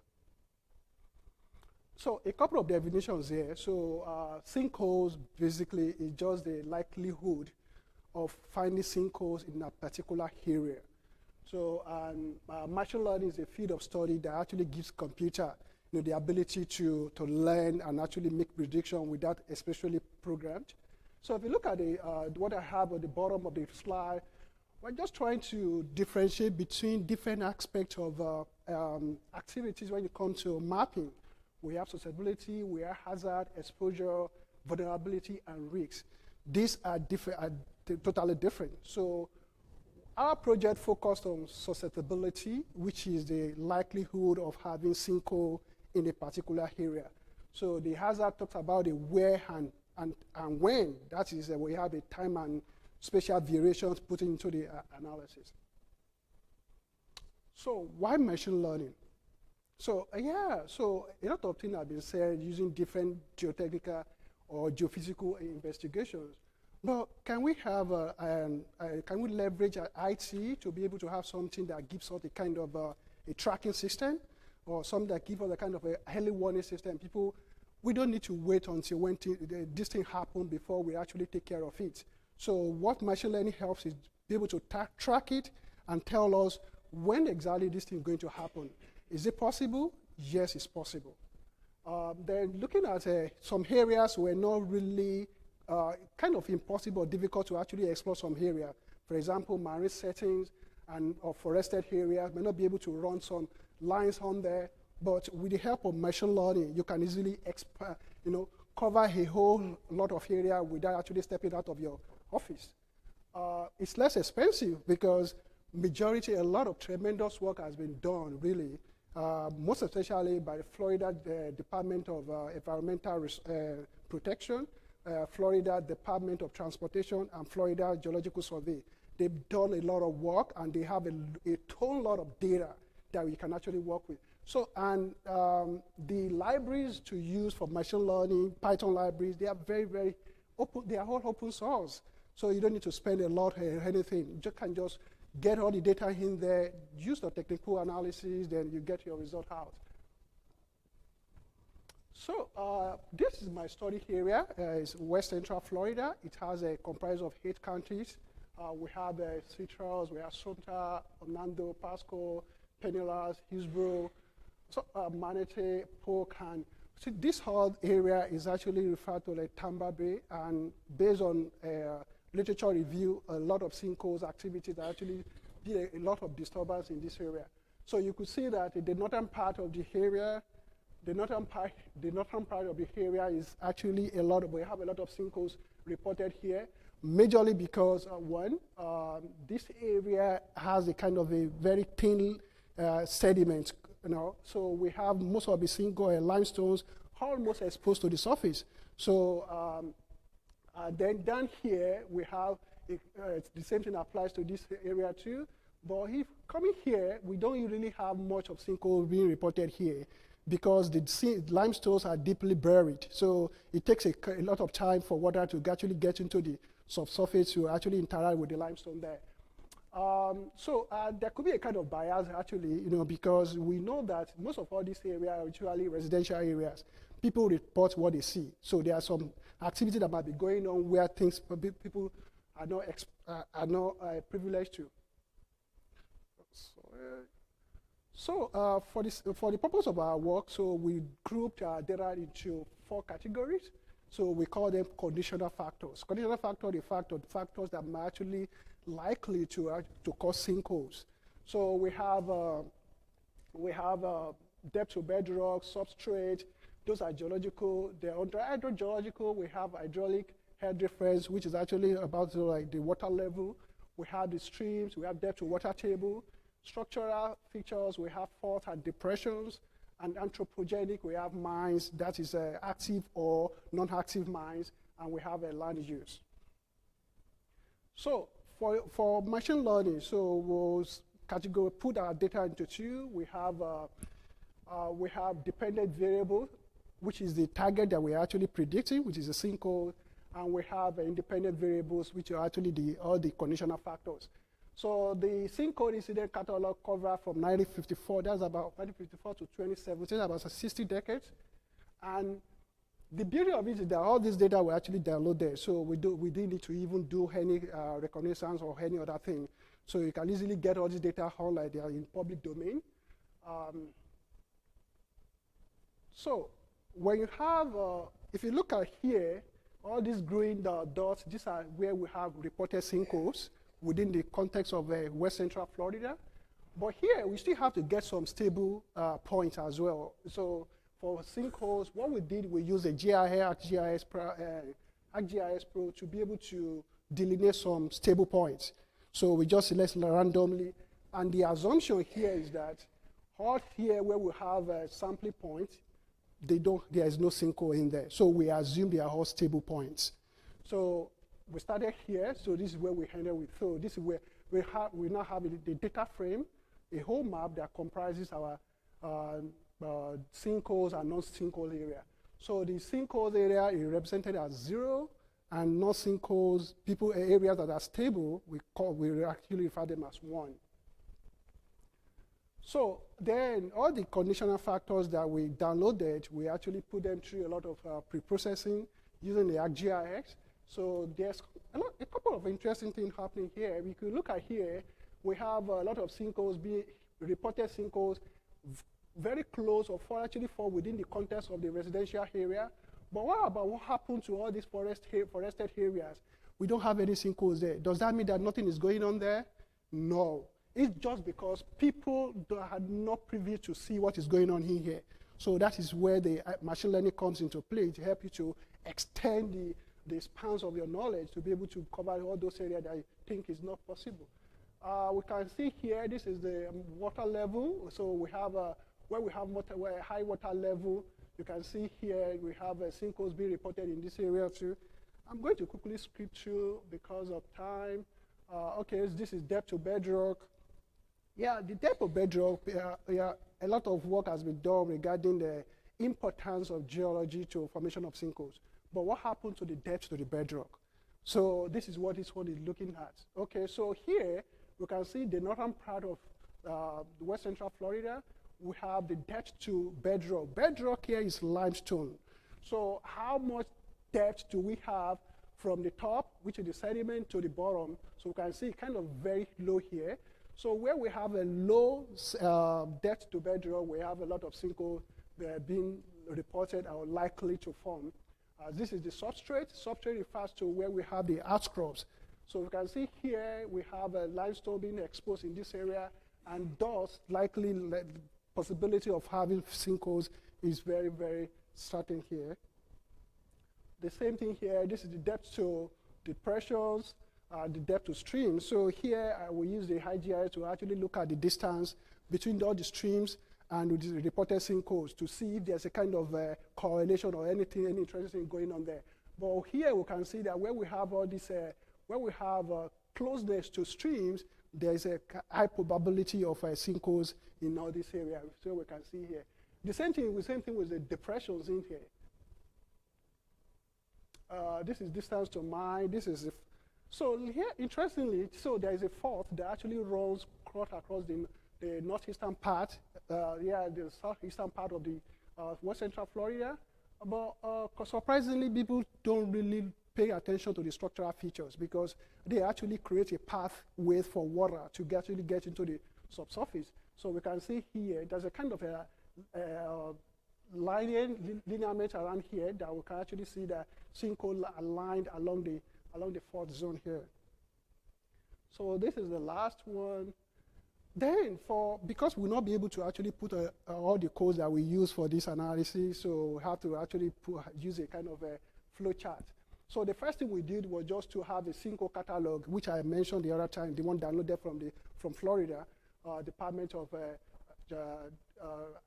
So a couple of definitions here. So sinkholes basically is just the likelihood of finding sinkholes in a particular area. So machine learning is a field of study that actually gives computer the ability to learn and actually make predictions without especially programmed. So if you look at what I have at the bottom of the slide, we're just trying to differentiate between different aspects of activities when it comes to mapping. We have susceptibility, we have hazard, exposure, vulnerability, and risks. These are totally different. So our project focused on susceptibility, which is the likelihood of having sinkhole in a particular area. So the hazard talks about the where and when. That is, we have a time and spatial variations put into the analysis. So why machine learning? So so a lot of things have been said using different geotechnical or geophysical investigations. But can we have can we leverage IT to be able to have something that gives us a kind of a tracking system, or something that gives us a kind of a early warning system? We don't need to wait until when this thing happens before we actually take care of it. So what machine learning helps is be able to track it and tell us when exactly this thing is going to happen. Is it possible? Yes, it's possible. Then looking at some areas were not really kind of impossible or difficult to actually explore some area. For example, marine settings or forested areas may not be able to run some lines on there, but with the help of machine learning, you can easily cover a whole lot of area without actually stepping out of your office. It's less expensive because a lot of tremendous work has been done, really, most especially by the Florida Department of Environmental Protection, Florida Department of Transportation, and Florida Geological Survey. They've done a lot of work, and they have a whole lot of data that we can actually work with. So, and the libraries to use for machine learning, Python libraries, they are very, very open. They are all open source. So you don't need to spend a lot or anything. You can just get all the data in there, use the technical analysis, then you get your result out. So this is my study area. It's West Central Florida. It has a comprised of 8 counties. We have Citrus, we have Sonta, Orlando, Pasco, Pinellas, Hillsborough, Manatee, Polk, and so this whole area is actually referred to like Tampa Bay, and based on literature review, a lot of sinkholes activities actually did a lot of disturbance in this area. So you could see that the northern part of the area, the northern part of the area is actually we have a lot of sinkholes reported here, majorly because one, this area has a kind of a very thin sediment, so we have most of the sinkhole and limestones almost exposed to the surface. So then down here we have the same thing applies to this area too. But if coming here, we don't really have much of sinkhole being reported here because the limestones are deeply buried. So it takes a lot of time for water to actually get into the subsurface to actually interact with the limestone there. So there could be a kind of bias actually, because we know that most of all these areas are actually residential areas. People report what they see. So there are some activity that might be going on where people are not privileged to. So for the purpose of our work, so we grouped our data into 4 categories. So we call them conditional factors. Conditional factors are the factors that are actually likely to cause sinkholes. So we have depth to bedrock, substrate. Those are geological. They're under hydrogeological. We have hydraulic head difference, which is actually about like the water level. We have the streams. We have depth to water table. Structural features, we have faults and depressions. And anthropogenic, we have mines, that is active or non-active mines, and we have a land use. So for machine learning, so we'll put our data into 2. We have dependent variable, which is the target that we're actually predicting, which is a sinkhole, and we have independent variables, which are actually all the conditional factors. So the sinkhole incident catalog cover from 1954, that's about 1954 to 2017, about 60 decades. And the beauty of it is that all this data were actually downloaded, so we didn't need to even do any reconnaissance or any other thing. So you can easily get all this data on like they are in public domain. So when you have, if you look at here, all these green dots, these are where we have reported sinkholes within the context of West Central Florida. But here, we still have to get some stable points as well. So for sinkholes, what we did, we used a ArcGIS Pro to be able to delineate some stable points. So we just select randomly. And the assumption here is that all here where we have sampling points, there is no sinkhole in there. So we assume they are all stable points. So we started here, so this is where we ended with. So this is where we now have the data frame, a whole map that comprises our sinkholes and non-sinkhole area. So the sinkhole area is represented as 0, and not sinkholes, areas that are stable, we actually refer them as 1. So then all the conditional factors that we downloaded, we actually put them through a lot of pre-processing using the ArcGIS. So there's a couple of interesting things happening here. We could look at here, we have a lot of sinkholes, reported sinkholes, very close or actually fall within the context of the residential area. But what happened to all these forested areas? We don't have any sinkholes there. Does that mean that nothing is going on there? No. It's just because people are not privy to see what is going on in here. So that is where the machine learning comes into play to help you to extend the spans of your knowledge to be able to cover all those areas that you think is not possible. We can see here, this is the water level. So we have where we have high water level. You can see here we have sinkholes being reported in this area too. I'm going to quickly skip through because of time. Okay, this is depth to bedrock. Yeah, the depth of bedrock, a lot of work has been done regarding the importance of geology to formation of sinkholes. But what happened to the depth to the bedrock? So this is what this one is looking at. Okay, so here we can see the northern part of West Central Florida. We have the depth to bedrock. Bedrock here is limestone. So how much depth do we have from the top, which is the sediment, to the bottom? So we can see kind of very low here. So where we have a low depth to bedrock, we have a lot of sinkholes being reported or likely to form. This is the substrate. Substrate refers to where we have the outcrops. So we can see here we have a limestone being exposed in this area, and thus likely possibility of having sinkholes is very, very certain here. The same thing here. This is the depth to depressions, the depth to streams. So here we use the ArcGIS to actually look at the distance between all the streams and the reported sinkholes to see if there's a kind of correlation or any interesting going on there. But here we can see that where we have all this, where we have closeness to streams, there's a high probability of sinkholes in all this area. So we can see here. The same thing with the depressions in here. This is distance to mine. This is so here, interestingly, so there is a fault that actually runs across the northeastern part, the southeastern part of the West Central Florida. But surprisingly, people don't really pay attention to the structural features because they actually create a pathway for water to actually get into the subsurface. So we can see here, there's a kind of a lineament around here that we can actually see the sinkhole aligned along the fault zone here. So this is the last one. Then because we'll not be able to actually put all the codes that we use for this analysis, so we have to actually use a kind of a flow chart. So the first thing we did was just to have a sinkhole catalog, which I mentioned the other time, the one downloaded from Florida, Department of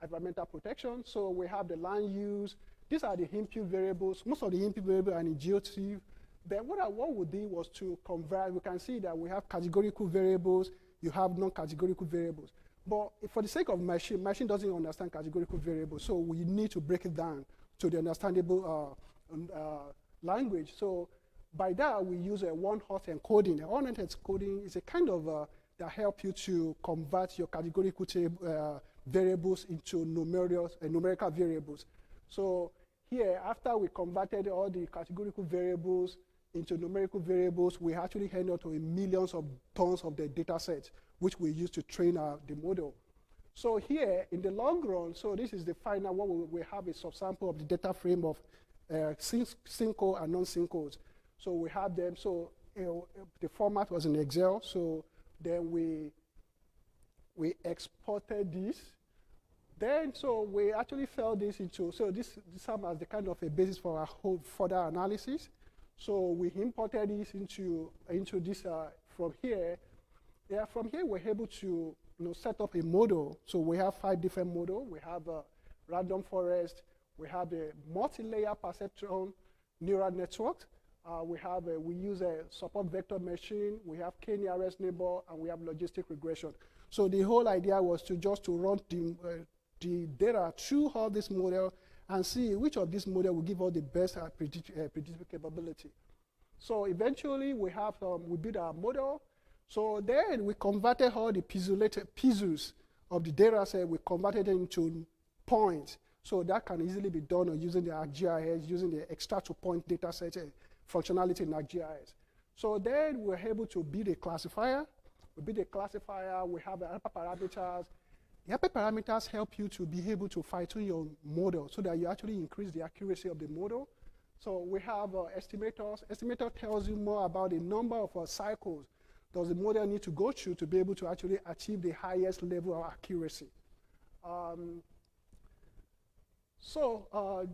Environmental Protection. So we have the land use. These are the input variables. Most of the input variables are in GeoTiff. Then what we did was to convert. We can see that we have categorical variables. You have non-categorical variables. But for the sake of machine doesn't understand categorical variables, so we need to break it down to the understandable language. So by that, we use a one-hot encoding. A one-hot encoding is a kind of that help you to convert your categorical variables into numerical variables. So here, after we converted all the categorical variables into numerical variables, we actually end up with millions of tons of the data sets, which we use to train the model. So here, in the long run, so this is the final one. We have a subsample of the data frame of sinkhole and non-sinkholes. So we have them. So the format was in Excel. So then we exported this. Then, so we actually fell this into, so this serves as the kind of a basis for our whole further analysis. So we imported this into this from here. Yeah, from here we're able to set up a model. So we have 5 different models. We have a random forest. We have a multi-layer perceptron neural network. We use a support vector machine. We have k-nearest neighbor, and we have logistic regression. So the whole idea was to run the data through all this model and see which of this model will give us the best predictive capability. So eventually we built our model. So then we converted all the pieces of the data set, we converted it into points. So that can easily be done using the ArcGIS, using the extract to point data set functionality in ArcGIS. So then we're able to build a classifier. We build a classifier, we have the hyperparameters. The hyperparameters help you to be able to fine-tune your model so that you actually increase the accuracy of the model. So we have estimators. Estimator tells you more about the number of cycles does the model need to go through to be able to actually achieve the highest level of accuracy.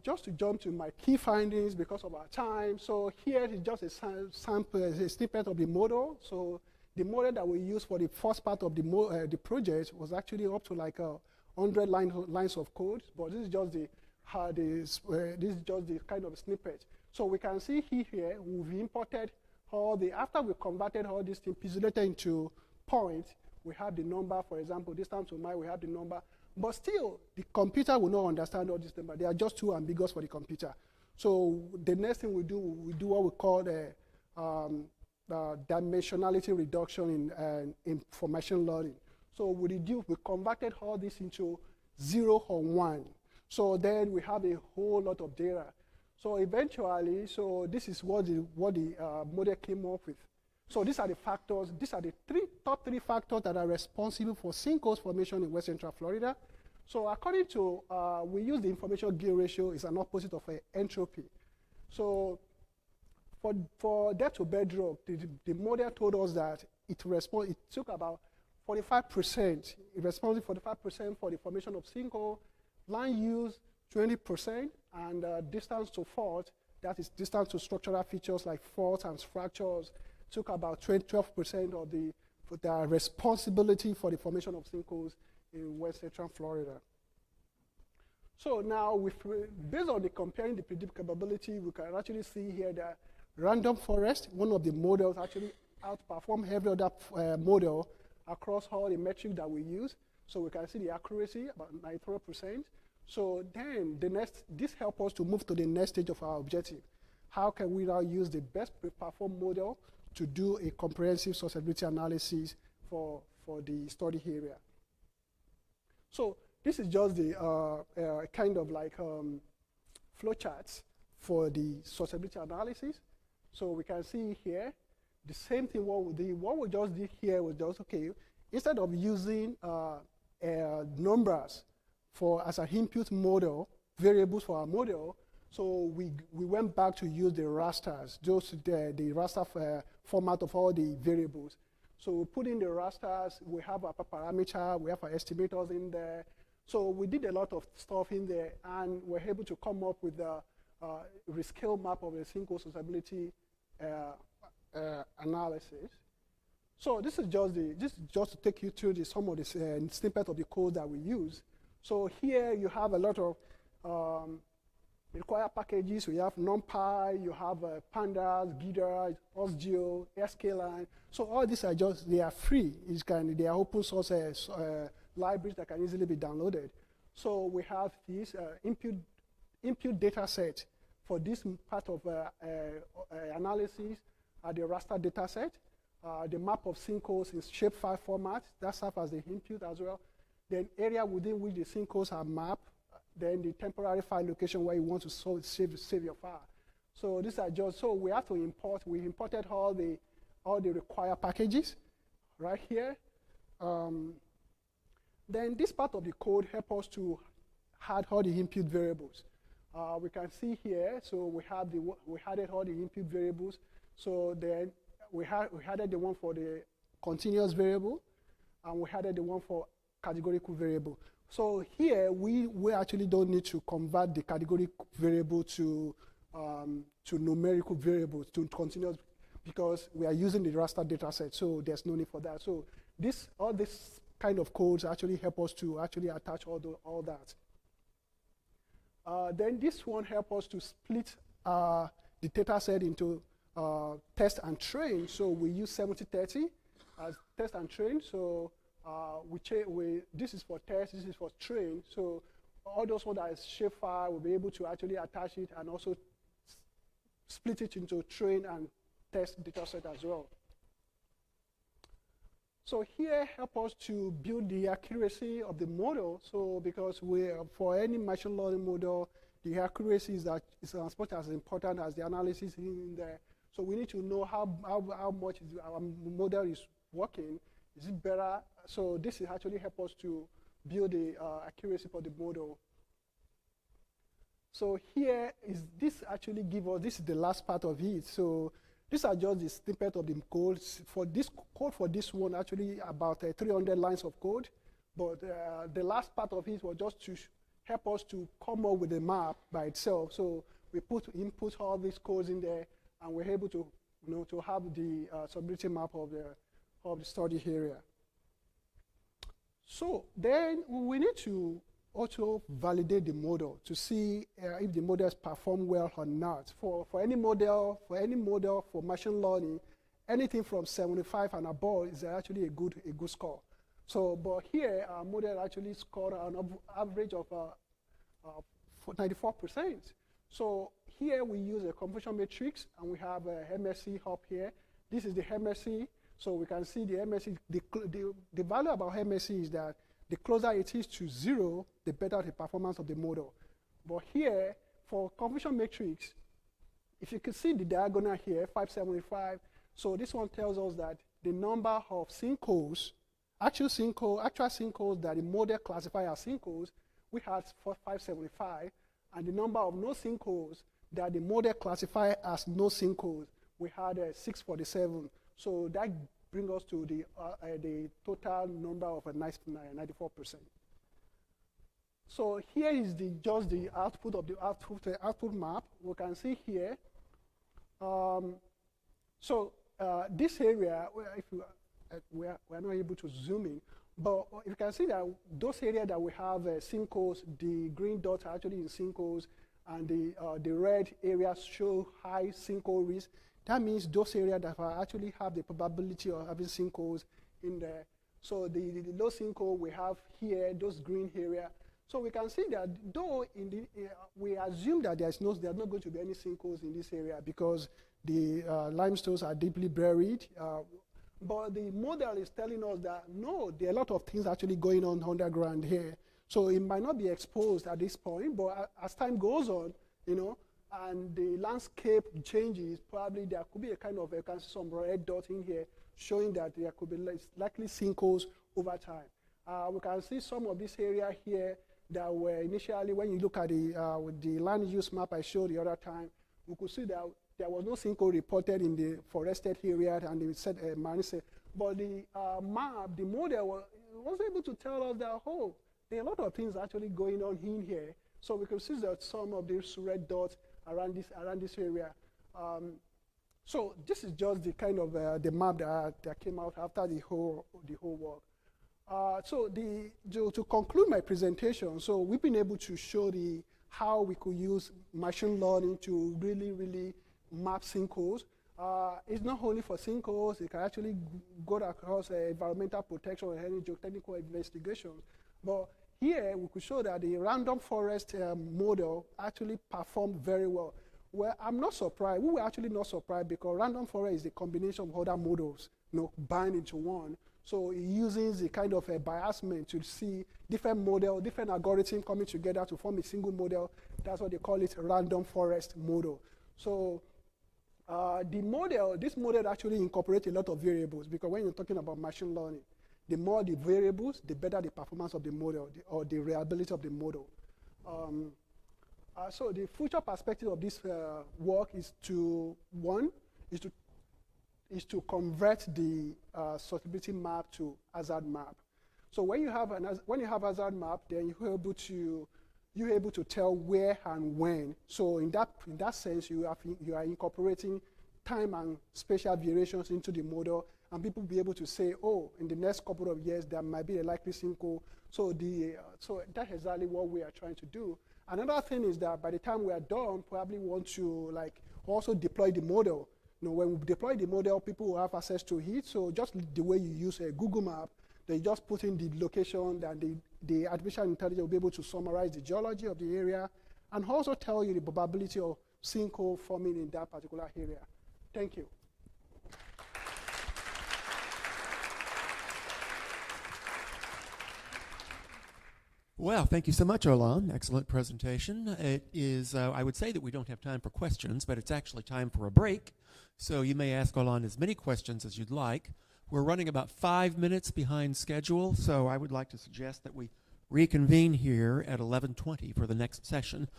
Just to jump to my key findings because of our time. So here is just a sample, a snippet of the model. So the model that we used for the first part of the project was actually up to like 100 lines of code, but this is just the kind of snippet. So we can see here we've imported after we converted all these things, pixelated into points, we have the number, for example, distance to mile, we have the number, but still, the computer will not understand all these numbers. They are just too ambiguous for the computer. So the next thing we do what we call dimensionality reduction in information learning. So we converted all this into 0 or 1. So then we have a whole lot of data. So eventually, this is what the model came up with. So these are the factors. These are the top three factors that are responsible for sinkholes formation in West Central Florida. So according to, we use the information gain ratio is an opposite of entropy. So for depth to bedrock, the model told us that it took about 45%. It responded 45% for the formation of sinkhole, land use 20%, and distance to fault, that is distance to structural features like faults and fractures, took about 12% of the responsibility for the formation of sinkholes in West Central Florida. So now, based on comparing the predictive capability, we can actually see here that random forest, one of the models, actually outperformed every other model across all the metrics that we use. So we can see the accuracy, about 93%. So then this helps us to move to the next stage of our objective. How can we now use the best performed model to do a comprehensive susceptibility analysis for the study area? So this is just the kind of like flowcharts for the susceptibility analysis. So we can see here the same thing. What we just did here was just, okay, instead of using numbers as an input model, variables for our model, so we went back to use the rasters, the raster format of all the variables. So we put in the rasters, we have our parameter, we have our estimators in there. So we did a lot of stuff in there, and we're able to come up with the rescale map of the sinkhole susceptibility analysis. So this is just to take you through some of the snippet of the code that we use. So here you have a lot of required packages. So you have NumPy, you have Pandas, Gida, OSGeo, SKline. So all these are they are free. They are open source libraries that can easily be downloaded. So we have this input data set for this part of analysis, the raster data set. The map of sinkholes is shapefile format. That serves as the input as well. Then area within which the sinkholes are mapped, then the temporary file location where you want to save your file. So these are so we have to import. We imported all the required packages right here. Then this part of the code helps us to add all the input variables. We can see here, so we added all the input variables. So then we added the one for the continuous variable, and we added the one for categorical variable. So here we actually don't need to convert the categorical variable to numerical variables, to continuous, because we are using the raster data set, so there's no need for that. So all this kind of codes actually help us to actually attach all that. Then this one helps us to split the data set into test and train. So we use 70-30 as test and train. So this is for test, this is for train. So all those ones that is shapefile, we'll be able to actually attach it and also split it into train and test data set as well. So here help us to build the accuracy of the model. So because for any machine learning model, the accuracy is as much as important as the analysis in there. So we need to know how much our model is working. Is it better? So this actually help us to build the accuracy for the model. So here this actually give us, this is the last part of it. So these are just the snippet of the code. For this code for this one, actually about 300 lines of code. But the last part of it was just to help us to come up with a map by itself. So we input all these codes in there, and we're able to, to have the subsurface map of the study area. So then we need to also validate the model to see if the models perform well or not. For any model for machine learning, anything from 75 and above is actually a good score. So, but here our model actually scored an average of 94%. So here we use a convolution matrix, and we have a MSE up here. This is the MSE. So we can see the MSE. The value about MSE is that the closer it is to 0, the better the performance of the model. But here, for convolution matrix, if you can see the diagonal here, 575, so this one tells us that the number of sinkholes, actual sinkholes that the model classifies as sinkholes, we had 575, and the number of no sinkholes that the model classifies as no sinkholes, we had 647. So that brings us to the total number of 94%. So here is just the output of the output map. We can see here. This area, if we are not able to zoom in, but you can see that those areas that we have sinkholes, the green dots are actually in sinkholes, and the red areas show high sinkhole risk. That means those areas that actually have the probability of having sinkholes in there. So the low sinkhole we have here, those green area. So we can see that though we assume that there are not going to be any sinkholes in this area because the limestones are deeply buried. But the model is telling us that no, there are a lot of things actually going on underground here. So it might not be exposed at this point, but as time goes on, and the landscape changes, probably there could be a kind of, you can see some red dot in here showing that there could be likely sinkholes over time. We can see some of this area here that were initially, when you look at the land use map I showed the other time, we could see that there was no sinkhole reported in the forested area and they said marine. But the map, the model was able to tell us that, oh, there are a lot of things actually going on in here. So we can see that some of these red dots around this area. So this is just the kind of the map that came out after the whole work. To conclude my presentation, so we've been able to show how we could use machine learning to really map sinkholes. It's not only for sinkholes, it can actually go across environmental protection and any geotechnical investigations. But here we could show that the random forest model actually performed very well. Well, I'm not surprised. We were actually not surprised because random forest is a combination of other models, bind into one. So it uses a kind of a biasment to see different model, different algorithms coming together to form a single model. That's what they call it, random forest model. So this model actually incorporates a lot of variables because when you're talking about machine learning, the more the variables, the better the performance of the model or the reliability of the model. So the future perspective of this work is to convert the suitability map to hazard map. So when you have hazard map, then you're able to tell where and when. So in that sense, you are incorporating time and spatial variations into the model, and people will be able to say, oh, in the next couple of years there might be a likely sinkhole. So that's exactly what we are trying to do. Another thing is that by the time we are done, probably want to also deploy the model. When we deploy the model, people will have access to it. So just the way you use a Google map, they just put in the location, and the artificial intelligence will be able to summarize the geology of the area and also tell you the probability of sinkhole forming in that particular area. Thank you. Well, thank you so much, Olan. Excellent presentation. It is, I would say that we don't have time for questions, but it's actually time for a break. So you may ask Olan as many questions as you'd like. We're running about 5 minutes behind schedule, so I would like to suggest that we reconvene here at 11:20 for the next session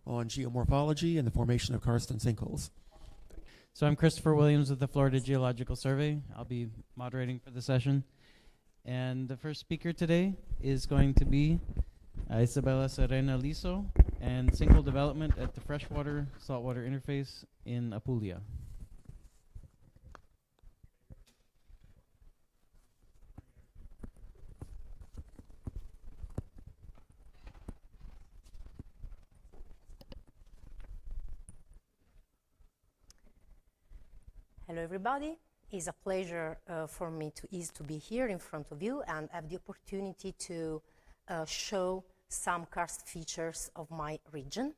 on geomorphology and the formation of karst and sinkholes. So I'm Christopher Williams with the Florida Geological Survey. I'll be moderating for the session. And the first speaker today is going to be Isabella Serena Liso and sinkhole development at the freshwater saltwater interface in Apulia. Hello everybody. It's a pleasure for me to be here in front of you and have the opportunity to show some karst features of my region.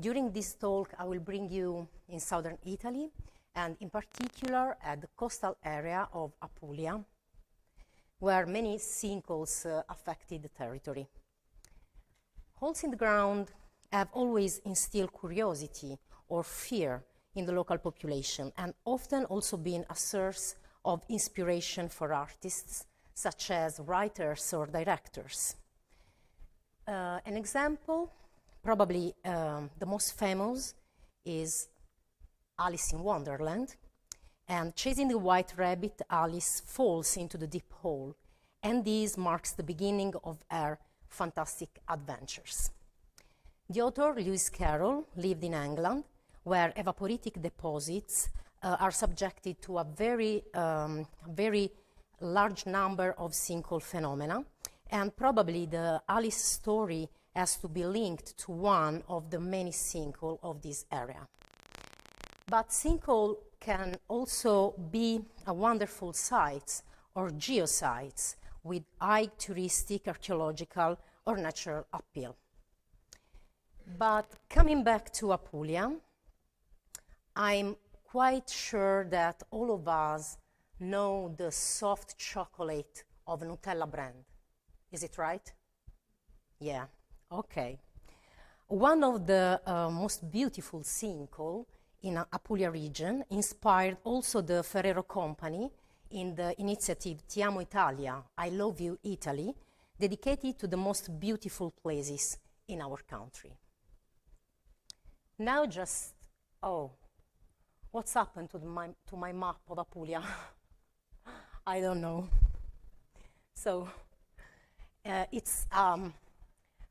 During this talk, I will bring you in southern Italy, and in particular at the coastal area of Apulia, where many sinkholes affected the territory. Holes in the ground have always instilled curiosity or fear in the local population, and often also been a source of inspiration for artists, such as writers or directors. An example, probably the most famous, is Alice in Wonderland. And chasing the white rabbit, Alice falls into the deep hole, and this marks the beginning of her fantastic adventures. The author, Lewis Carroll, lived in England, where evaporitic deposits are subjected to a very large number of sinkhole phenomena, and probably the Alice story has to be linked to one of the many sinkholes of this area. But sinkhole can also be a wonderful sites or geosites with high touristic, archaeological, or natural appeal. But coming back to Apulia, I'm quite sure that all of us know the soft chocolate of Nutella brand. Is it right? Yeah, okay. One of the most beautiful sinkhole in Apulia region inspired also the Ferrero company in the initiative Ti Amo Italia, I Love You Italy, dedicated to the most beautiful places in our country. Now just, what's happened to my map of Apulia? I don't know. So it's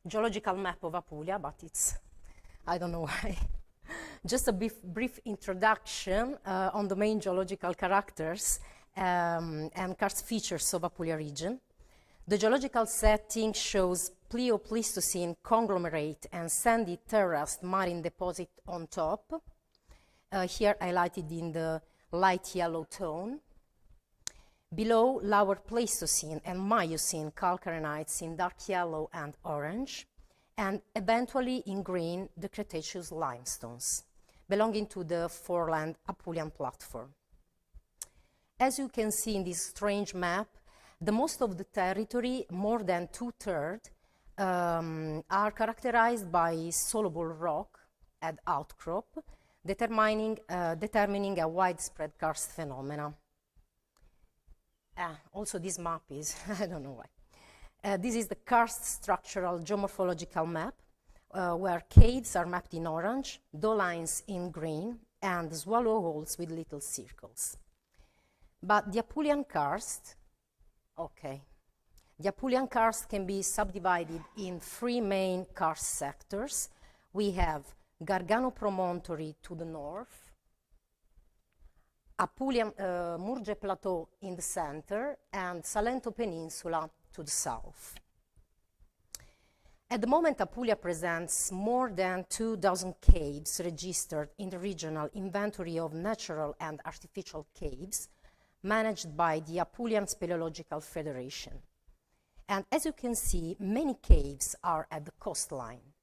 geological map of Apulia, but it's, I don't know why. Just a brief introduction on the main geological characters and karst features of Apulia region. The geological setting shows Plio-Pleistocene conglomerate and sandy terraced marine deposit on top, here highlighted in the light yellow tone. Below, lower Pleistocene and Miocene calcarenites in dark yellow and orange, and eventually in green, the Cretaceous limestones, belonging to the foreland Apulian platform. As you can see in this strange map, the most of the territory, more than 2/3, are characterized by soluble rock at outcrop, determining a widespread karst phenomena. Also this map is, I don't know why. This is the karst structural geomorphological map, where caves are mapped in orange, dolines in green, and swallow holes with little circles. But the Apulian karst, the Apulian karst can be subdivided in 3 main karst sectors. We have Gargano Promontory to the north, Apulian Murge Plateau in the center, and Salento Peninsula to the south. At the moment, Apulia presents more than 2,000 caves registered in the regional inventory of natural and artificial caves managed by the Apulian Speleological Federation. And as you can see, many caves are at the coastline.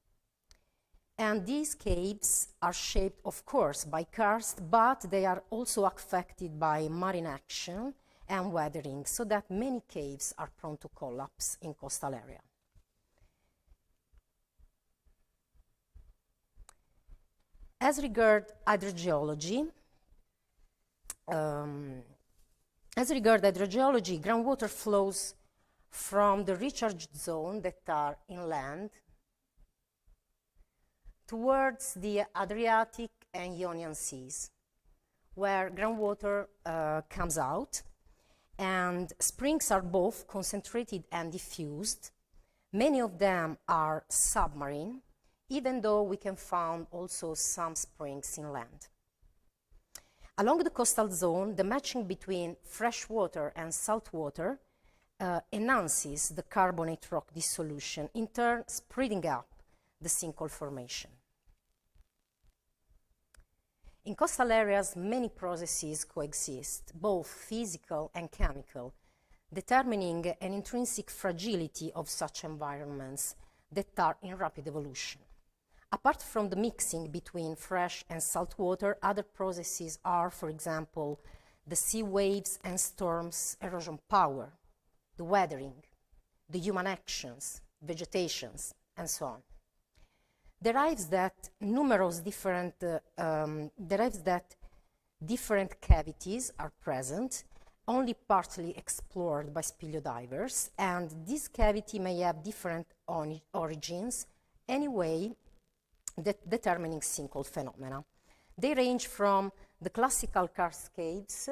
And these caves are shaped, of course, by karst, but they are also affected by marine action and weathering, so that many caves are prone to collapse in coastal area. As regard hydrogeology, groundwater flows from the recharge zone that are inland towards the Adriatic and Ionian Seas, where groundwater comes out, and springs are both concentrated and diffused. Many of them are submarine, even though we can find also some springs inland. Along the coastal zone, the matching between fresh water and salt water enhances the carbonate rock dissolution, in turn spreading up the sinkhole formation. In coastal areas, many processes coexist, both physical and chemical, determining an intrinsic fragility of such environments that are in rapid evolution. Apart from the mixing between fresh and salt water, other processes are, for example, the sea waves and storms' erosion power, the weathering, the human actions, vegetations, and so on. Derives that different cavities are present, only partly explored by speleodivers, and this cavity may have different origins, anyway, determining sinkhole phenomena. They range from the classical karst caves,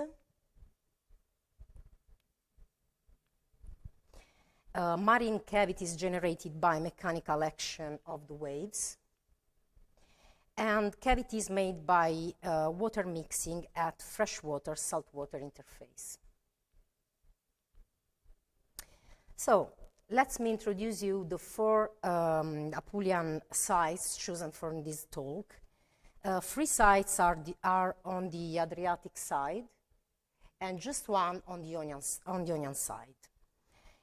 marine cavities generated by mechanical action of the waves, and cavities made by water mixing at freshwater-saltwater interface. So, let me introduce you the 4 Apulian sites chosen for this talk. 3 sites are on the Adriatic side, and just 1 on the Ionian side.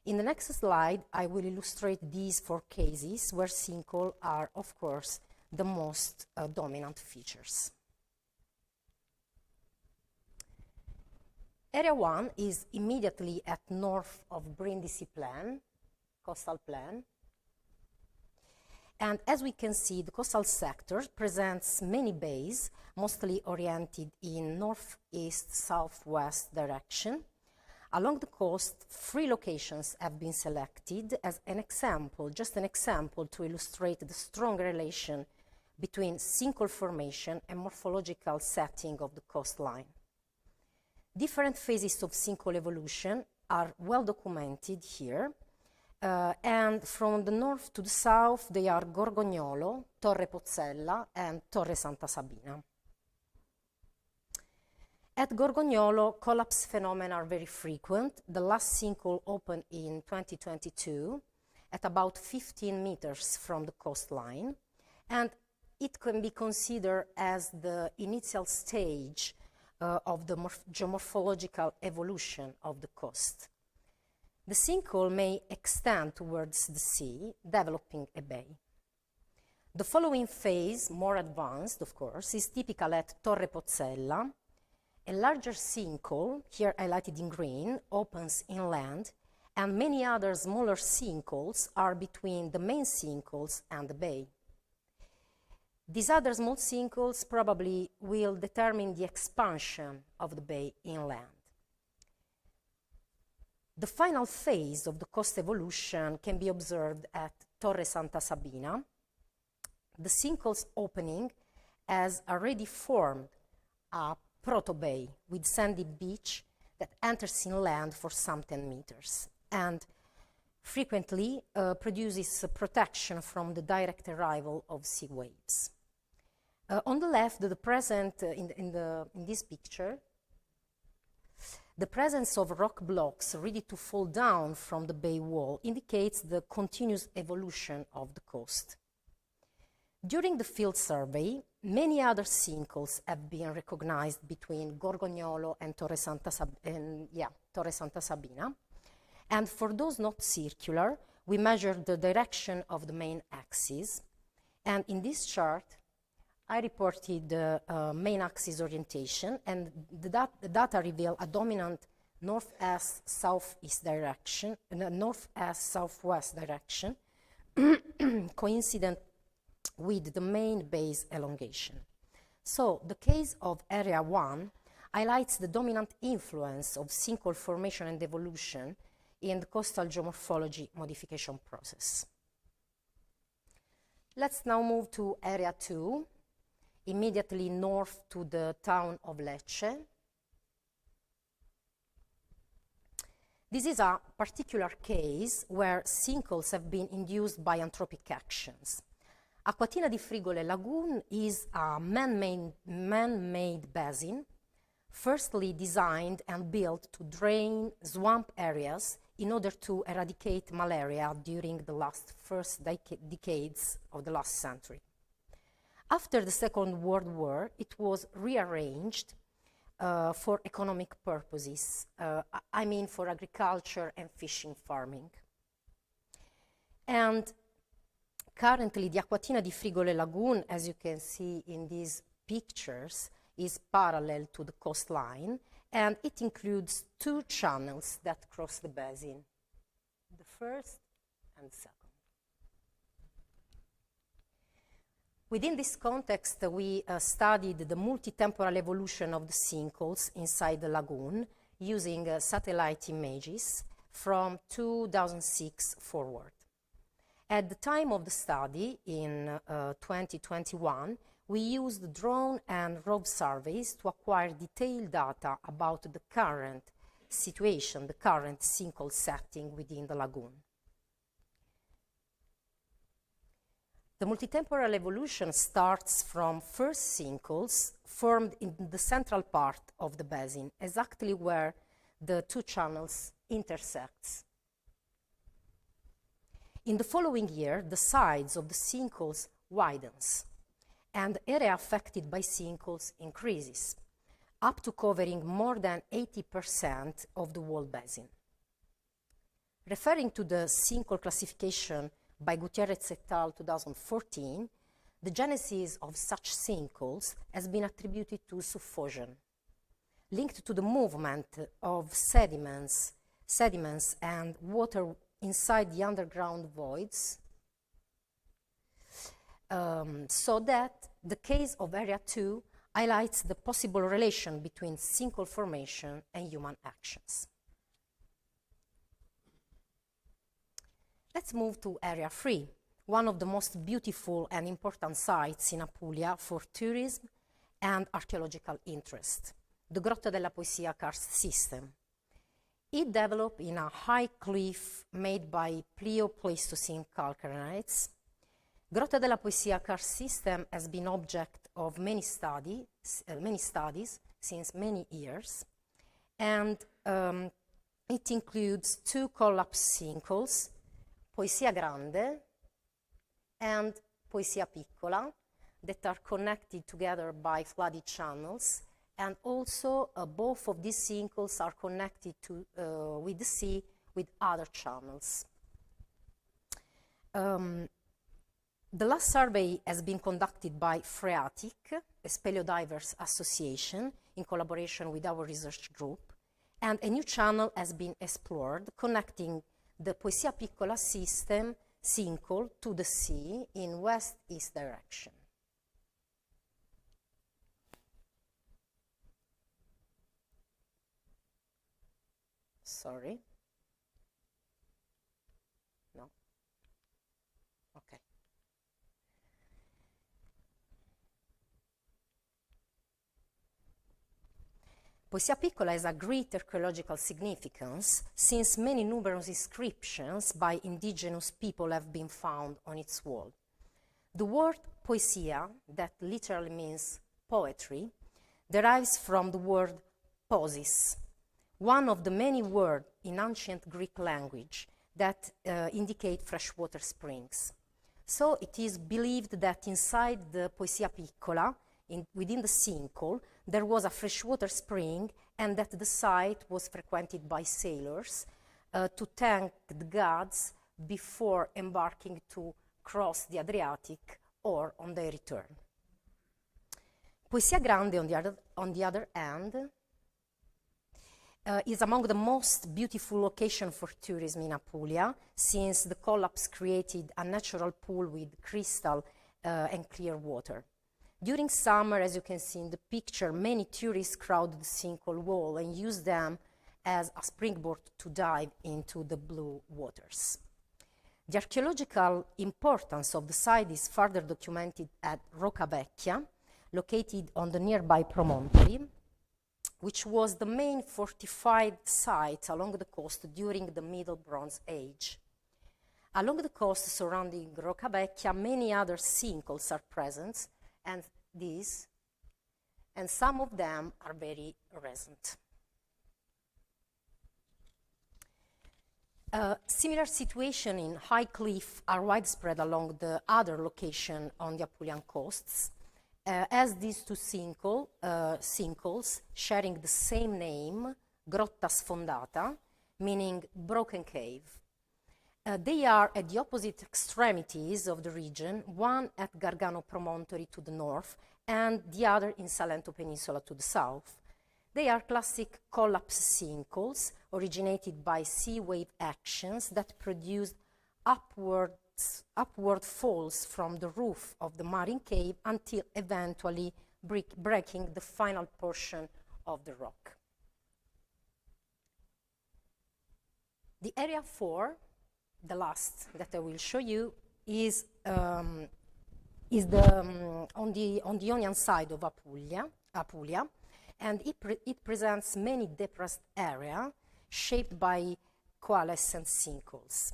In the next slide, I will illustrate these 4 cases where sinkholes are, of course, the most dominant features. Area 1 is immediately at north of Brindisi Plain, coastal plain. And as we can see, the coastal sector presents many bays, mostly oriented in northeast-southwest direction. Along the coast, 3 locations have been selected as an example, just an example to illustrate the strong relation between sinkhole formation and morphological setting of the coastline. Different phases of sinkhole evolution are well documented here, and from the north to the south, they are Gorgognolo, Torre Pozzella, and Torre Santa Sabina. At Gorgognolo, collapse phenomena are very frequent. The last sinkhole opened in 2022 at about 15 meters from the coastline, and it can be considered as the initial stage of the geomorphological evolution of the coast. The sinkhole may extend towards the sea, developing a bay. The following phase, more advanced of course, is typical at Torre Pozzella. A larger sinkhole, here highlighted in green, opens inland, and many other smaller sinkholes are between the main sinkholes and the bay. These other small sinkholes probably will determine the expansion of the bay inland. The final phase of the coast evolution can be observed at Torre Santa Sabina. The sinkhole's opening has already formed a proto-bay with sandy beach that enters inland for some 10 meters and frequently produces protection from the direct arrival of sea waves. On the left, the present in this picture, the presence of rock blocks ready to fall down from the bay wall indicates the continuous evolution of the coast. During the field survey, many other sinkholes have been recognized between Gorgognolo and Torre Santa Sabina. And for those not circular, we measured the direction of the main axis. And in this chart, I reported the main axis orientation, and the data reveal a dominant northeast-southeast direction, northeast-southwest direction, coincident with the main base elongation. So the case of Area 1 highlights the dominant influence of sinkhole formation and evolution in the coastal geomorphology modification process. Let's now move to Area 2, immediately north to the town of Lecce. This is a particular case where sinkholes have been induced by anthropic actions. Acquatina di Frigole Lagoon is a man-made basin, firstly designed and built to drain swamp areas in order to eradicate malaria during the first decades of the last century. After the Second World War, it was rearranged for economic purposes, I mean for agriculture and fishing farming. And currently, the Acquatina di Frigole Lagoon, as you can see in these pictures, is parallel to the coastline, and it includes two channels that cross the basin, the first and the second. Within this context, we studied the multi-temporal evolution of the sinkholes inside the lagoon using satellite images from 2006 forward. At the time of the study, in 2021, we used drone and rov surveys to acquire detailed data about the current situation, the current sinkhole setting within the lagoon. The multitemporal evolution starts from first sinkholes formed in the central part of the basin, exactly where the two channels intersect. In the following year, the sides of the sinkholes widens, and the area affected by sinkholes increases, up to covering more than 80% of the whole basin. Referring to the sinkhole classification by Gutierrez et al. 2014, the genesis of such sinkholes has been attributed to subfusion, linked to the movement of sediments and water inside the underground voids, so that the case of Area 2 highlights the possible relation between sinkhole formation and human actions. Let's move to Area 3, one of the most beautiful and important sites in Apulia for tourism and archaeological interest, the Grotta della Poesia karst system. It developed in a high cliff made by Plio-Pleistocene calcareenites. Grotta della Poesia karst system has been object of many studies since many years, and it includes two collapsed sinkholes, Poesia Grande and Poesia Piccola, that are connected together by flooded channels, and also both of these sinkholes are connected to, with the sea with other channels. The last survey has been conducted by Phreatic, a speleodivers association, in collaboration with our research group, and a new channel has been explored connecting the Poesia Piccola system sinkhole to the sea in west-east direction. Sorry. No. Okay. Poesia Piccola has a great archaeological significance since many numerous inscriptions by indigenous people have been found on its wall. The word poesia, that literally means poetry, derives from the word posis, one of the many words in ancient Greek language that indicate freshwater springs. So it is believed that inside the Poesia Piccola, within the sinkhole, there was a freshwater spring, and that the site was frequented by sailors to thank the gods before embarking to cross the Adriatic or on their return. Poesia Grande, on the other hand, is among the most beautiful locations for tourism in Apulia, since the collapse created a natural pool with crystal and clear water. During summer, as you can see in the picture, many tourists crowd the sinkhole wall and use them as a springboard to dive into the blue waters. The archaeological importance of the site is further documented at Roccavecchia, located on the nearby promontory, which was the main fortified site along the coast during the Middle Bronze Age. Along the coast surrounding Roccavecchia, many other sinkholes are present, and some of them are very recent. Similar situation in high cliff are widespread along the other location on the Apulian coasts, as these two sinkholes sharing the same name, Grotta Sfondata, meaning broken cave. They are at the opposite extremities of the region, one at Gargano Promontory to the north and the other in Salento Peninsula to the south. They are classic collapse sinkholes originated by sea wave actions that produced upward falls from the roof of the marine cave until eventually breaking the final portion of the rock. The area 4, the last that I will show you, is on the Ionian side of Apulia, and it presents many depressed areas shaped by coalescent sinkholes.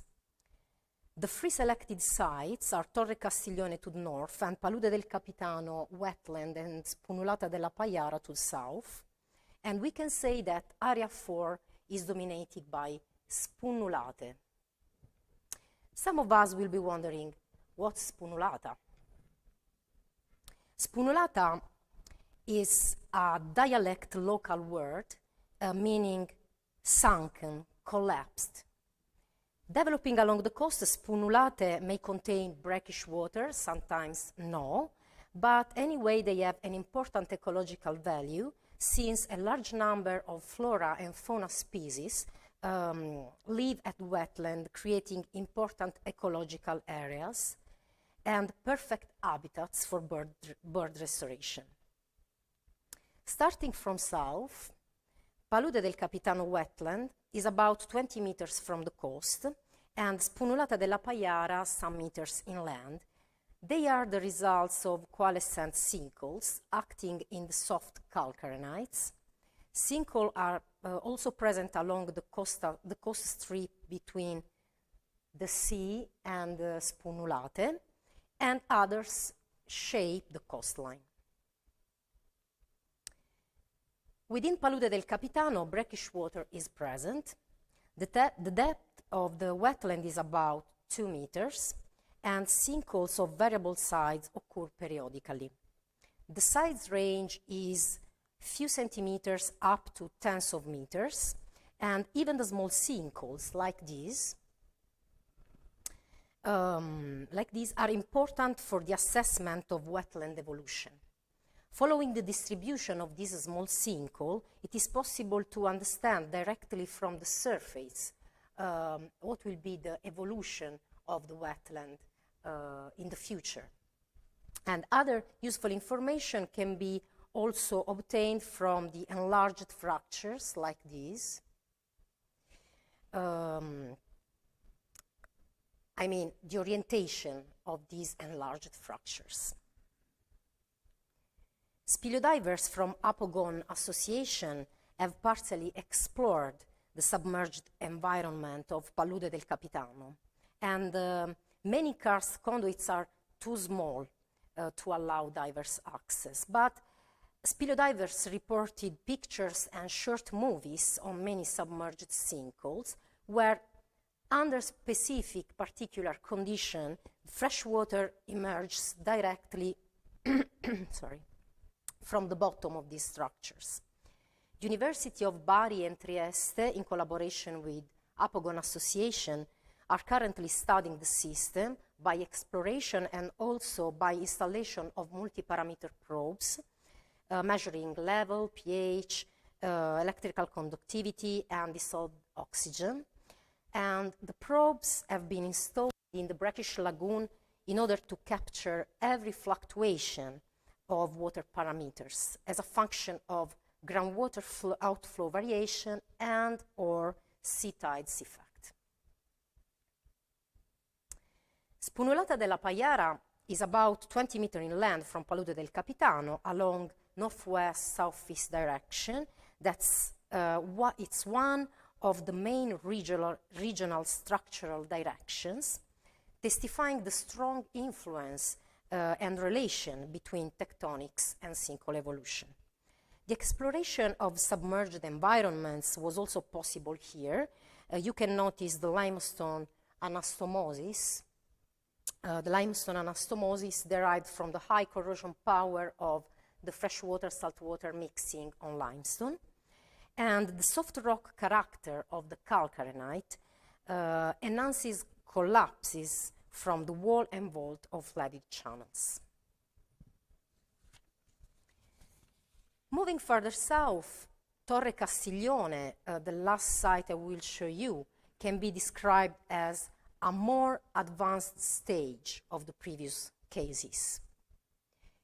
The three selected sites are Torre Castiglione to the north and Palude del Capitano wetland and Spunulata della Paiara to the south. And we can say that Area 4 is dominated by Spunulate. Some of us will be wondering, what's Spunulata? Spunulata is a dialect local word meaning sunken, collapsed. Developing along the coast, Spunulate may contain brackish water, sometimes no, but anyway they have an important ecological value since a large number of flora and fauna species live at wetland, creating important ecological areas and perfect habitats for bird restoration. Starting from south, Palude del Capitano wetland is about 20 meters from the coast, and Spunulata della Paiara some meters inland. They are the results of coalescent sinkholes acting in the soft calcarenites. Sinkholes are also present along the coast strip between the sea and Spunulate, and others shape the coastline. Within Palude del Capitano, brackish water is present. The depth of the wetland is about 2 meters, and sinkholes of variable size occur periodically. The size range is few centimeters up to tens of meters, and even the small sinkholes like these are important for the assessment of wetland evolution. Following the distribution of this small sinkhole, it is possible to understand directly from the surface what will be the evolution of the wetland in the future. And other useful information can be also obtained from the enlarged fractures like these. I mean, the orientation of these enlarged fractures. Speleodivers from Apogon Association have partially explored the submerged environment of Palude del Capitano, and many karst conduits are too small to allow divers access. But speleodivers reported pictures and short movies on many submerged sinkholes where, under specific particular condition, fresh water emerges directly from the bottom of these structures. University of Bari and Trieste, in collaboration with Apogon Association, are currently studying the system by exploration and also by installation of multi-parameter probes, measuring level, pH, electrical conductivity, and dissolved oxygen. And the probes have been installed in the brackish lagoon in order to capture every fluctuation of water parameters as a function of groundwater outflow variation and or sea tides effect. Spunulata della Paiara is about 20 meters inland from Palude del Capitano along northwest-southeast direction. It's one of the main regional structural directions, testifying the strong influence and relation between tectonics and sinkhole evolution. The exploration of submerged environments was also possible here. You can notice the limestone anastomosis. The limestone anastomosis derived from the high corrosion power of the freshwater saltwater mixing on limestone, and the soft rock character of the calcarenite enhances collapses from the wall and vault of flooded channels. Moving further south, Torre Castiglione, the last site I will show you, can be described as a more advanced stage of the previous cases.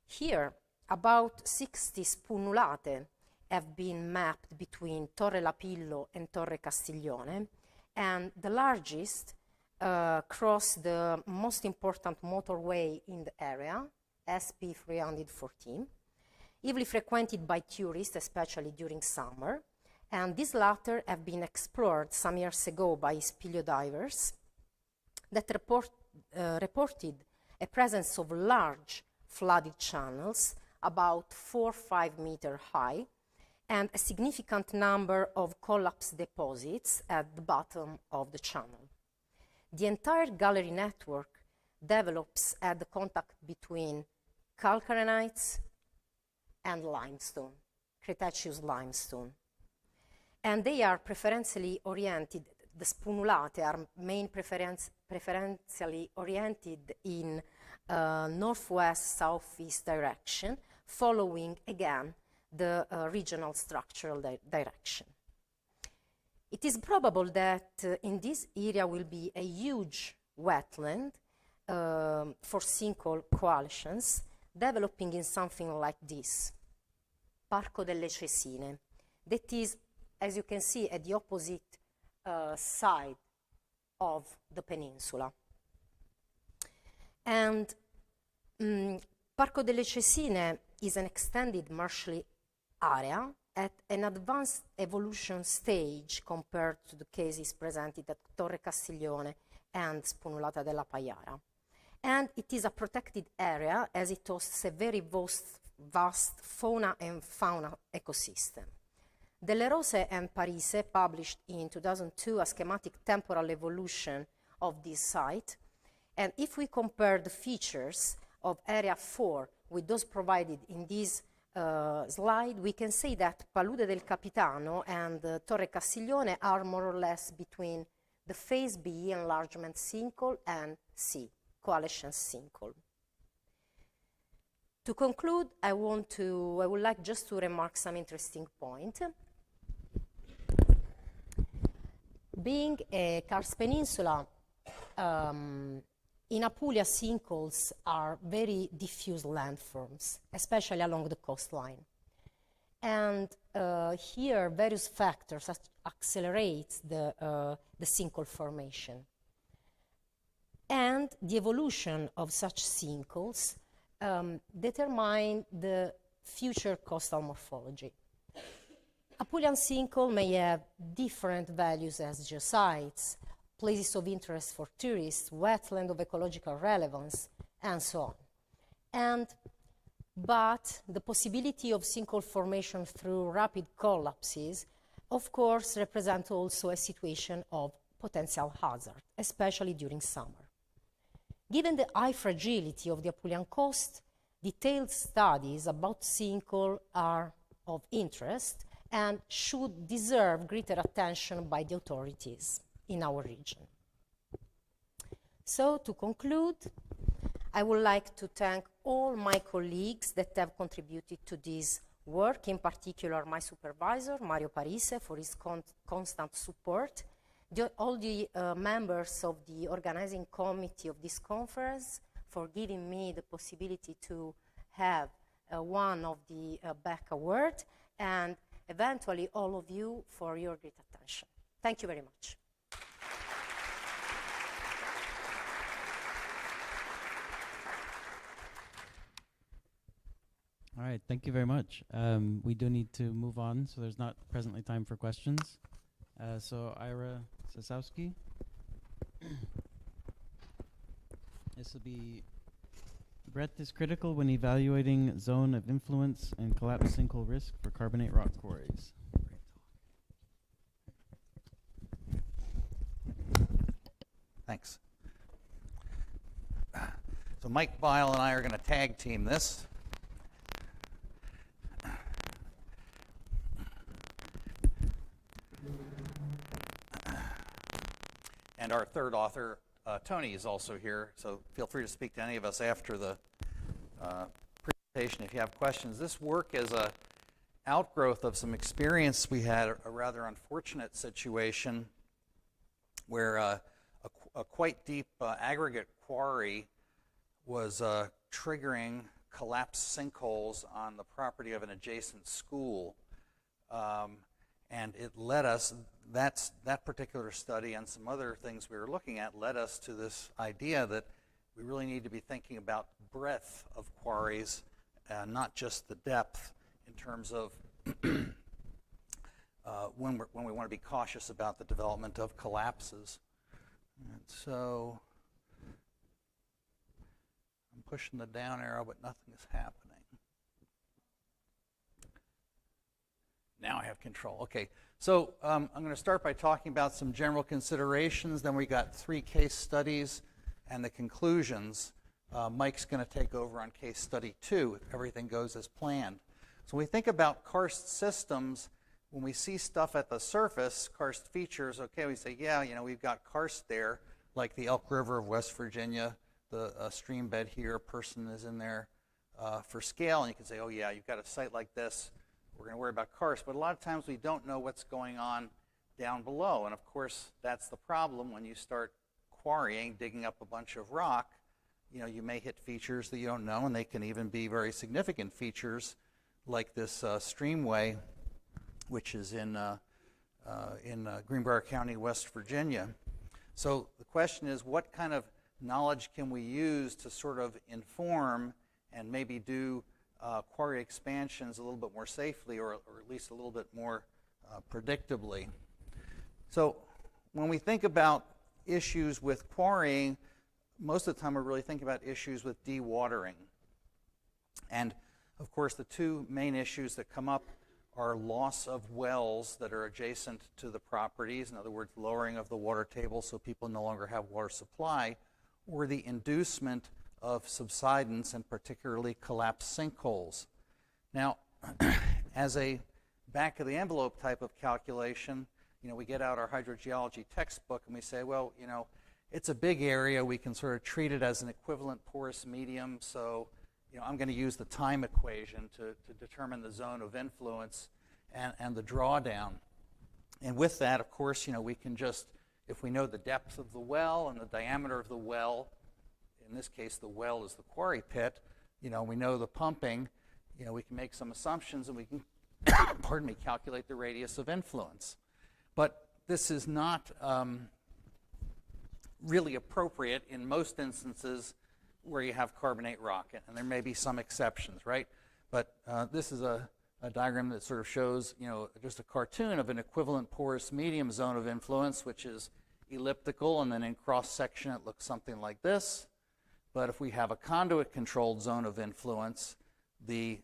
Here, about 60 spunulate have been mapped between Torre Lapillo and Torre Castiglione, and the largest cross the most important motorway in the area, SP 314, heavily frequented by tourists, especially during summer, and these latter have been explored some years ago by speleo divers that reported a presence of large flooded channels about 4 or 5 meters high and a significant number of collapsed deposits at the bottom of the channel. The entire gallery network develops at the contact between calcarenites and limestone, Cretaceous limestone. And they are preferentially oriented, the spunulate are preferentially oriented in northwest-southeast direction, following again the regional structural direction. It is probable that in this area will be a huge wetland for sinkhole coalitions, developing in something like this, Parco delle Cesine, that is, as you can see, at the opposite side of the peninsula. And Parco delle Cesine is an extended marshy area at an advanced evolution stage compared to the cases presented at Torre Castiglione and Spunulata della Paiara. And it is a protected area as it hosts a very vast fauna and fauna ecosystem. Delle Rose and Parise published in 2002 a schematic temporal evolution of this site. And if we compare the features of Area 4 with those provided in this slide, we can say that Palude del Capitano and Torre Castiglione are more or less between the phase B enlargement sinkhole and C, coalition sinkhole. To conclude, I would like just to remark some interesting point. Being a Karst Peninsula, in Apulia, sinkholes are very diffuse landforms, especially along the coastline. And here, various factors accelerate the sinkhole formation. And the evolution of such sinkholes determine the future coastal morphology. Apulian sinkhole may have different values as geosites, places of interest for tourists, wetland of ecological relevance, and so on. But the possibility of sinkhole formation through rapid collapses, of course, represent also a situation of potential hazard, especially during summer. Given the high fragility of the Apulian coast, detailed studies about sinkhole are of interest and should deserve greater attention by the authorities in our region. So, to conclude, I would like to thank all my colleagues that have contributed to this work, in particular my supervisor, Mario Parise, for his constant support, all the members of the organizing committee of this conference for giving me the possibility to have one of the Beck Award, and eventually all of you for your great attention. Thank you very much. All right, thank you very much. We do need to move on, so there's not presently time for questions. So Ira Sasowsky. This will be, breadth is critical when evaluating zone of influence and collapse sinkhole risk for carbonate rock quarries. Thanks. So Mike, Byle, and I are going to tag team this. And our third author, Tony, is also here, so feel free to speak to any of us after the presentation if you have questions. This work is a outgrowth of some experience. We had a rather unfortunate situation where a quite deep aggregate quarry was triggering collapsed sinkholes on the property of an adjacent school. And it led us, that particular study and some other things we were looking at led us to this idea that we really need to be thinking about breadth of quarries, not just the depth, in terms of when we want to be cautious about the development of collapses. And so I'm pushing the down arrow, but nothing is happening. Now I have control. Okay, so I'm going to start by talking about some general considerations. Then we got 3 case studies and the conclusions. Mike's going to take over on case study 2 if everything goes as planned. So when we think about karst systems, when we see stuff at the surface, karst features, okay, we say, yeah, you know, we've got karst there, like the Elk River of West Virginia, the stream bed here, a person is in there for scale, and you can say, oh yeah, you've got a site like this, we're going to worry about karst. But a lot of times we don't know what's going on down below, and of course that's the problem when you start quarrying, digging up a bunch of rock. You know, you may hit features that you don't know, and they can even be very significant features, like this streamway, which is in Greenbrier County, West Virginia. So the question is, what kind of knowledge can we use to sort of inform and maybe do quarry expansions a little bit more safely, or at least a little bit more predictably? So when we think about issues with quarrying, most of the time we're really thinking about issues with dewatering. And of course the 2 main issues that come up are loss of wells that are adjacent to the properties, in other words, lowering of the water table so people no longer have water supply, or the inducement of subsidence, and particularly collapsed sinkholes. Now, as a back-of-the-envelope type of calculation, you know, we get out our hydrogeology textbook and we say, well, you know, it's a big area, we can sort of treat it as an equivalent porous medium, so you know, I'm going to use the time equation to determine the zone of influence and the drawdown. And with that, of course, you know, we can just, if we know the depth of the well and the diameter of the well, in this case the well is the quarry pit, you know, we know the pumping, you know, we can make some assumptions and we can, pardon me, calculate the radius of influence. But this is not really appropriate in most instances where you have carbonate rock, and there may be some exceptions, right? But this is a diagram that sort of shows, you know, just a cartoon of an equivalent porous medium zone of influence, which is elliptical, and then in cross-section it looks something like this. But if we have a conduit-controlled zone of influence, the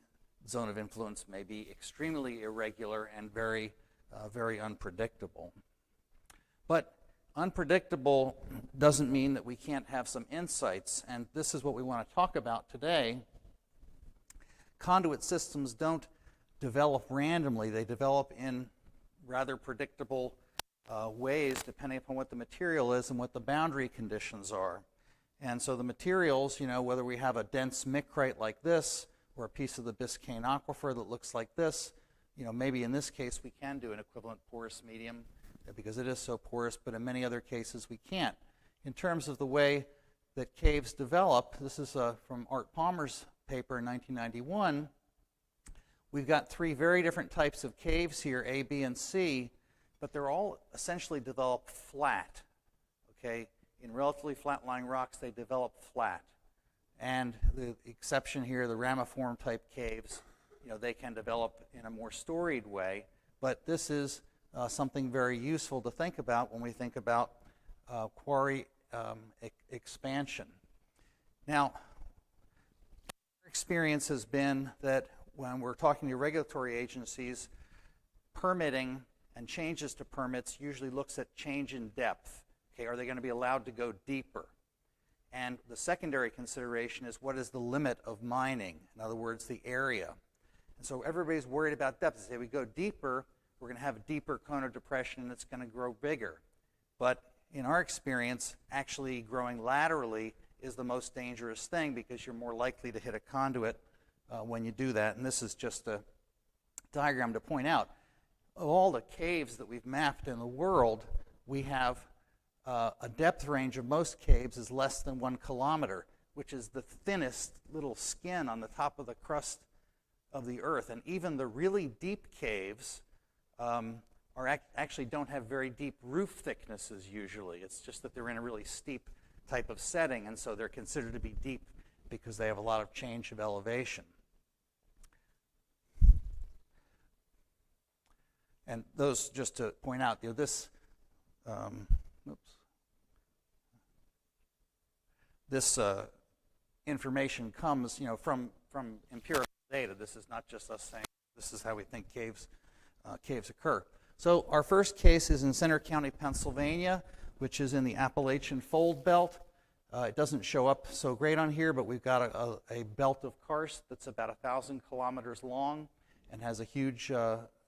zone of influence may be extremely irregular and very, very unpredictable. But unpredictable doesn't mean that we can't have some insights, and this is what we want to talk about today. Conduit systems don't develop randomly. They develop in rather predictable ways depending upon what the material is and what the boundary conditions are. And so the materials, you know, whether we have a dense micrite like this or a piece of the Biscayne aquifer that looks like this, you know, maybe in this case we can do an equivalent porous medium because it is so porous, but in many other cases we can't. In terms of the way that caves develop, this is from Art Palmer's paper in 1991, We've got three very different types of caves here, A, B, and C, but they're all essentially developed flat. Okay? In relatively flat-lying rocks, they develop flat. And the exception here, the ramiform type caves, they can develop in a more storied way. But this is something very useful to think about when we think about quarry expansion. Now, our experience has been that when we're talking to regulatory agencies, permitting and changes to permits usually looks at change in depth. Okay, are they going to be allowed to go deeper? And the secondary consideration is, what is the limit of mining? In other words, the area. And so everybody's worried about depth. They say, we go deeper, we're going to have a deeper cone of depression and it's going to grow bigger. But in our experience, actually growing laterally is the most dangerous thing, because you're more likely to hit a conduit when you do that. And this is just a diagram to point out. Of all the caves that we've mapped in the world, we have a depth range of most caves is less than 1 kilometer, which is the thinnest little skin on the top of the crust of the earth. And even the really deep caves actually don't have very deep roof thicknesses usually. It's just that they're in a really steep type of setting, and so they're considered to be deep because they have a lot of change of elevation. And those, just to point out, this information comes, from empirical data. This is not just us saying this is how we think caves occur. So our first case is in Center County, Pennsylvania, which is in the Appalachian Fold Belt. It doesn't show up so great on here, but we've got a belt of karst that's about 1,000 kilometers long and has a huge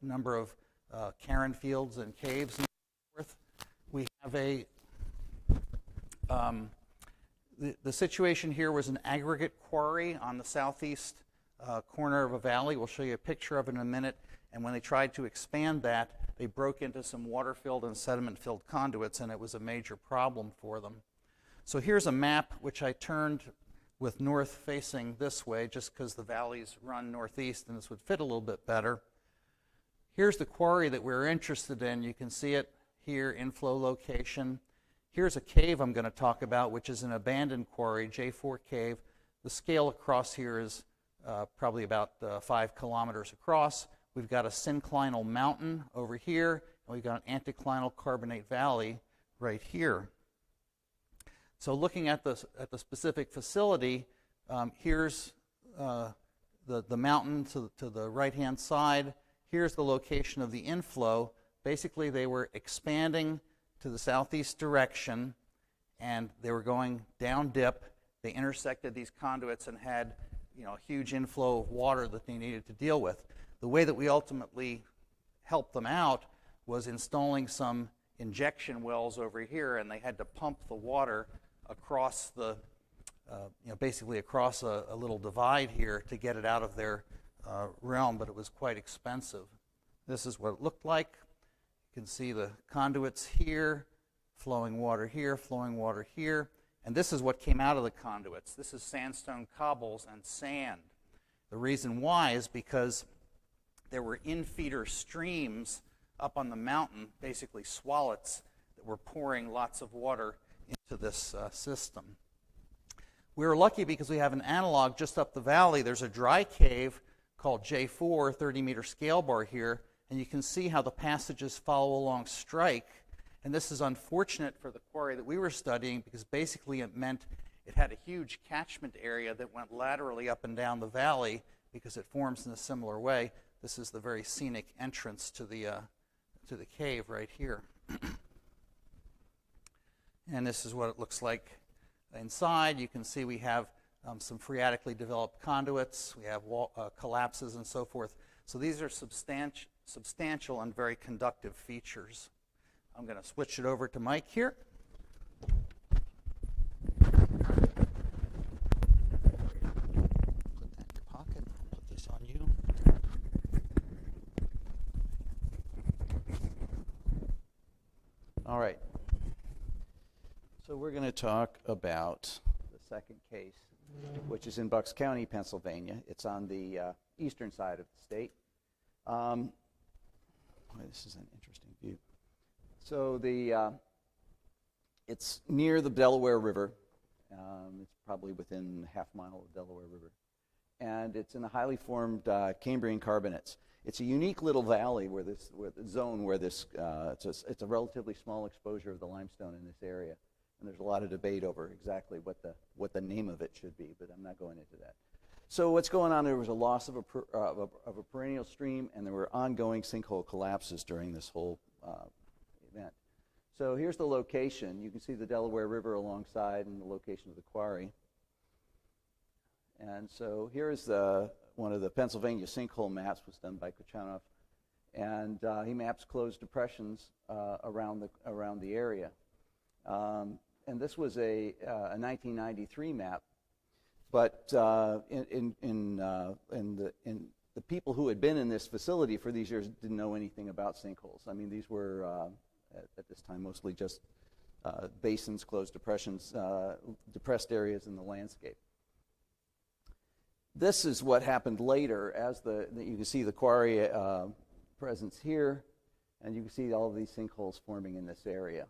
number of cairn fields and caves and so forth. We have the situation here was an aggregate quarry on the southeast corner of a valley. We'll show you a picture of it in a minute. And when they tried to expand that, they broke into some water-filled and sediment-filled conduits, and it was a major problem for them. So here's a map which I turned with north facing this way, just because the valleys run northeast and this would fit a little bit better. Here's the quarry that we're interested in. You can see it here, inflow location. Here's a cave I'm going to talk about, which is an abandoned quarry, J4 cave. The scale across here is probably about 5 kilometers across. We've got a synclinal mountain over here, and we've got an anticlinal carbonate valley right here. So looking at the specific facility, here's the mountain to the right-hand side. Here's the location of the inflow. Basically, they were expanding to the southeast direction, and they were going down dip. They intersected these conduits and had, a huge inflow of water that they needed to deal with. The way that we ultimately helped them out was installing some injection wells over here, and they had to pump the water across the, basically across a little divide here to get it out of their realm, but it was quite expensive. This is what it looked like. You can see the conduits here, flowing water here, flowing water here. And this is what came out of the conduits. This is sandstone cobbles and sand. The reason why is because there were infeeder streams up on the mountain, basically swallets, that were pouring lots of water into this system. We were lucky because we have an analog just up the valley. There's a dry cave called J4, 30-meter scale bar here, and you can see how the passages follow along strike. And this is unfortunate for the quarry that we were studying, because basically it meant it had a huge catchment area that went laterally up and down the valley because it forms in a similar way. This is the very scenic entrance to the cave right here. And this is what it looks like inside. You can see we have some phreatically developed conduits. We have collapses and so forth. So these are substantial and very conductive features. I'm going to switch it over to Mike here. Put that in your pocket. Put this on you. All right. So we're going to talk about the second case which is in Bucks County, Pennsylvania. It's on the eastern side of the state. This is an interesting view. So it's near the Delaware River. It's probably within half a mile of the Delaware River. And it's in the highly formed Cambrian carbonates. It's a unique little valley where it's a relatively small exposure of the limestone in this area. And there's a lot of debate over exactly what the name of it should be, but I'm not going into that. So what's going on, there was a loss of a perennial stream, and there were ongoing sinkhole collapses during this whole event. So here's the location. You can see the Delaware River alongside and the location of the quarry. And so here's one of the Pennsylvania sinkhole maps was done by Kuchanov. And he maps closed depressions around the area. And this was a 1993 map. But the people who had been in this facility for these years didn't know anything about sinkholes. I mean, these were, at this time, mostly just basins, closed depressions, depressed areas in the landscape. This is what happened later as you can see the quarry presence here, and you can see all of these sinkholes forming in this area.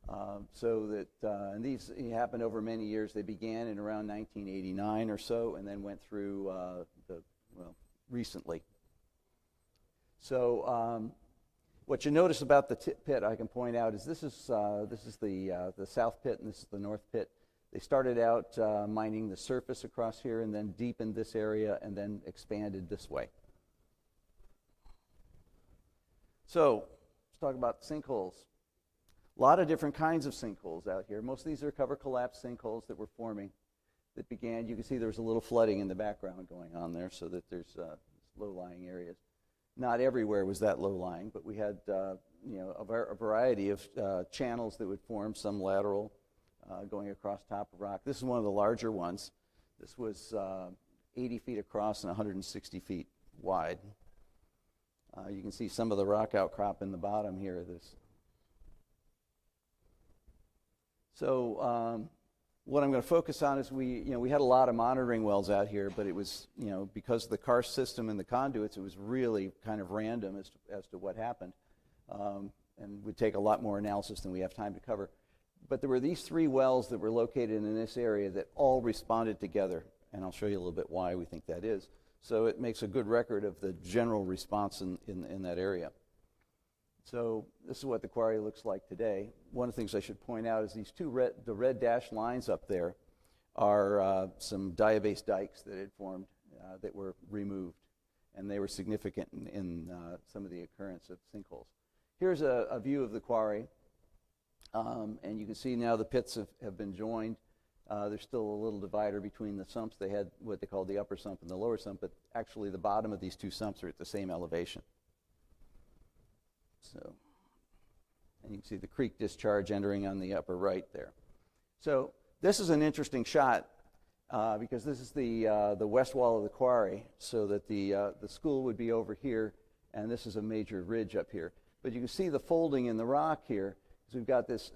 And these happened over many years. They began in around 1989 or so, and then went through recently. So what you notice about the pit, I can point out, is this is the south pit, and this is the north pit. They started out mining the surface across here, and then deepened this area, and then expanded this way. So let's talk about sinkholes. A lot of different kinds of sinkholes out here. Most of these are cover collapse sinkholes that were forming that began. You can see there's a little flooding in the background going on there, so that there's low-lying areas. Not everywhere was that low-lying, but we had a variety of channels that would form, some lateral, going across top of rock. This is one of the larger ones. This was 80 feet across and 160 feet wide. You can see some of the rock outcrop in the bottom here of this. So what I'm going to focus on is we had a lot of monitoring wells out here, but it was, because of the Karst system and the conduits, it was really kind of random as to what happened, and would take a lot more analysis than we have time to cover. But there were these 3 wells that were located in this area that all responded together, and I'll show you a little bit why we think that is. So it makes a good record of the general response in that area. So this is what the quarry looks like today. One of the things I should point out is these the red dashed lines up there are some diabase dikes that had formed that were removed, and they were significant in some of the occurrence of sinkholes. Here's a view of the quarry, and you can see now the pits have been joined. There's still a little divider between the sumps. They had what they call the upper sump and the lower sump, but actually the bottom of these 2 sumps are at the same elevation. So, and you can see the creek discharge entering on the upper right there. So this is an interesting shot because this is the west wall of the quarry, so that the school would be over here, and this is a major ridge up here. But you can see the folding in the rock here. So we've got this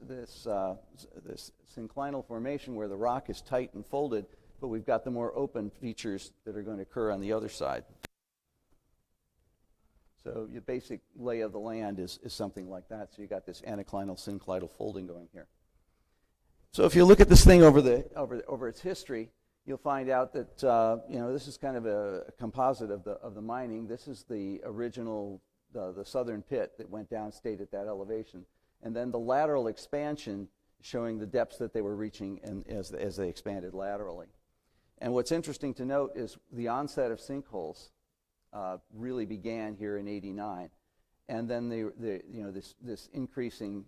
synclinal formation where the rock is tight and folded, but we've got the more open features that are going to occur on the other side. So your basic lay of the land is something like that. So you got this anticlinal, synclinal folding going here. So if you look at this thing over its history, you'll find out that this is kind of a composite of the mining. This is the original the southern pit that went down, stayed at that elevation, and then the lateral expansion showing the depths that they were reaching and as they expanded laterally. And what's interesting to note is the onset of sinkholes really began here in '89, and then this increasing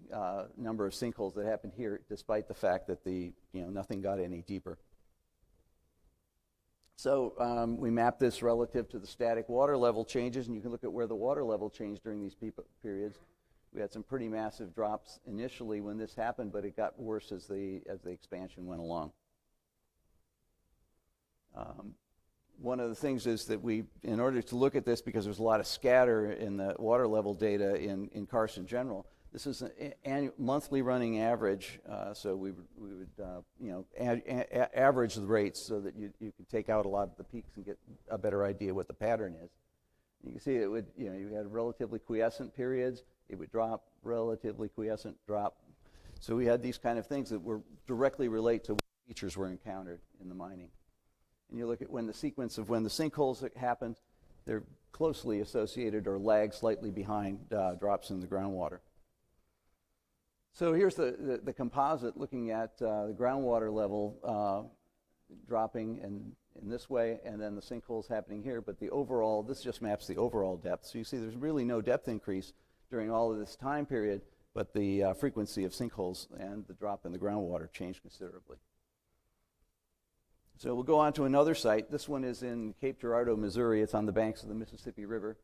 number of sinkholes that happened here, despite the fact that nothing got any deeper. So we mapped this relative to the static water level changes, and you can look at where the water level changed during these periods. We had some pretty massive drops initially when this happened, but it got worse as the expansion went along. One of the things is that in order to look at this, because there's a lot of scatter in the water level data in Karst in general, This is an monthly running average, so we would average the rates so that you could take out a lot of the peaks and get a better idea what the pattern is. You can see it would, you had relatively quiescent periods, it would drop, relatively quiescent, drop. So we had these kind of things that were directly relate to what features were encountered in the mining. And you look at when the sequence of when the sinkholes happened, they're closely associated or lag slightly behind drops in the groundwater. So here's the composite looking at the groundwater level dropping in this way, and then the sinkholes happening here. But the overall, this just maps the overall depth. So you see there's really no depth increase during all of this time period, but the frequency of sinkholes and the drop in the groundwater changed considerably. So we'll go on to another site. This one is in Cape Girardeau, Missouri. It's on the banks of the Mississippi River.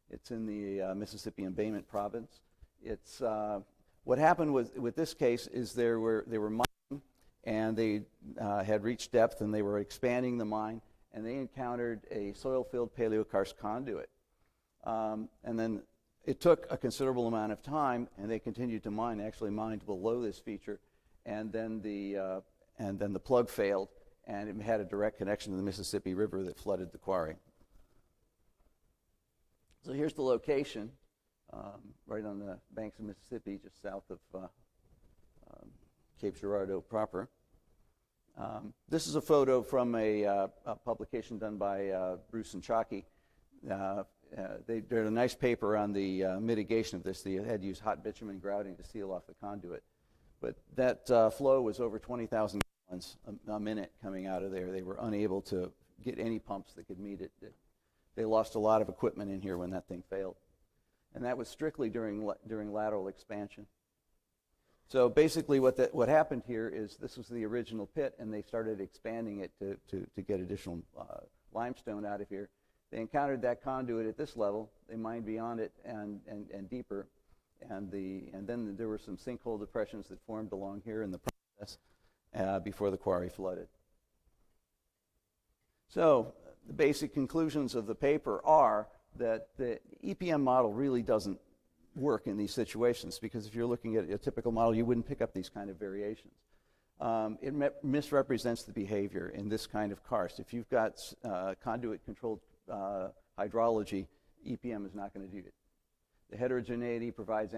It's in the Mississippi Embayment Province. It's what happened with this case is they were mining, and they had reached depth, and they were expanding the mine, and they encountered a soil-filled paleokarst conduit. And then it took a considerable amount of time, and they continued to mine. They actually mined below this feature, and then the plug failed, and it had a direct connection to the Mississippi River that flooded the quarry. So here's the location, right on the banks of Mississippi, just south of Cape Girardeau proper. This is a photo from a publication done by Bruce and Chalky. They did a nice paper on the mitigation of this. They had used hot bitumen grouting to seal off the conduit. But that flow was over 20,000 gallons a minute coming out of there. They were unable to get any pumps that could meet it. They lost a lot of equipment in here when that thing failed. And that was strictly during lateral expansion. So basically what happened here is this was the original pit, and they started expanding it to get additional limestone out of here. They encountered that conduit at this level. They mined beyond it and deeper. And then there were some sinkhole depressions that formed along here in the process before the quarry flooded. So the basic conclusions of the paper are that the EPM model really doesn't work in these situations, because if you're looking at a typical model, you wouldn't pick up these kind of variations. It misrepresents the behavior in this kind of karst. If you've got conduit-controlled hydrology, EPM is not going to do it. The heterogeneity provides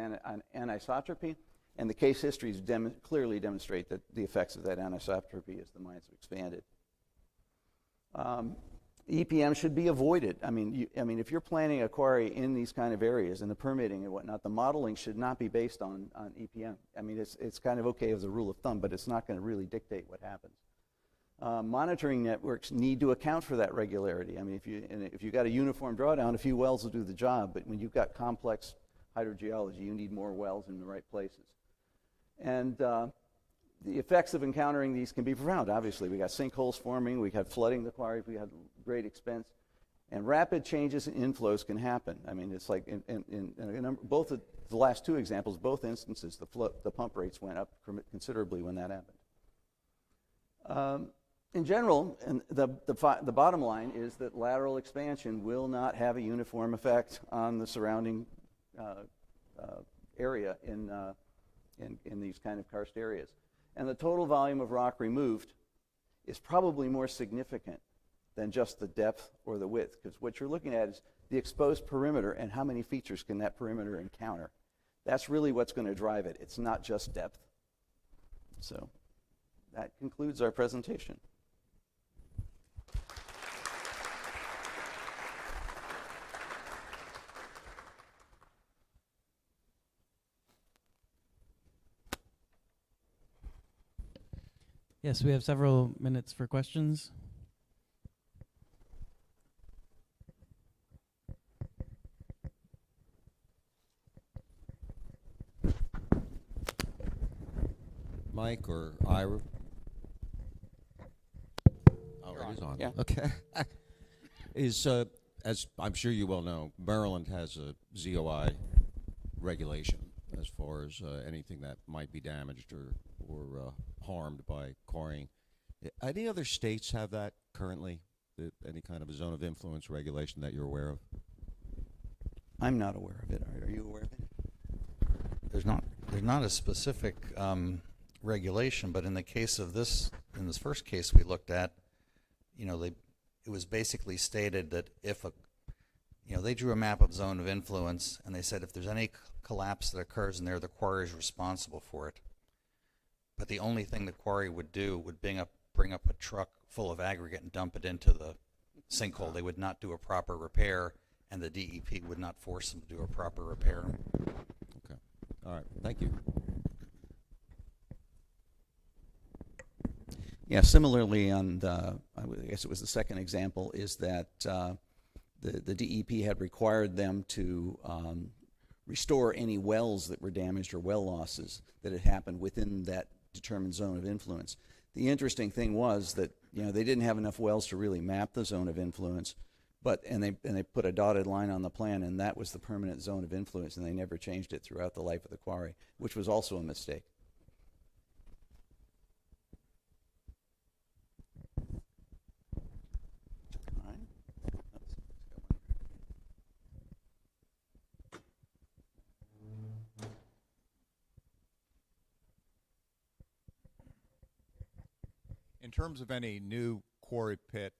anisotropy, and the case histories clearly demonstrate that the effects of that anisotropy as the mines have expanded. EPM should be avoided. I mean, if you're planning a quarry in these kind of areas and the permitting and whatnot, the modeling should not be based on EPM. I mean, it's kind of okay as a rule of thumb, but it's not going to really dictate what happens. Monitoring networks need to account for that regularity. I mean, if you've got a uniform drawdown, a few wells will do the job, but when you've got complex hydrogeology, you need more wells in the right places. And the effects of encountering these can be profound. Obviously, we got sinkholes forming, we had flooding the quarry, we had great expense, and rapid changes in inflows can happen. I mean, it's like in both of the last two examples, both instances, the pump rates went up considerably when that happened. In general, and the bottom line is that lateral expansion will not have a uniform effect on the surrounding area in these kind of karst areas. And the total volume of rock removed is probably more significant than just the depth or the width, because what you're looking at is the exposed perimeter and how many features can that perimeter encounter. That's really what's going to drive it. It's not just depth. So that concludes our presentation. Yes, we have several minutes for questions. Mike or Ira? Oh, it is on. Yeah. Okay. As I'm sure you well know, Maryland has a ZOI regulation as far as anything that might be damaged or harmed by quarrying. Any other states have that currently? Any kind of a zone of influence regulation that you're aware of? I'm not aware of it. Are you aware of it? there's not a specific regulation, but in the case of this, in this first case we looked at, it was basically stated that if they drew a map of zone of influence, and they said if there's any collapse that occurs in there, the quarry is responsible for it. But the only thing the quarry would do would bring up a truck full of aggregate and dump it into the sinkhole. They would not do a proper repair, and the DEP would not force them to do a proper repair. Okay. All right. Thank you. Yeah, similarly on the, I guess it was the second example, is that the DEP had required them to restore any wells that were damaged or well losses that had happened within that determined zone of influence. The interesting thing was that they didn't have enough wells to really map the zone of influence, and they put a dotted line on the plan, and that was the permanent zone of influence, and they never changed it throughout the life of the quarry, which was also a mistake. In terms of any new quarry pit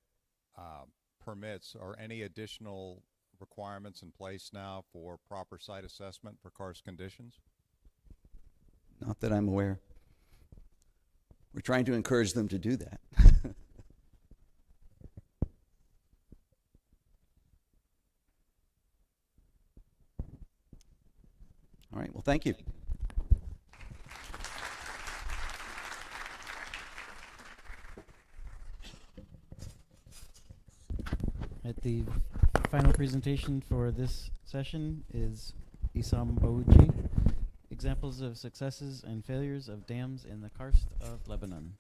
permits, are any additional requirements in place now for proper site assessment for karst conditions? Not that I'm aware. We're trying to encourage them to do that. All right, well, thank you. The final presentation for this session is Issam Bou Jaoude, Examples of Successes and Failures of Dams in the Karst of Lebanon.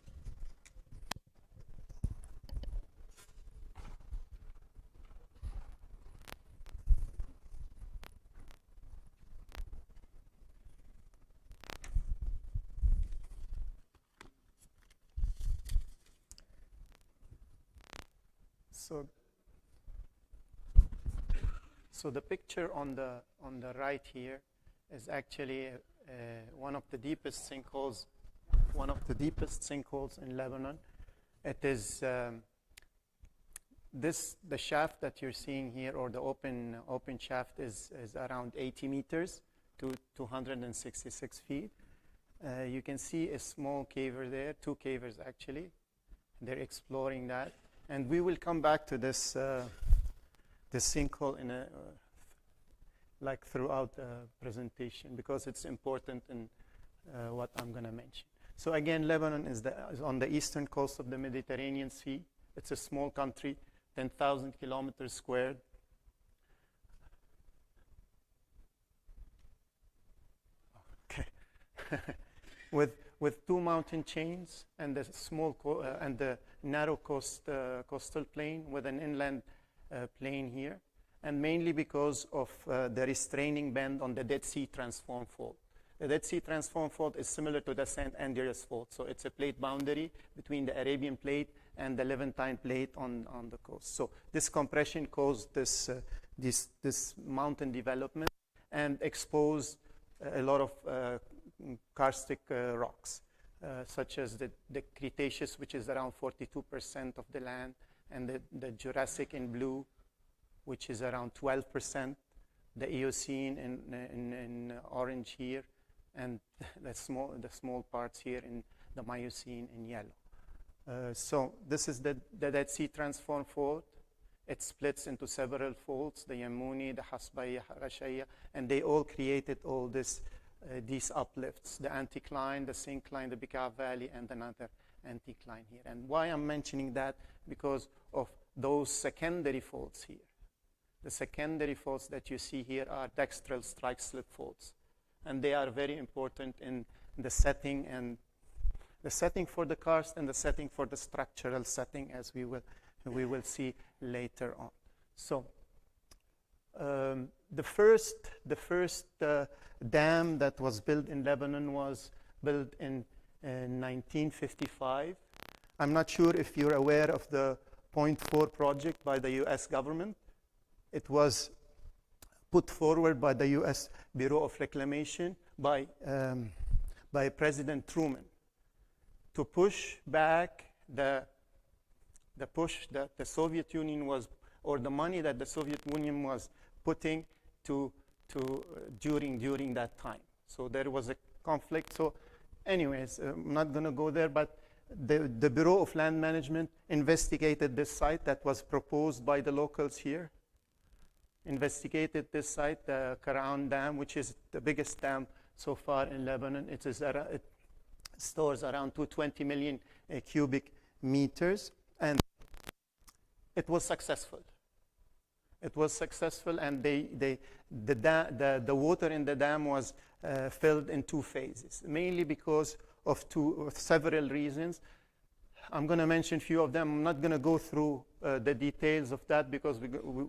So the picture on the right here is actually one of the deepest sinkholes in Lebanon. It is the shaft that you're seeing here, or the open shaft, is around 80 meters to 266 feet. You can see a small caver there, two cavers actually. They're exploring that, and we will come back to this sinkhole in throughout the presentation, because it's important in what I'm going to mention. So again, Lebanon is on the eastern coast of the Mediterranean Sea. It's a small country, 10,000 kilometers squared. Okay, with two mountain chains and the and the narrow coastal plain with an inland plain here, and mainly because of the restraining band on the Dead Sea Transform Fault. The Dead Sea Transform Fault is similar to the St. Andreas Fault, so it's a plate boundary between the Arabian Plate and the Levantine Plate on the coast. So this compression caused this mountain development and exposed a lot of karstic rocks, such as the Cretaceous, which is around 42% of the land, and the Jurassic in blue, which is around 12%, the Eocene in orange here, and the small parts here in the Miocene in yellow. So this is the Dead Sea Transform Fault. It splits into several faults, the Yamuni, the Hasbaya, Rashaya, and they all created all these uplifts, the anticline, the syncline, the Bekaa Valley, and another anticline here. And why I'm mentioning that? Because of those secondary faults here. The secondary faults that you see here are dextral strike slip faults, and they are very important in the setting, and the setting for the karst and the setting for the structural setting, as we will see later on. So the first dam that was built in Lebanon was built in 1955. I'm not sure if you're aware of the Point 4 project by the U.S. government. It was put forward by the U.S. Bureau of Reclamation by President Truman to push back the push that the Soviet Union was, or the money that the Soviet Union was putting during that time. So there was a conflict. So anyways, I'm not going to go there, but the Bureau of Land Management investigated this site that was proposed by the locals here. Investigated this site, the Karaun Dam, which is the biggest dam so far in Lebanon. It stores around 220 million cubic meters, and it was successful. It was successful, and the water in the dam was filled in 2 phases, mainly because of several reasons. I'm going to mention a few of them. I'm not going to go through the details of that because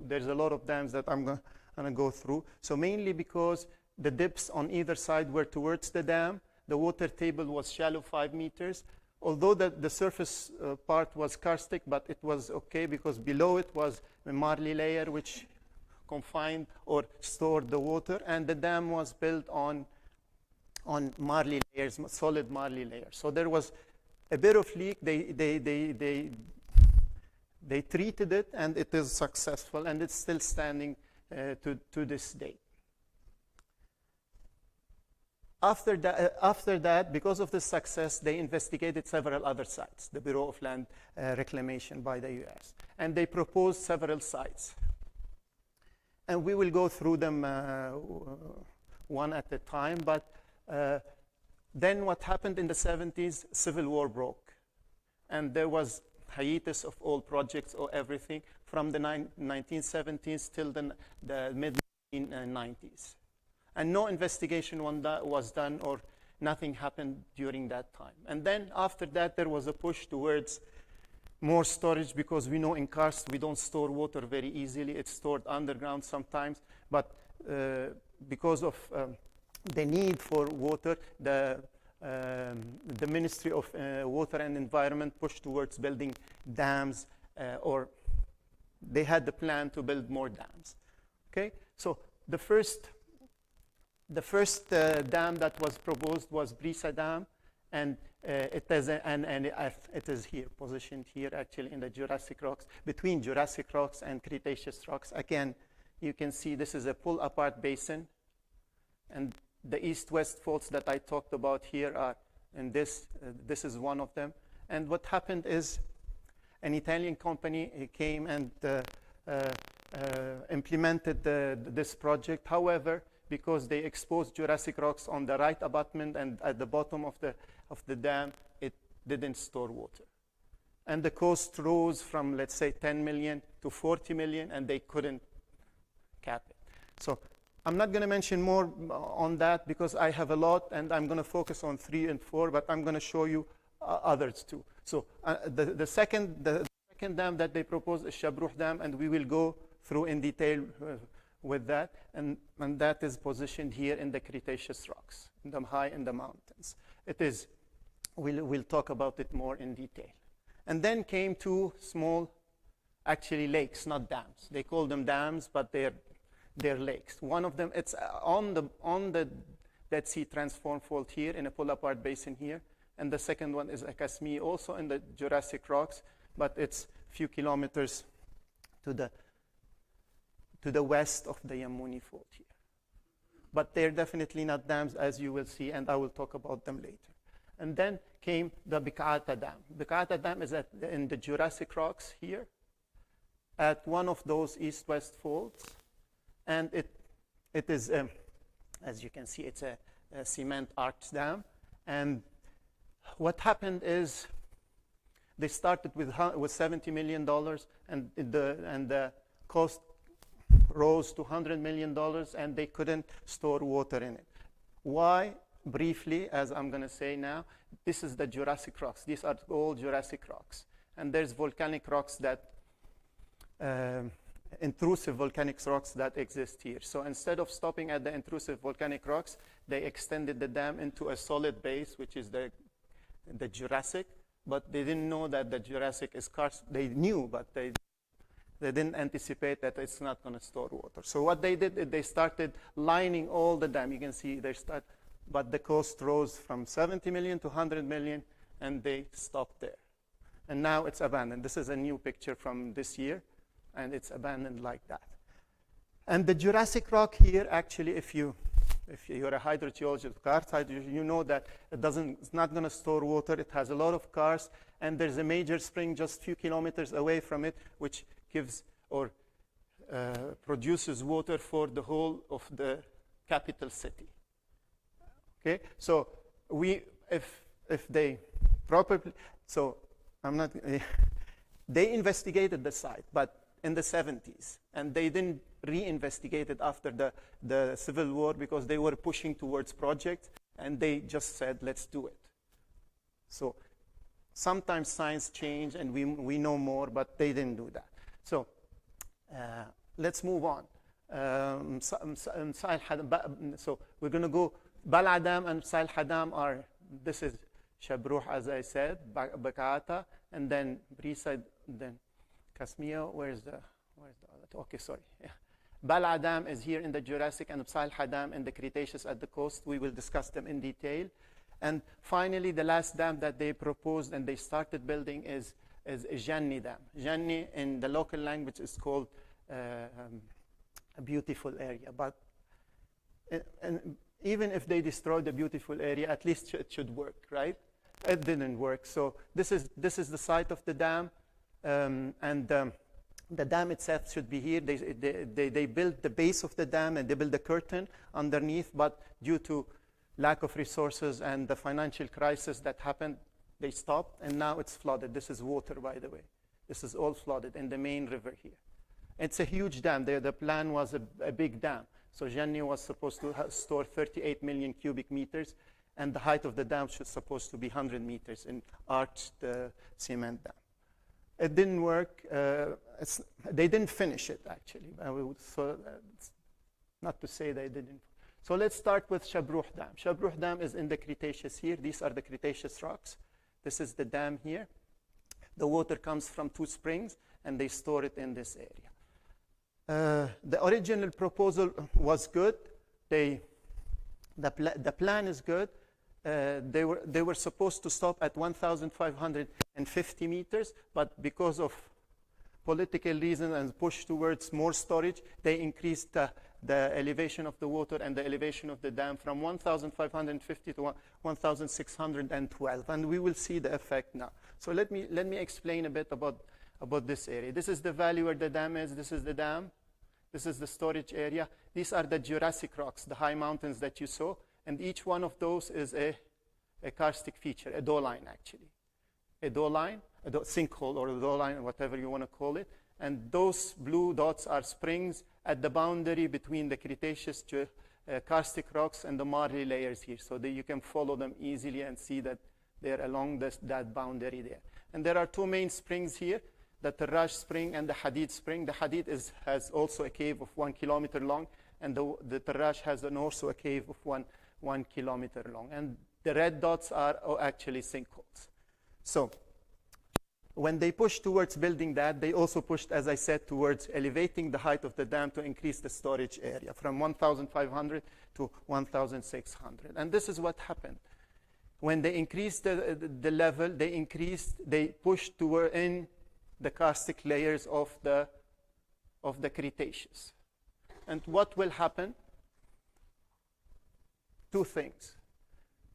there's a lot of dams that I'm going to go through. So mainly because the dips on either side were towards the dam. The water table was shallow 5 meters. Although the surface part was karstic, but it was okay because below it was a marly layer which confined or stored the water, and the dam was built on marly layers, solid marly layers. So there was a bit of leak. They treated it, and it is successful, and it's still standing to this day. After that, because of the success, they investigated several other sites, the Bureau of Land Reclamation by the US. And they proposed several sites. And we will go through them one at a time. But then what happened in the 70s, civil war broke. And there was hiatus of all projects or everything from the 1970s till the mid-1990s. And no investigation was done, or nothing happened during that time. And then after that, there was a push towards more storage, because we know in Karst we don't store water very easily. It's stored underground sometimes. But because of the need for water, the Ministry of Water and Environment pushed towards building dams, or they had the plan to build more dams. Okay, so the first dam that was proposed was Brisa Dam, and it is here, positioned here actually in the Jurassic rocks, between Jurassic rocks and Cretaceous rocks. Again, you can see this is a pull-apart basin, and the east-west faults that I talked about here are in this. This is one of them. And what happened is an Italian company came and implemented this project. However, because they exposed Jurassic rocks on the right abutment and at the bottom of the dam, it didn't store water. And the cost rose from, let's say, 10 million to 40 million, and they couldn't cap it. So I'm not going to mention more on that because I have a lot, and I'm going to focus on 3 and 4, but I'm going to show you others too. So the second dam that they proposed is Shabruh Dam, and we will go through in detail with that, and that is positioned here in the Cretaceous rocks, high in the mountains. It is, we'll talk about it more in detail. And then came 2 small, actually lakes, not dams. They call them dams, but they're lakes. One of them, it's on the Dead Sea Transform Fault here in a pull-apart basin here, and the second one is Akasmi, also in the Jurassic rocks, but it's a few kilometers to the west of the Yamuni Fault here. But they're definitely not dams, as you will see, and I will talk about them later. And then came the Bikata Dam. Bikata Dam is in the Jurassic rocks here, at one of those east-west faults, and it is, as you can see, it's a cement arch dam. And what happened is they started with $70 million, and the cost rose to $100 million, and they couldn't store water in it. Why? Briefly, as I'm going to say now, this is the Jurassic rocks. These are all Jurassic rocks. And there's volcanic rocks that, intrusive volcanic rocks that exist here. So instead of stopping at the intrusive volcanic rocks, they extended the dam into a solid base, which is the Jurassic. But they didn't know that the Jurassic is karst. They knew, but they didn't anticipate that it's not going to store water. So what they did is they started lining all the dam. You can see they start but the cost rose from 70 million to 100 million, and they stopped there. And now it's abandoned. This is a new picture from this year, and it's abandoned like that. And the Jurassic rock here, actually, if you're a hydrogeologist, karst hydrogeologist, you know that it's not going to store water. It has a lot of karst, and there's a major spring just a few kilometers away from it, which gives or produces water for the whole of the capital city. Okay, so if they properly, so I'm not, they investigated the site, but in the 70s, and they didn't re-investigate it after the Civil War because they were pushing towards projects, and they just said, let's do it. So sometimes science change, and we know more, but they didn't do that. So let's move on. So we're going to go, Bal Adam and Sal Hadam are, this is Shabruh, as I said, Bakata, and then Brisa, then Kasmia. Where's the other? Okay, sorry. Yeah. Bal Adam is here in the Jurassic, and Sal Hadam in the Cretaceous at the coast. We will discuss them in detail. And finally, the last dam that they proposed and they started building is Janni Dam. Janni in the local language is called a beautiful area. But and even if they destroyed the beautiful area, at least it should work, right? It didn't work. So this is the site of the dam, and the dam itself should be here. They built the base of the dam, and they built the curtain underneath, but due to lack of resources and the financial crisis that happened, they stopped, and now it's flooded. This is water, by the way. This is all flooded in the main river here. It's a huge dam. The plan was a big dam. So Janni was supposed to store 38 million cubic meters, and the height of the dam was supposed to be 100 meters in arched cement dam. It didn't work. They didn't finish it, actually. So not to say they didn't. So let's start with Shabruh Dam. Shabruh Dam is in the Cretaceous here. These are the Cretaceous rocks. This is the dam here. The water comes from 2 springs, and they store it in this area. The original proposal was good. The plan is good. They were supposed to stop at 1,550 meters, but because of political reasons and push towards more storage, they increased the elevation of the water and the elevation of the dam from 1,550 to 1,612, and we will see the effect now. So let me explain a bit about this area. This is the valley where the dam is. This is the dam. This is the storage area. These are the Jurassic rocks, the high mountains that you saw, and each one of those is a karstic feature, a doline actually. A doline, a sinkhole or a doline, whatever you want to call it. And those blue dots are springs at the boundary between the Cretaceous karstic rocks and the marly layers here. So that you can follow them easily and see that they're along that boundary there. And there are 2 main springs here, the Tarrash spring and the Hadid spring. The Hadid has also a cave of 1 kilometer long, and the Tarrash has also a cave of 1 kilometer long. And the red dots are actually sinkholes. So when they pushed towards building that, they also pushed, as I said, towards elevating the height of the dam to increase the storage area from 1,500 to 1,600. And this is what happened. When they increased the level, they pushed toward in the karstic layers of the Cretaceous. And what will happen? 2 things.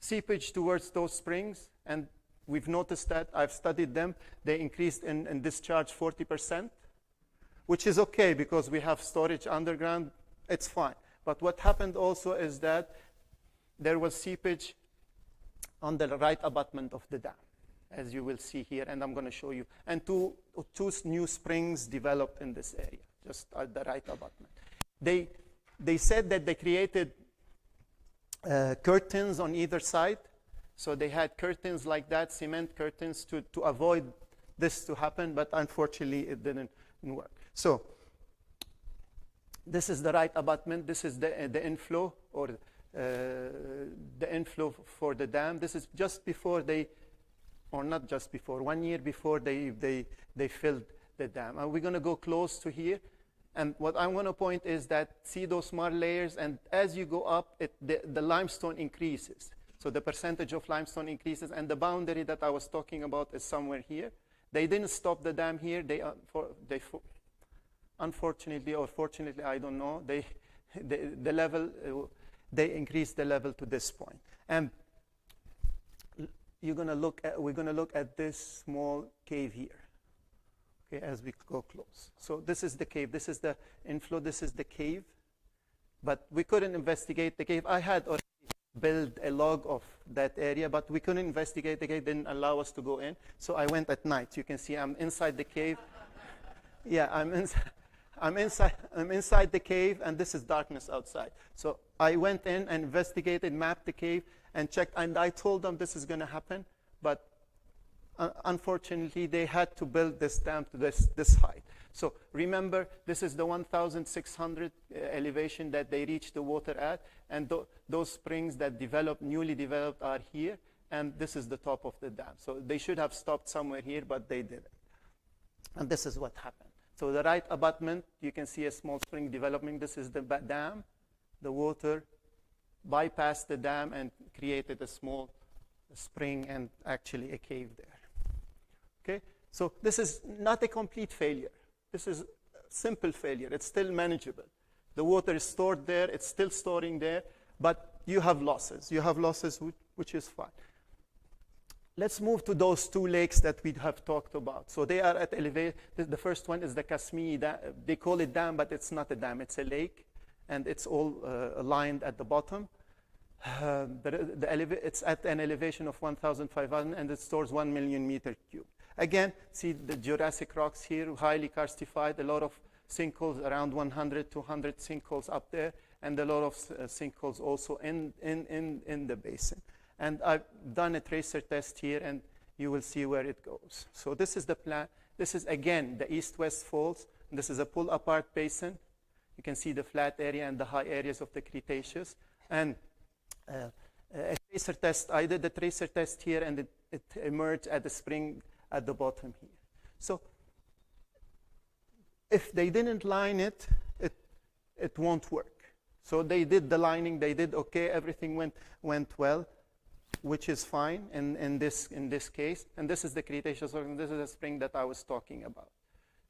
Seepage towards those springs, and we've noticed that. I've studied them. They increased in discharge 40%, which is okay because we have storage underground. It's fine. But what happened also is that there was seepage on the right abutment of the dam, as you will see here, and I'm going to show you. And two new springs developed in this area, just at the right abutment. They said that they created curtains on either side. So they had curtains like that, cement curtains, to avoid this to happen, but unfortunately it didn't work. So this is the right abutment. This is the inflow, or the inflow for the dam. This is just before or not just before, 1 year before they filled the dam. And we're going to go close to here. And what I want to point is that, see those mud layers, and as you go up, the limestone increases. So the percentage of limestone increases, and the boundary that I was talking about is somewhere here. They didn't stop the dam here. Unfortunately or fortunately, I don't know, the level, they increased the level to this point. And we're going to look at this small cave here. Okay, as we go close. So this is the cave. This is the inflow. This is the cave. But we couldn't investigate the cave. I had already built a log of that area, but we couldn't investigate the cave. Didn't allow us to go in. So I went at night. You can see I'm inside the cave. Yeah, I'm inside the cave, and this is darkness outside. So I went in and investigated, mapped the cave, and checked. And I told them this is going to happen, but unfortunately, they had to build this dam to this height. So remember, this is the 1,600 elevation that they reached the water at, and those springs that newly developed are here, and this is the top of the dam. So they should have stopped somewhere here, but they didn't. And this is what happened. So the right abutment, you can see a small spring developing. This is the dam. The water bypassed the dam and created a small spring and actually a cave there. Okay, so this is not a complete failure. This is a simple failure. It's still manageable. The water is stored there. It's still storing there, but you have losses. You have losses, which is fine. Let's move to those two lakes that we have talked about. So they are at elevation. The first one is the Kasmi. They call it dam, but it's not a dam. It's a lake, and it's all aligned at the bottom. It's at an elevation of 1,500, and it stores 1 million meter cube. Again, see the Jurassic rocks here, highly karstified, a lot of sinkholes, around 100, 200 sinkholes up there, and a lot of sinkholes also in the basin. And I've done a tracer test here, and you will see where it goes. So this is the plan. This is, again, the east-west faults. This is a pull-apart basin. You can see the flat area and the high areas of the Cretaceous. And a tracer test, I did the tracer test here, and it emerged at the spring at the bottom here. So if they didn't line it, it won't work. So they did the lining, they did okay, everything went well, which is fine in this case. And this is the Cretaceous, and this is the spring that I was talking about.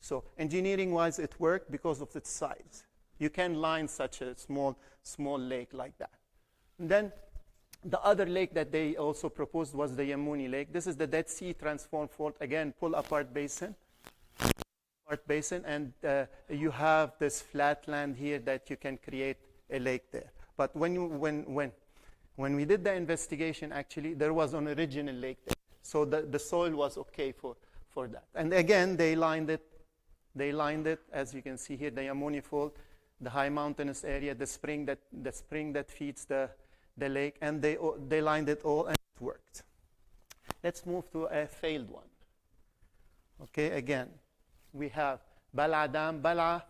So engineering-wise, it worked because of its size. You can line such a small lake like that. And then the other lake that they also proposed was the Yamuni Lake. This is the Dead Sea transformed fault, again, pull-apart basin. And you have this flat land here that you can create a lake there. But when we did the investigation, actually, there was an original lake there. So the soil was okay for that. And again, they lined it, as you can see here, the Yamuni Fault, the high mountainous area, the spring that feeds the lake, and they lined it all, and it worked. Let's move to a failed one. Okay, again, we have Bala Dam. Bala,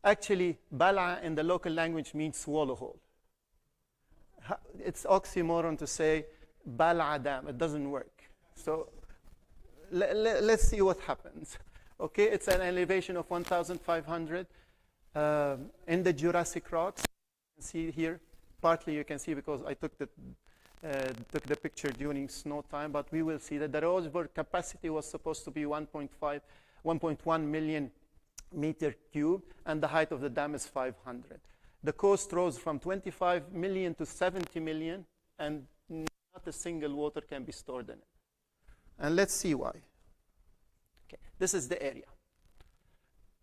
actually, Bala in the local language means swallow hole. It's oxymoron to say Bala Dam. It doesn't work. So let's see what happens. Okay, it's an elevation of 1,500 in the Jurassic rocks. You can see here. Partly you can see because I took the picture during snow time, but we will see that the reservoir capacity was supposed to be 1.1 million meter cube, and the height of the dam is 500. The coast rose from 25 million to 70 million, and not a single water can be stored in it. And let's see why. Okay, this is the area.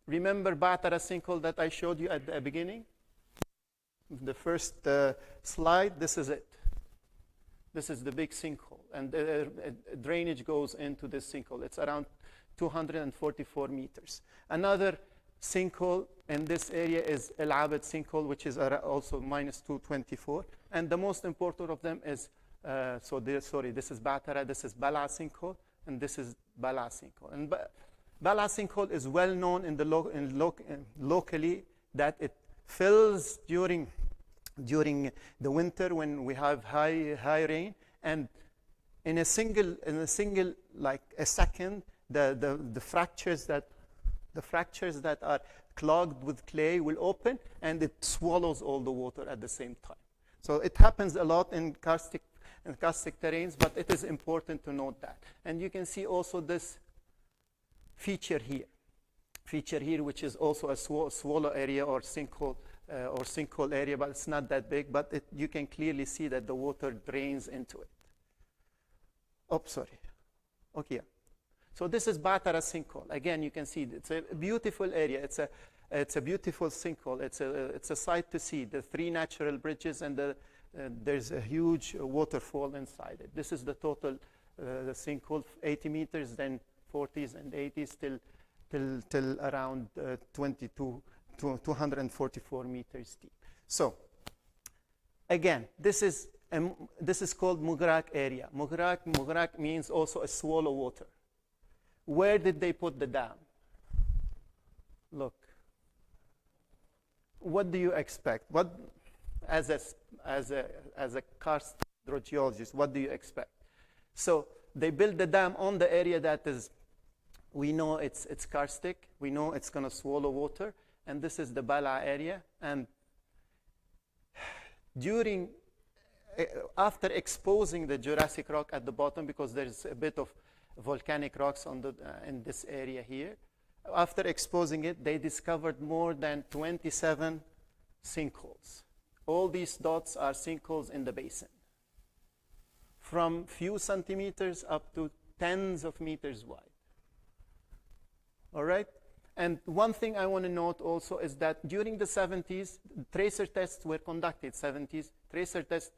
Remember Batara sinkhole that I showed you at the beginning? The first slide, this is it. This is the big sinkhole, and drainage goes into this sinkhole. It's around 244 meters. Another sinkhole in this area is El Abed sinkhole, which is also minus 224. And the most important of them is, this is Batara, this is Bala sinkhole, and this is Bala sinkhole. And Bala sinkhole is well known in locally that it fills during the winter when we have high rain, and in a single like a second, the fractures that The fractures that are clogged with clay will open, and it swallows all the water at the same time. So it happens a lot in karstic terranes, but it is important to note that. And you can see also this feature here, which is also a swallow area or sinkhole area, but it's not that big, but you can clearly see that the water drains into it. Oh, sorry. Okay. So this is Batara sinkhole. Again, you can see it's a beautiful area. It's a beautiful sinkhole. It's a sight to see. The 3 natural bridges, and there's a huge waterfall inside it. This is the total the sinkhole, 80 meters, then 40s and 80s till around 244 meters deep. So again, this is called Mugrak area. Mugrak means also a swallow water. Where did they put the dam? Look. What do you expect? What, as a karst hydrogeologist, what do you expect? So they build the dam on the area that is, we know it's karstic, we know it's going to swallow water, and this is the Bala area. And after exposing the Jurassic rock at the bottom, because there's a bit of volcanic rocks in this area here, after exposing it, they discovered more than 27 sinkholes. All these dots are sinkholes in the basin, from few centimeters up to tens of meters wide. All right? And one thing I want to note also is that during the 70s, tracer tests were conducted. 70s, tracer tests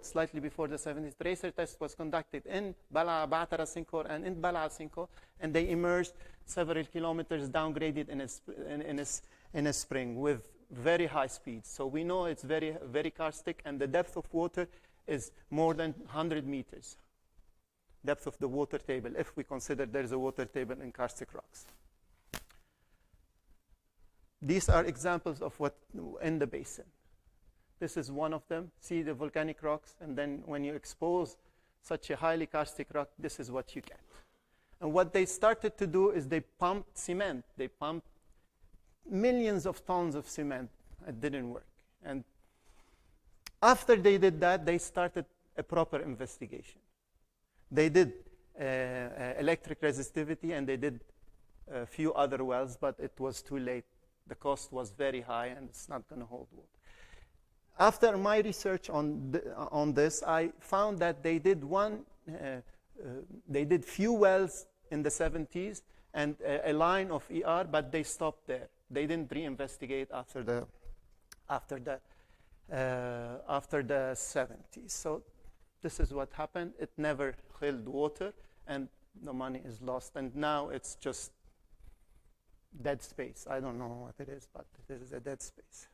slightly before the 70s, tracer test was conducted in Batara sinkhole and in Bala sinkhole, and they emerged several kilometers downgraded in a spring with very high speeds. So we know it's very, very karstic, and the depth of water is more than 100 meters, depth of the water table, if we consider there's a water table in karstic rocks. These are examples of what in the basin. This is one of them. See the volcanic rocks, and then when you expose such a highly karstic rock, this is what you get. And what they started to do is they pumped cement. They pumped millions of tons of cement. It didn't work. And after they did that, they started a proper investigation. They did electric resistivity, and they did a few other wells, but it was too late. The cost was very high, and it's not going to hold water. After my research on this, I found that they did few wells in the 70s and a line of ER, but they stopped there. They didn't reinvestigate after the 70s. So this is what happened. It never held water, and the money is lost. And now it's just dead space. I don't know what it is, but it is a dead space.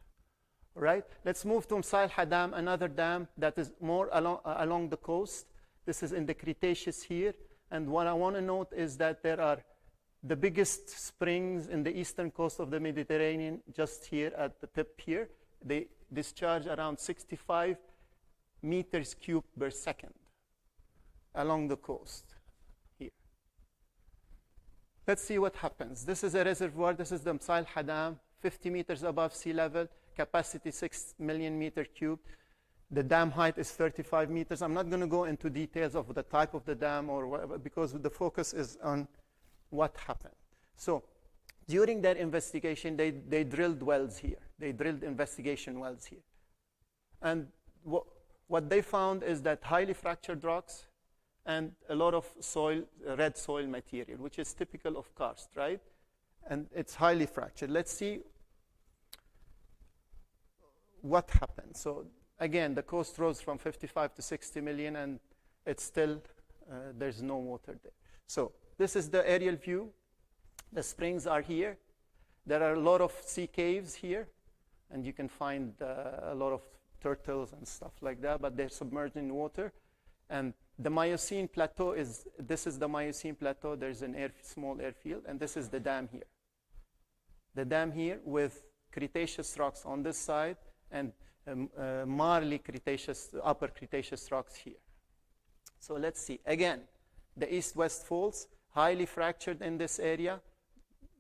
All right, let's move to Msalha Dam, another dam that is more along the coast. This is in the Cretaceous here. And what I want to note is that there are the biggest springs in the eastern coast of the Mediterranean, just here at the tip here. They discharge around 65 meters cubed per second along the coast here. Let's see what happens. This is a reservoir. This is the Msalha Dam, 50 meters above sea level. Capacity 6 million meter cubed. The dam height is 35 meters. I'm not going to go into details of the type of the dam or whatever, because the focus is on what happened. So during their investigation, they drilled wells here. They drilled investigation wells here. And what they found is that highly fractured rocks and a lot of soil, red soil material, which is typical of karst, right? And it's highly fractured. Let's see what happened. So again, the coast rose from 55 to 60 million, and it's still, there's no water there. So this is the aerial view. The springs are here. There are a lot of sea caves here, and you can find a lot of turtles and stuff like that, but they're submerged in water. And the Miocene plateau this is the Miocene plateau. There's an small airfield, and this is the dam here. The dam here with Cretaceous rocks on this side, and marly Cretaceous, upper Cretaceous rocks here. So let's see. Again, the east-west faults, highly fractured in this area.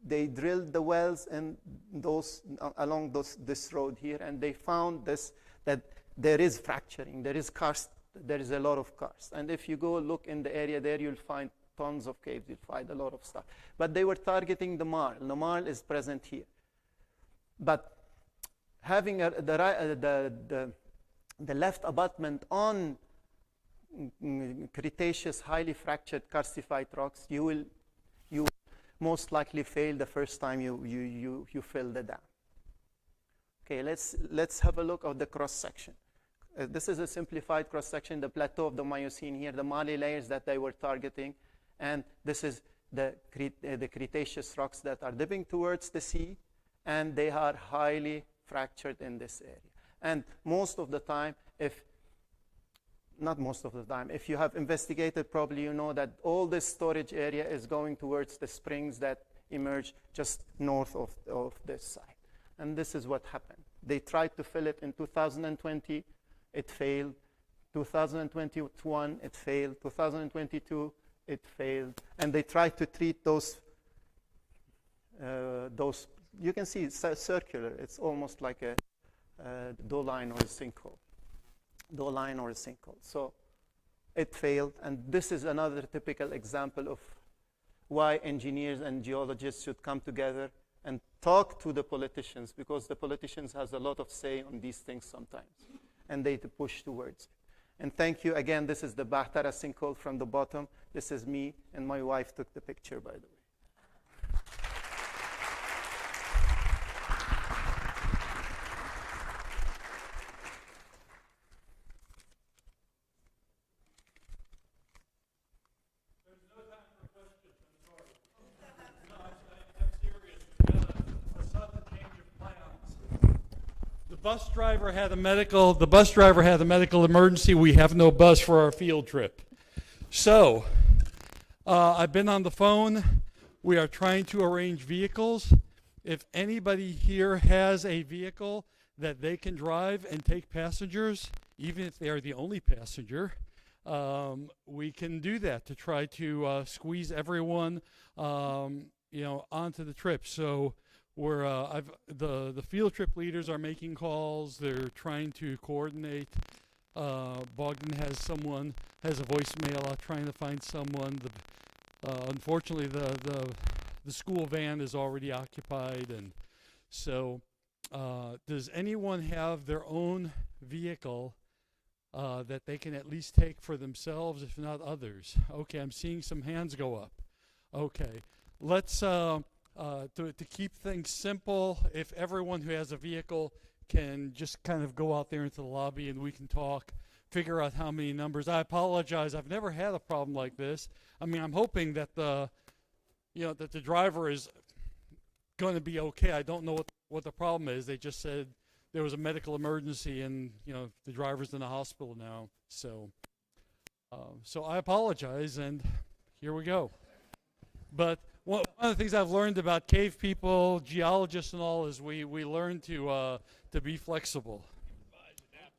they drilled the wells in those along this road here, and they found that there is fracturing, there is karst, there is a lot of karst. And if you go look in the area there, you'll find tons of caves, you'll find a lot of stuff. But they were targeting the marl. The marl is present here. But having the left abutment on Cretaceous highly fractured karstified rocks, you will most likely fail the first time you fill the dam. Okay, let's have a look at the cross section. This is a simplified cross section, the plateau of the Miocene here, the marly layers that they were targeting, and this is the Cretaceous rocks that are dipping towards the sea, and they are highly fractured in this area. And most of the time, not most of the time, if you have investigated, probably you know that all this storage area is going towards the springs that emerge just north of this site. And this is what happened. They tried to fill it in 2020, it failed. 2021, it failed. 2022, it failed. And they tried to treat those, you can see it's circular. It's almost like a doline or a sinkhole. Doline or a sinkhole. So it failed, and this is another typical example of why engineers and geologists should come together and talk to the politicians, because the politicians has a lot of say on these things sometimes, and they push towards it. And thank you again. This is the Bahtara sinkhole from the bottom. This is me, and my wife took the picture, by the way. The bus driver had a medical emergency. We have no bus for our field trip. So I've been on the phone. We are trying to arrange vehicles. If anybody here has a vehicle that they can drive and take passengers, even if they are the only passenger, we can do that to try to squeeze everyone onto the trip. So we're the field trip leaders are making calls. They're trying to coordinate. Bogdan has a voicemail out trying to find someone. Unfortunately, the school van is already occupied, and so does anyone have their own vehicle that they can at least take for themselves, if not others? Okay, I'm seeing some hands go up. Okay, let's to keep things simple, if everyone who has a vehicle can just kind of go out there into the lobby and we can talk, figure out how many numbers. I apologize, I've never had a problem like this. I mean, I'm hoping that the driver is going to be okay. I don't know what the problem is. They just said there was a medical emergency and the driver's in the hospital now. So I apologize, and here we go. But one of the things I've learned about cave people, geologists and all, is we learn to be flexible.